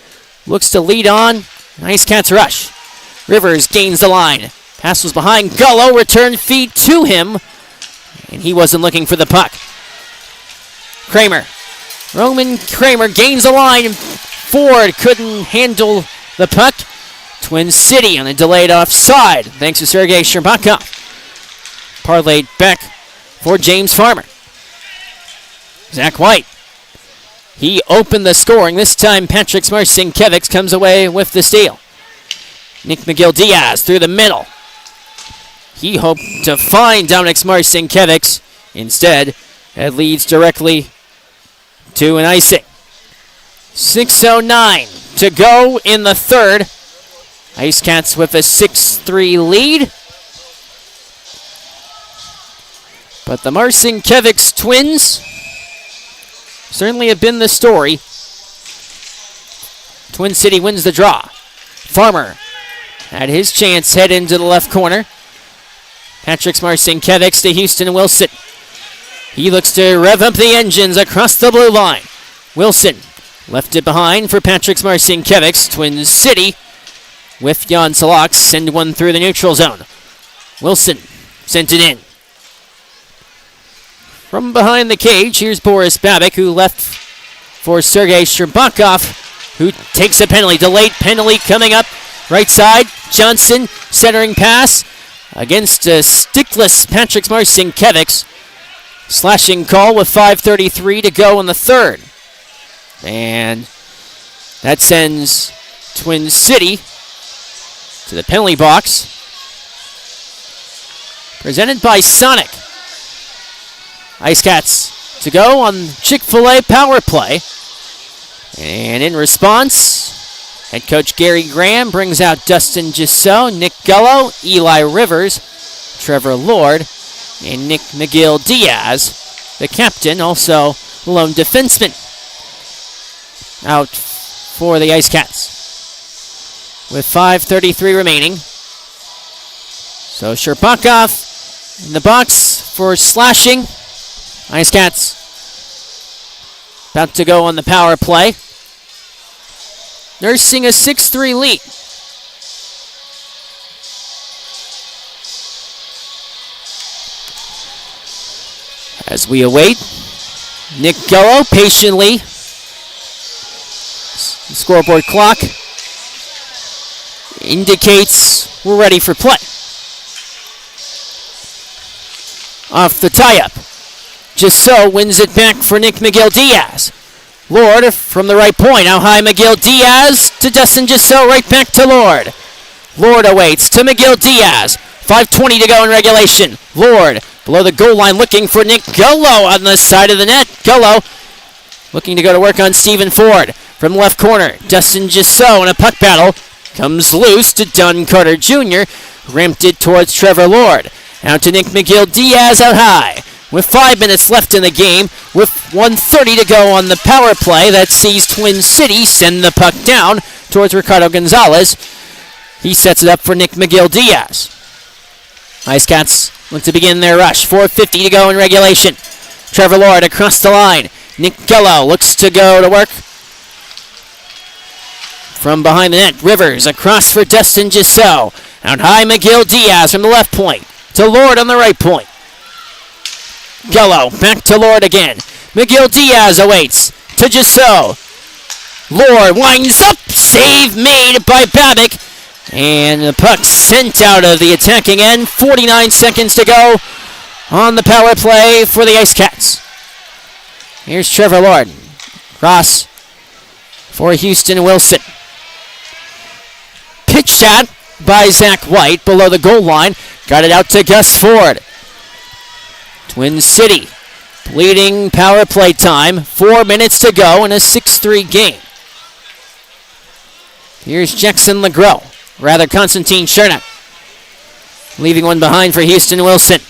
Looks to lead on. IceCats rush. Rivers gains the line. Pass was behind Gullo. Return feed to him. And he wasn't looking for the puck. Kramer. Roman Kramer gains the line. Ford couldn't handle the puck. Twin City on a delayed offside, thanks to Sergei Sherbakov. Parlayed back for James Farmer. Zach White. He opened the scoring. This time Patrick Marcinkiewicz comes away with the steal. Nick McGill-Diaz through the middle. He hoped to find Dominic 6:09 to go in the third. IceCats with a 6-3 lead. But the Marcinkiewicz twins certainly have been the story. Twin City wins the draw. Farmer had his chance, head into the left corner. Patrick Marcinkiewicz to Houston Wilson. He looks to rev up the engines across the blue line. Wilson left it behind for Patrick Marcinkiewicz. Twin City with Jan Salak send one through the neutral zone. Wilson sent it in. From behind the cage, here's Boris Babik, who left for Sergei Sherbakov, who takes a penalty. Delayed penalty coming up. Right side, Johnson centering pass against a stickless Patrick Marcinkiewicz. Slashing call with 5:33 to go in the third. And that sends Twin City to the penalty box. Presented by Sonic. IceCats to go on Chick-fil-A power play. And in response, head coach Gary Graham brings out Dustin Gisso, Nick Gullo, Eli Rivers, Trevor Lord, and Nick McGill-Diaz, the captain, also lone defenseman, out for the IceCats with 5:33 remaining. So Sherbakov in the box for slashing. IceCats about to go on the power play, nursing a 6-3 lead. As we await, Nick Gullo patiently. The scoreboard clock indicates we're ready for play. Off the tie-up. Gisso wins it back for Nick McGill-Diaz. Lord from the right point. How high McGill-Diaz to Dustin Gisso. Right back to Lord. Lord awaits to McGill-Diaz. 5:20 to go in regulation. Lord below the goal line looking for Nick Gullo on the side of the net. Gullo looking to go to work on Stephen Ford. From left corner, Dustin Gisso in a puck battle. Comes loose to Dunn Carter Jr. Ramped it towards Trevor Lord. Out to Nick McGill-Diaz out high. With 5 minutes left in the game, with 1:30 to go on the power play, that sees Twin City send the puck down towards Ricardo Gonzalez. He sets it up for Nick McGill-Diaz. IceCats look to begin their rush. 4:50 to go in regulation. Trevor Lord across the line. Nick Gullo looks to go to work. From behind the net, Rivers across for Dustin Gisso. Out high, McGill-Diaz from the left point to Lord on the right point. Gullo back to Lord again. McGill-Diaz awaits to Gisso. Lord winds up. Save made by Babik. And the puck sent out of the attacking end. 49 seconds to go on the power play for the IceCats. Here's Trevor Lord. Cross for Houston Wilson. Pitch shot by Zach White below the goal line. Got it out to Gus Ford. Twin City bleeding power play time. 4 minutes to go in a 6-3 game. Here's Jackson Legros. Rather, Konstantin Chernak. Leaving one behind for Houston Wilson.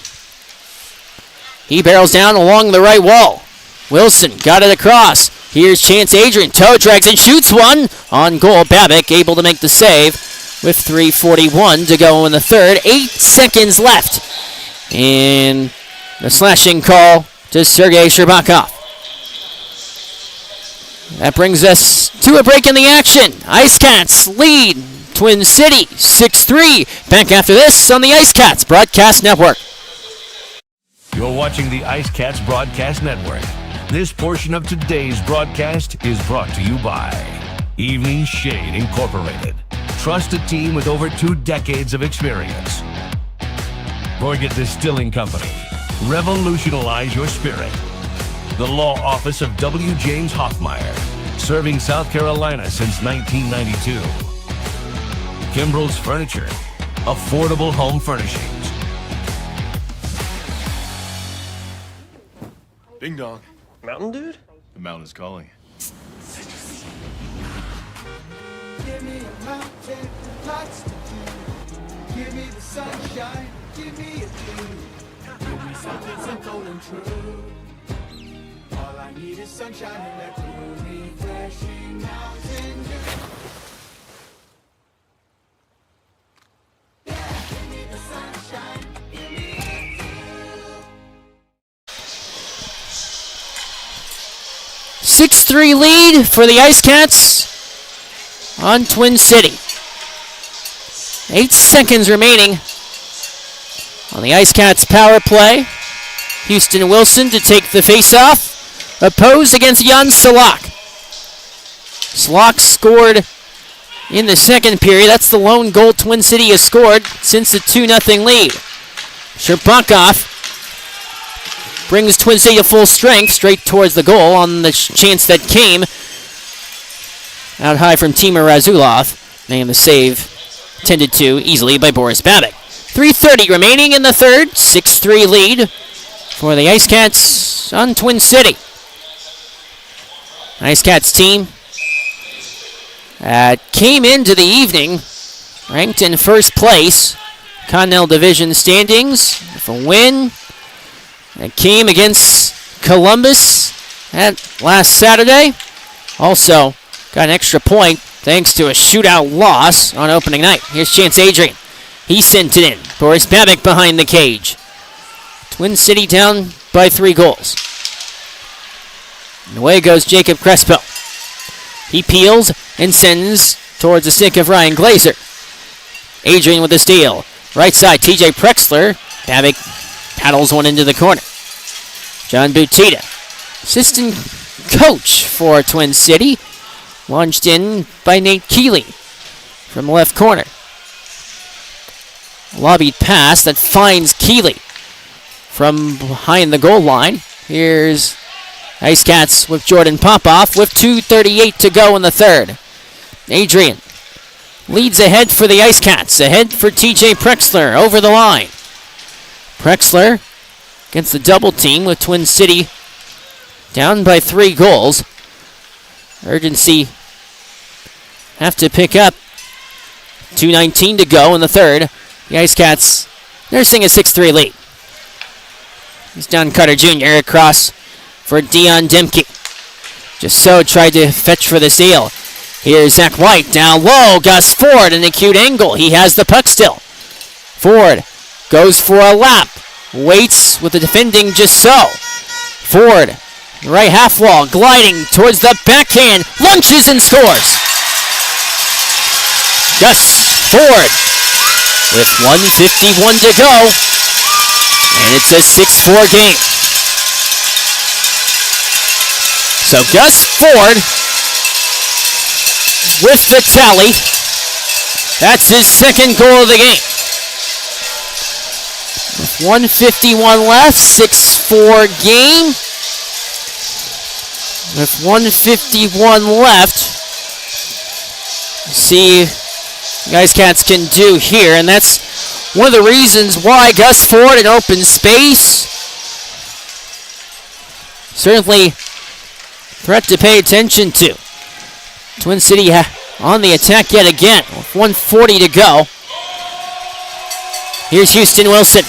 He barrels down along the right wall. Wilson got it across. Here's Chance Adrian. Toe drags and shoots one. On goal, Babik able to make the save with 3:41 to go in the third. 8 seconds left. And the slashing call to Sergei Sherbakov. That brings us to a break in the action. IceCats lead Twin City 6-3. Back after this on the IceCats Broadcast Network. You're watching the IceCats Broadcast Network. This portion of today's broadcast is brought to you by Evening Shade Incorporated. Trusted team with over 2 decades of experience. Borgett Distilling Company. Revolutionize your spirit. The law office of W. James Hoffmeyer, serving South Carolina since 1992. Kimbrell's Furniture, affordable home furnishings. Ding dong. Mountain Dude? The mountain is calling. lots to do. Give me the sunshine, give me a dew. Give me something simple and true. All I need is sunshine and that cool, refreshing mountain dew. Yeah, give me the sunshine, give me a dew. 6-3 lead for the IceCats on Twin City. 8 seconds remaining on the IceCats power play. Houston Wilson to take the face-off. Opposed against Jan Salak. Salak scored in the second period. That's the lone goal Twin City has scored since the 2-0 lead. Sherbakov brings Twin City to full strength, straight towards the goal on the chance that came. Out high from Timur Razulov. And the save tended to easily by Boris Babik. 3:30 remaining in the third. 6-3 lead for the IceCats on Twin City. IceCats team came into the evening ranked in first place. Continental Division standings with a win. It came against Columbus last Saturday. Also got an extra point thanks to a shootout loss on opening night. Here's Chance Adrian. He sent it in. Boris Babik behind the cage. Twin City down by 3 goals. And away goes Jacob Crespo. He peels and sends towards the stick of Ryan Glazer. Adrian with the steal. Right side, TJ Prexler. Babik paddles one into the corner. John Butita, assistant coach for Twin City, launched in by Nate Keeley from the left corner. Lobbied pass that finds Keeley from behind the goal line. Here's IceCats with Jordan Popoff with 2:38 to go in the third. Adrian leads ahead for the IceCats, ahead for TJ Prexler over the line. Prexler against the double team with Twin City down by 3 goals. Urgency have to pick up. 2:19 to go in the third. The IceCats nursing a 6-3 lead. He's down Carter Jr. across for Dion Demke. Just so tried to fetch for the seal. Here's Zach White down low. Gus Ford an acute angle. He has the puck still. Ford goes for a lap. Waits with the defending just so. Ford, right half wall, gliding towards the backhand. Launches and scores. Gus Ford with 1:51 to go. And it's a 6-4 game. So Gus Ford with the tally. That's his second goal of the game. With 1:51 left, 6-4 game. With 1:51 left, see IceCats can do here, and that's one of the reasons why Gus Ford in open space. Certainly threat to pay attention to. Twin City on the attack yet again with 1:40 to go. Here's Houston Wilson.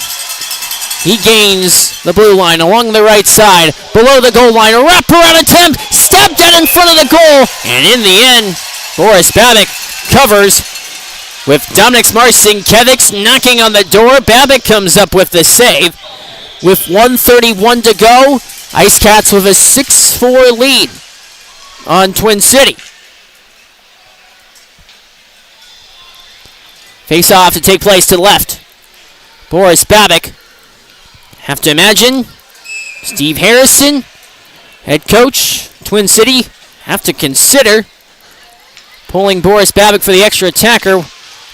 He gains the blue line along the right side, below the goal line. A wraparound attempt, stepped out in front of the goal, and in the end, Boris Babik covers with Dominic Marcinkiewicz knocking on the door. Babik comes up with the save. With 1:31 to go, IceCats with a 6-4 lead on Twin City. Face off to take place to the left. Boris Babik. Have to imagine Steve Harrison, head coach, Twin City, have to consider pulling Boris Babik for the extra attacker.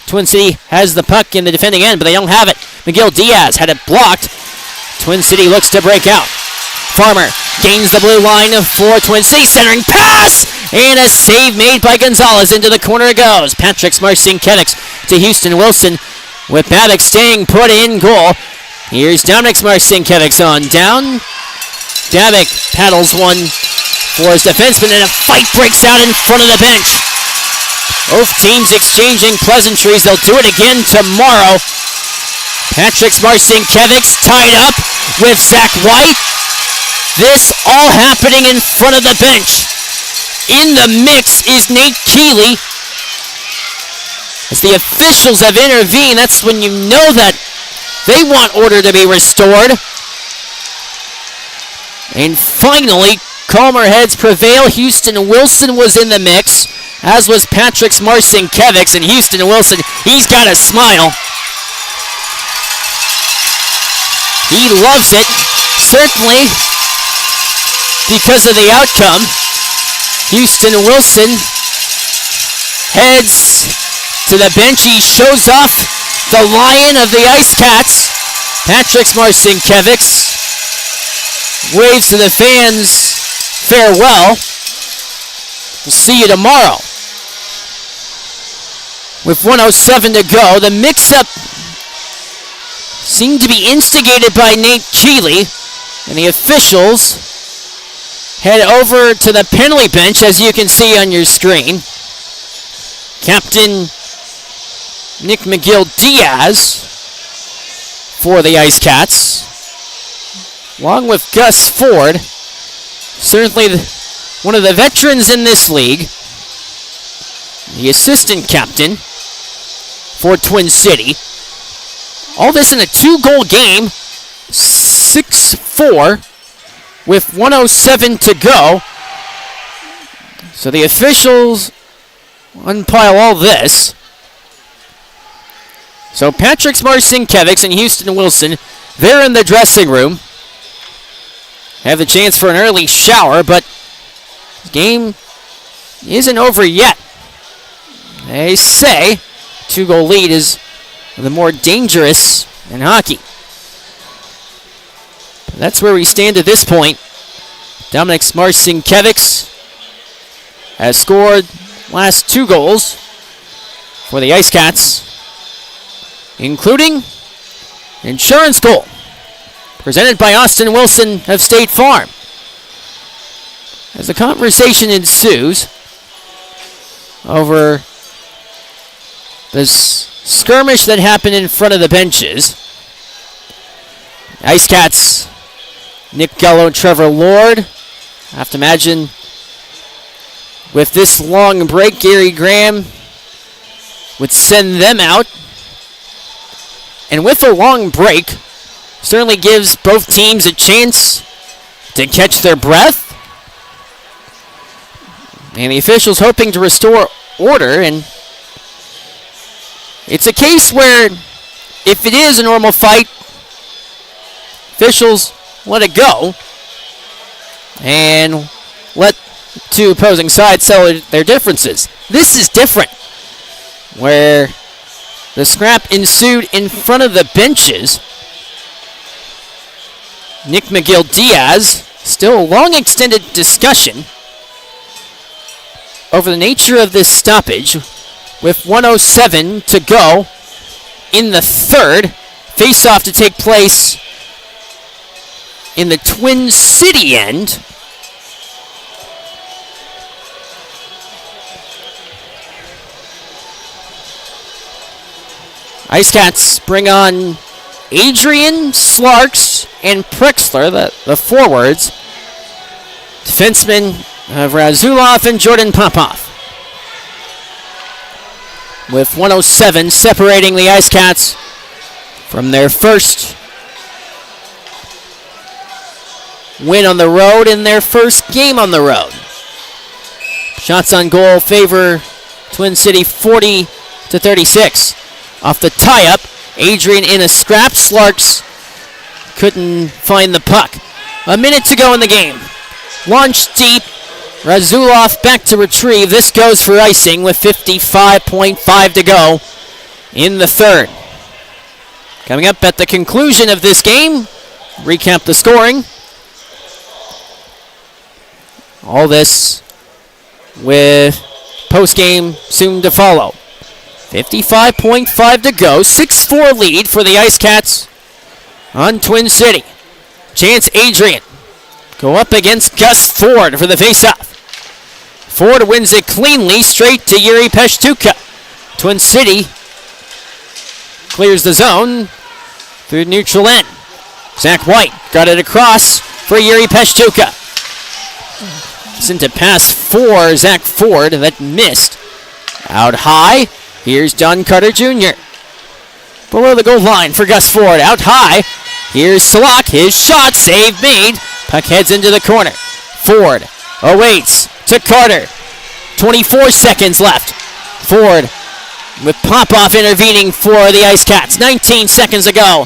Twin City has the puck in the defending end, but they don't have it. Miguel Diaz had it blocked. Twin City looks to break out. Farmer gains the blue line for Twin City, centering pass, and a save made by Gonzalez. Into the corner it goes. Patrick Marcinkiewicz to Houston Wilson, with Babik staying put in goal. Here's Dominic Marcinkiewicz on down. Babik paddles one for his defenseman, and a fight breaks out in front of the bench. Both teams exchanging pleasantries. They'll do it again tomorrow. Patrick Marcinkiewicz tied up with Zach White. This all happening in front of the bench. In the mix is Nate Keeley. As the officials have intervened, that's when you know that they want order to be restored. And finally, calmer heads prevail. Houston Wilson was in the mix, as was Patrick Marcinkiewicz. And Houston Wilson, he's got a smile. He loves it, certainly because of the outcome. Houston Wilson heads to the bench. He shows off the Lion of the IceCats. Patrick Marcinkiewicz waves to the fans farewell. We'll see you tomorrow. With 1:07 to go, the mix-up seemed to be instigated by Nate Keeley, and the officials head over to the penalty bench, as you can see on your screen. Captain Nick McGill-Diaz for the IceCats, along with Gus Ford, certainly one of the veterans in this league, the assistant captain for Twin City. All this in a 2-goal game, 6-4, with 1:07 to go. So the officials unpile all this. So Patrick Marcinkiewicz and Houston Wilson, they're in the dressing room. Have the chance for an early shower, but the game isn't over yet. They say 2-goal lead is the more dangerous in hockey. That's where we stand at this point. Dominic Marcinkiewicz has scored last 2 goals for the IceCats, including an insurance goal presented by Austin Wilson of State Farm. As a conversation ensues over this skirmish that happened in front of the benches, IceCats, Nick Gello and Trevor Lord, I have to imagine with this long break, Gary Graham would send them out. And with a long break, certainly gives both teams a chance to catch their breath. And the officials hoping to restore order. And it's a case where if it is a normal fight, officials let it go and let two opposing sides settle their differences. This is different, where the scrap ensued in front of the benches. Nick McGill-Diaz, still a long extended discussion over the nature of this stoppage, with 1:07 to go in the third. Face-off to take place in the Twin City end. IceCats bring on Adrian, Slarks, and Prexler, the forwards. Defensemen of Razulov and Jordan Popov. With 1:07 separating the IceCats from their first win on the road in their first game on the road. Shots on goal favor Twin City 40-36. Off the tie-up, Adrian in a scrap. Slarks couldn't find the puck. A minute to go in the game. Launched deep. Razulov back to retrieve. This goes for icing with 55.5 to go in the third. Coming up at the conclusion of this game, recap the scoring. All this with postgame soon to follow. 55.5 to go. 6-4 lead for the IceCats on Twin City. Chance Adrian go up against Gus Ford for the faceoff. Ford wins it cleanly, straight to Yuri Peshtuka. Twin City clears the zone through neutral end. Zach White got it across for Yuri Peshtuka. Sent a pass for Zach Ford that missed. Out high, here's John Carter Jr. Below the goal line for Gus Ford. Out high, here's Salak. His shot, save made. Puck heads into the corner. Ford awaits to Carter. 24 seconds left. Ford with Popoff intervening for the IceCats. 19 seconds ago.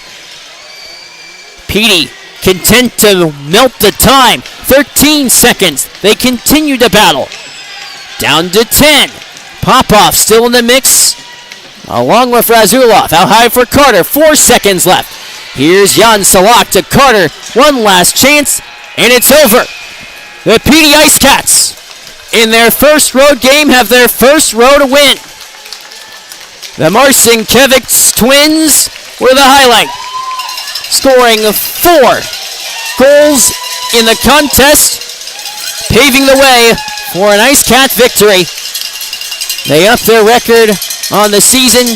Petey content to melt the time. 13 seconds. They continue to battle. Down to 10. Popoff still in the mix, along with Razulov. Out high for Carter. 4 seconds left. Here's Jan Salak to Carter. One last chance, and it's over. The Petey IceCats, in their first road game, have their first road win. The Marcinkiewicz twins were the highlight, scoring 4 goals in the contest, paving the way for an IceCat victory. They up their record on the season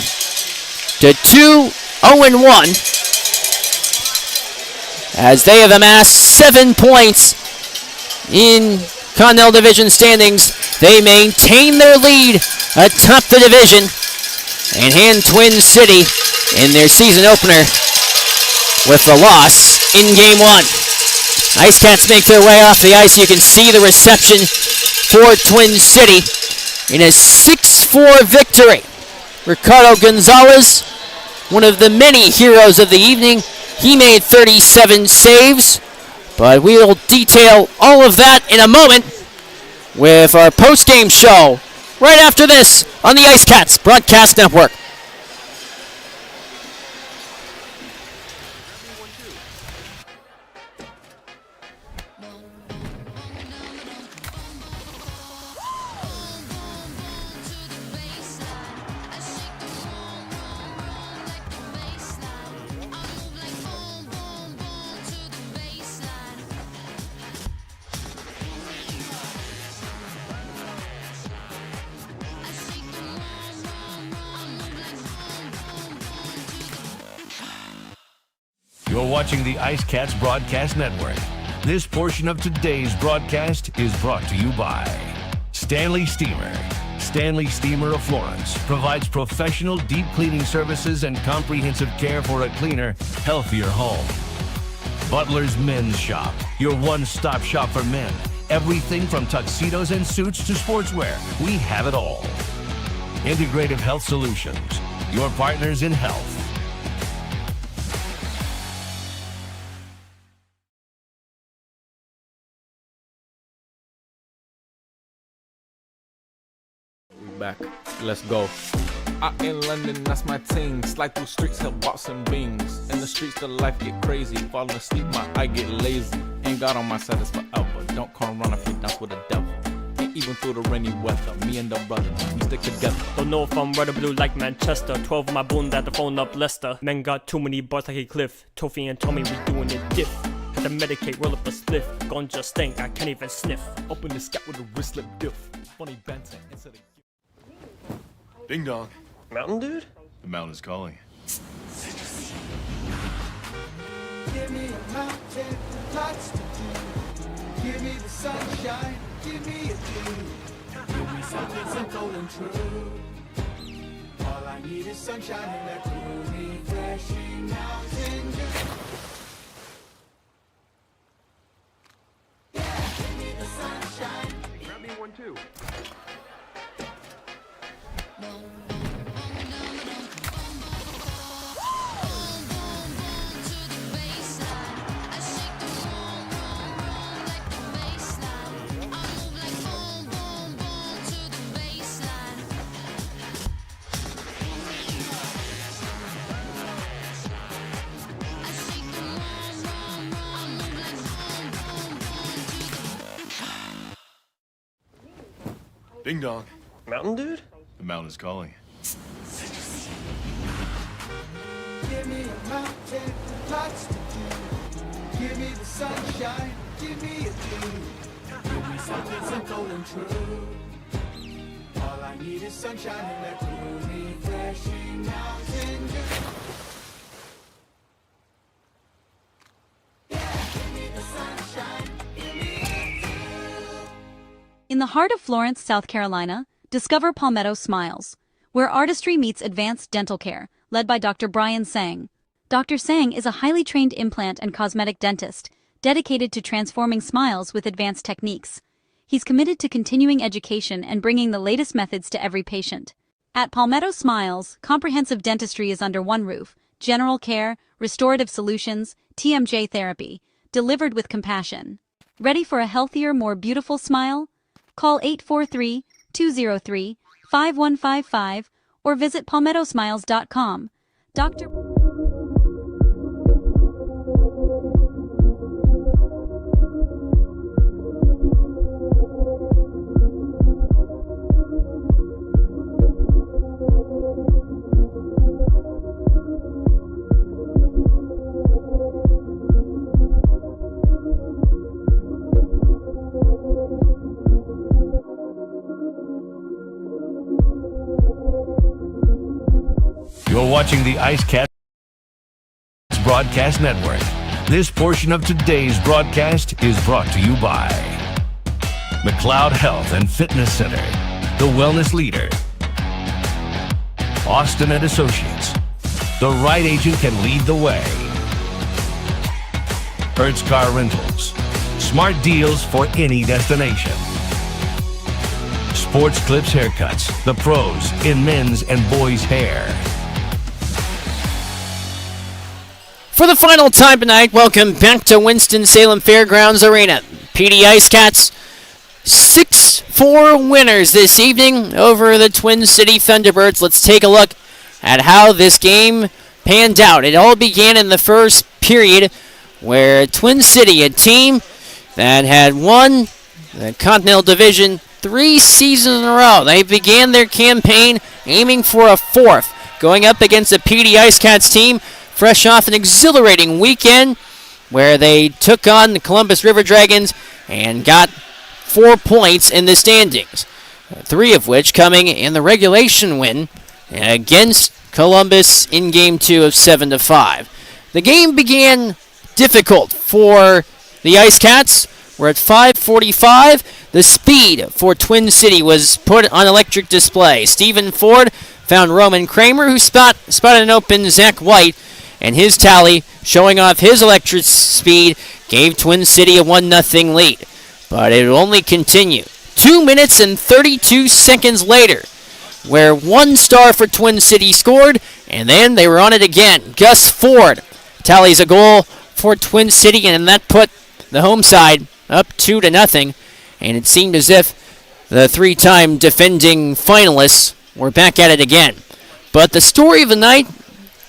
to 2-0-1 as they have amassed 7 points in Continental Division standings. They maintain their lead atop the division and hand Twin City in their season opener with the loss in Game 1. IceCats make their way off the ice. You can see the reception for Twin City in a 6-4 victory. Ricardo Gonzalez, one of the many heroes of the evening, he made 37 saves, but we'll detail all of that in a moment with our post-game show right after this on the IceCats Broadcast Network. You're watching the IceCats Broadcast Network. This portion of today's broadcast is brought to you by Stanley Steamer. Stanley Steamer of Florence provides professional deep cleaning services and comprehensive care for a cleaner, healthier home. Butler's Men's Shop, your one-stop shop for men. Everything from tuxedos and suits to sportswear. We have it all. Integrative Health Solutions, your partners in health. Back, let's go. Out in London, that's my ting. Slide through streets, help boxing beans. In the streets, the life get crazy. Falling asleep, my eye get lazy. Ain't God on my side, it's forever. Don't come run if you dance with the devil. Ain't even through the rainy weather. Me and the brothers, we stick together. Don't know if I'm red or blue like Manchester. 12 of my boon that the phone up Leicester. Men got too many bars like a cliff. Tofi and Tommy, we doing it diff. Had to medicate, roll up a spliff. Ganja stink, I can't even sniff. Open the scat with a wrist slip diff. Funny banter instead of... Ding dong. Mountain Dude? The mountain's calling. Give me a mountain, lots to do. Give me the sunshine, give me a dew. Give me something simple and true. All I need is sunshine and that cool, refreshing mountain dew. Yeah, give me the sunshine. Grab me one too. Ding dong. Mountain Dude? The mountain's calling. Give me a mountain, lots to do. Give me the sunshine, give me a dew. Give me me something simple and true. All I need is sunshine and that cool, refreshing mountain dew. In the heart of Florence, South Carolina, discover Palmetto Smiles, where artistry meets advanced dental care, led by Dr. Brian Sang. Dr. Sang is a highly trained implant and cosmetic dentist, dedicated to transforming smiles with advanced techniques. He's committed to continuing education and bringing the latest methods to every patient. At Palmetto Smiles, comprehensive dentistry is under one roof: general care, restorative solutions, TMJ therapy, delivered with compassion. Ready for a healthier, more beautiful smile? Call 843-203-5155 or visit palmettosmiles.com. Dr. You're watching the IceCats Broadcast Network. This portion of today's broadcast is brought to you by McLeod Health and Fitness Center, the wellness leader. Austin and Associates. The right agent can lead the way. Hertz Car Rentals. Smart deals for any destination. Sports Clips Haircuts. The pros in men's and boys' hair. For the final time tonight, welcome back to Winston-Salem Fairgrounds Arena. PD IceCats 6-4 winners this evening over the Twin City Thunderbirds. Let's take a look at how this game panned out. It all began in the first period where Twin City, a team that had won the Continental Division 3 seasons in a row, they began their campaign aiming for a fourth, going up against the PD IceCats team fresh off an exhilarating weekend where they took on the Columbus River Dragons and got 4 points in the standings, 3 of which coming in the regulation win against Columbus in Game 2 of 7-5. The game began difficult for the IceCats. We're at 5:45. The speed for Twin City was put on electric display. Stephen Ford found Roman Kramer, who spotted an open Zach White, and his tally, showing off his electric speed, gave Twin City a 1-0 lead. But it would only continue. 2 minutes and 32 seconds later, where one star for Twin City scored, and then they were on it again. Gus Ford tallies a goal for Twin City, and that put the home side up 2-0, and it seemed as if the 3-time defending finalists were back at it again. But the story of the night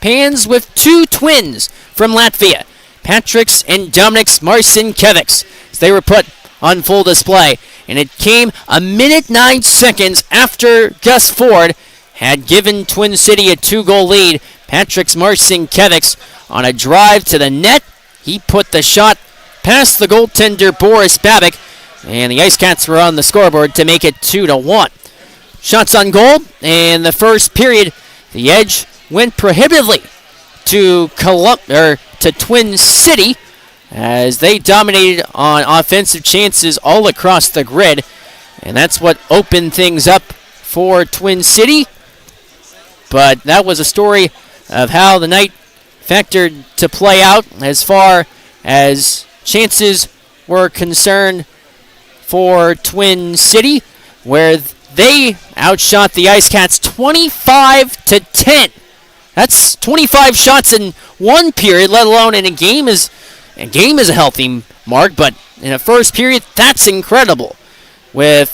pans with 2 twins from Latvia, Patriks and Dominiks Marcinkevics. They were put on full display, and it came a minute 9 seconds after Gus Ford had given Twin City a 2-goal lead. Patriks Marcinkevics on a drive to the net. He put the shot past the goaltender Boris Babik, and the IceCats were on the scoreboard to make it 2-1. Shots on goal in the first period. The edge went prohibitively to Twin City as they dominated on offensive chances all across the grid, and that's what opened things up for Twin City. But that was a story of how the night factored to play out as far as chances were concerned for Twin City, where they outshot the IceCats 25-10. That's 25 shots in one period, let alone in a game is a healthy mark, but in a first period, that's incredible. With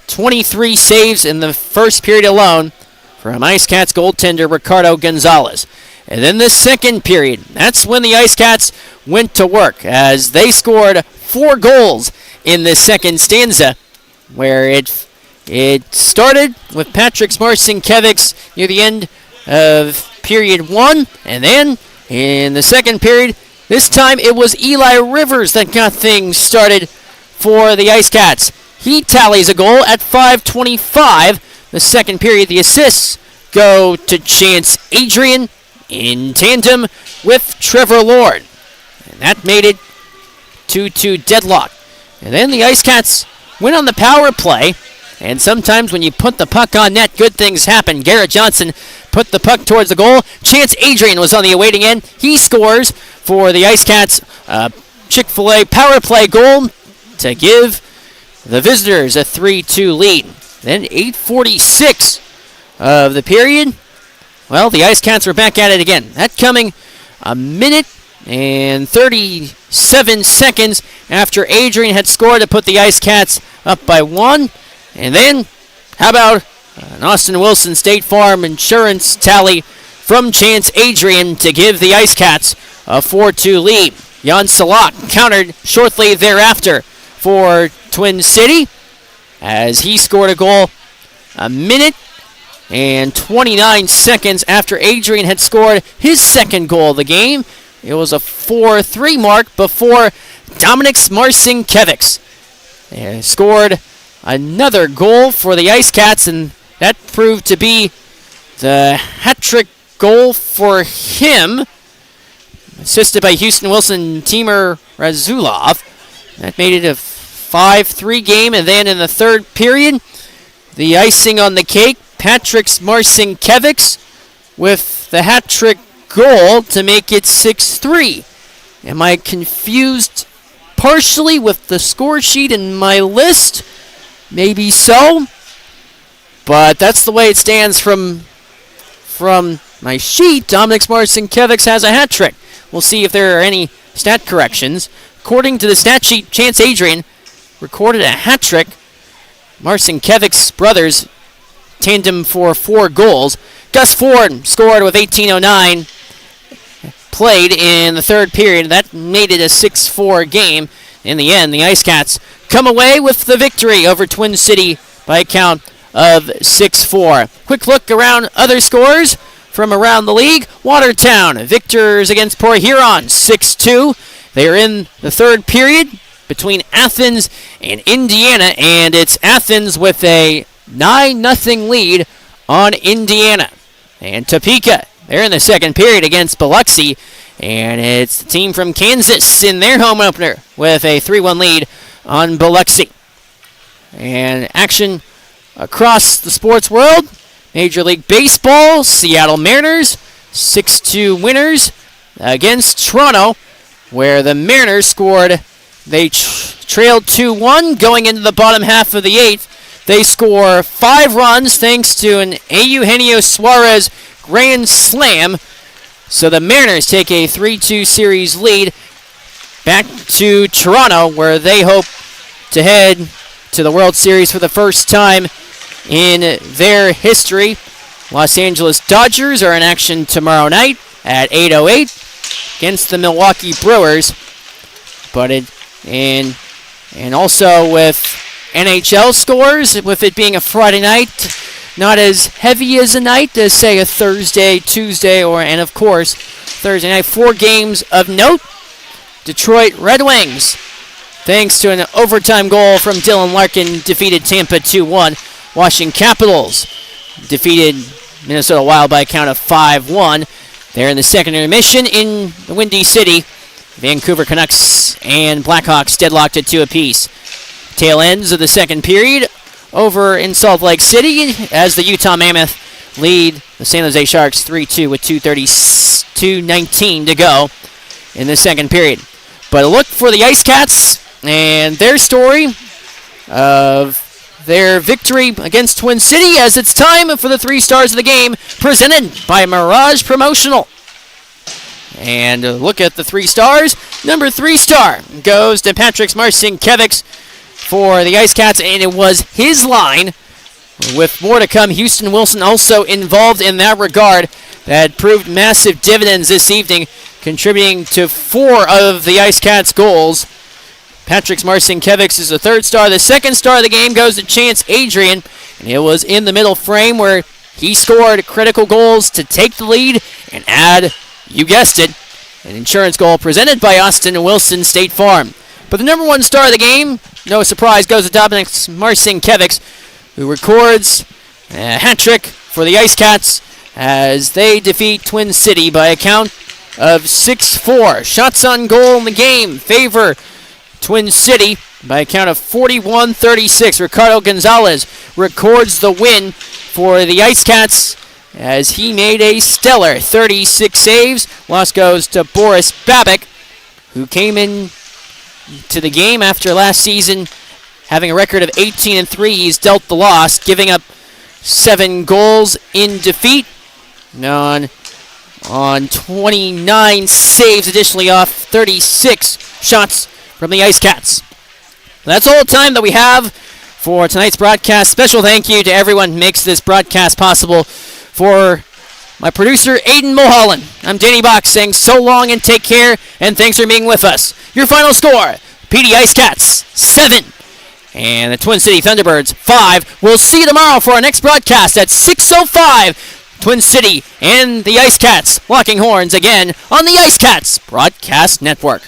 23 saves in the first period alone from IceCats goaltender Ricardo Gonzalez. And then the second period, that's when the IceCats went to work as they scored 4 goals in the second stanza, where it started with Patriks Marcinkevics near the end of period 1, and then in the second period, this time it was Eli Rivers that got things started for the IceCats. He tallies a goal at 5:25. The second period, the assists go to Chance Adrian in tandem with Trevor Lord. And that made it 2-2 deadlock. And then the IceCats went on the power play. And sometimes when you put the puck on net, good things happen. Garrett Johnson put the puck towards the goal. Chance Adrian was on the awaiting end. He scores for the IceCats. Chick-fil-A power play goal to give the visitors a 3-2 lead. Then 8:46 of the period. Well, the IceCats are back at it again. That coming a minute and 37 seconds after Adrian had scored to put the IceCats up by 1. And then, how about an Austin Wilson State Farm insurance tally from Chance Adrian to give the IceCats a 4-2 lead. Jan Salak countered shortly thereafter for Twin City as he scored a goal a minute and 29 seconds after Adrian had scored his second goal of the game. It was a 4-3 mark before Dominic Marcinkiewicz scored another goal for the IceCats, and that proved to be the hat-trick goal for him, assisted by Houston Wilson and Timur Razulov. That made it a 5-3 game, and then in the third period, the icing on the cake, Patrick Marcinkiewicz with the hat-trick goal to make it 6-3. Am I confused partially with the score sheet in my list? Maybe so, but that's the way it stands from my sheet. Dominic Marcinkiewicz has a hat trick. We'll see if there are any stat corrections. According to the stat sheet, Chance Adrian recorded a hat trick. Marcinkiewicz's brothers tandem for 4 goals. Gus Ford scored with 18:09 played in the third period. That made it a 6-4 game. In the end, the IceCats come away with the victory over Twin City by a count of 6-4. Quick look around other scores from around the league. Watertown, victors against Port Huron, 6-2. They are in the third period between Athens and Indiana, and it's Athens with a 9-0 lead on Indiana. And Topeka, they're in the second period against Biloxi, and it's the team from Kansas in their home opener with a 3-1 lead on Biloxi. And action across the sports world. Major League Baseball, Seattle Mariners, 6-2 winners against Toronto, where the Mariners scored. They trailed 2-1 going into the bottom half of the 8th. They score 5 runs thanks to an Eugenio Suarez grand slam. So the Mariners take a 3-2 series lead back to Toronto, where they hope to head to the World Series for the first time in their history. Los Angeles Dodgers are in action tomorrow night at 8:08 against the Milwaukee Brewers. But and also with NHL scores, with it being a Friday night, not as heavy as a night as, say, a Thursday, Tuesday, and of course, Thursday night. 4 games of note. Detroit Red Wings, thanks to an overtime goal from Dylan Larkin, defeated Tampa 2-1. Washington Capitals defeated Minnesota Wild by a count of 5-1. They're in the second intermission in the Windy City. Vancouver Canucks and Blackhawks deadlocked at 2 apiece. Tail ends of the second period over in Salt Lake City as the Utah Mammoth lead the San Jose Sharks 3-2 with 2:19 to go in the second period. But a look for the IceCats and their story of their victory against Twin City, as it's time for the 3 stars of the game, presented by Mirage Promotional. And look at the 3 stars. Number 3 star goes to Patrick Marcinkiewicz for the IceCats, and it was his line. With more to come, Houston Wilson also involved in that regard. That proved massive dividends this evening, contributing to 4 of the IceCats' goals. Patrick Marcinkiewicz is the 3rd star. The 2nd star of the game goes to Chance Adrian, and it was in the middle frame where he scored critical goals to take the lead and add, you guessed it, an insurance goal presented by Austin Wilson State Farm. But the number one star of the game, no surprise, goes to Dominic Marcinkiewicz, who records a hat trick for the IceCats as they defeat Twin City by a count of 6-4. Shots on goal in the game favor Twin City by a count of 41-36. Ricardo Gonzalez records the win for the IceCats as he made a stellar 36 saves. Loss goes to Boris Babik, who came in to the game after last season having a record of 18-3. He's dealt the loss, giving up 7 goals in defeat on 29 saves, additionally off 36 shots from the IceCats. That's all the time that we have for tonight's broadcast. Special thank you to everyone who makes this broadcast possible. For my producer, Aiden Mulholland, I'm Danny Box saying so long and take care, and thanks for being with us. Your final score, PD IceCats 7, and the Twin City ThunderBirds 5. We'll see you tomorrow for our next broadcast at 6:05. Twin City and the IceCats locking horns again on the IceCats Broadcast Network.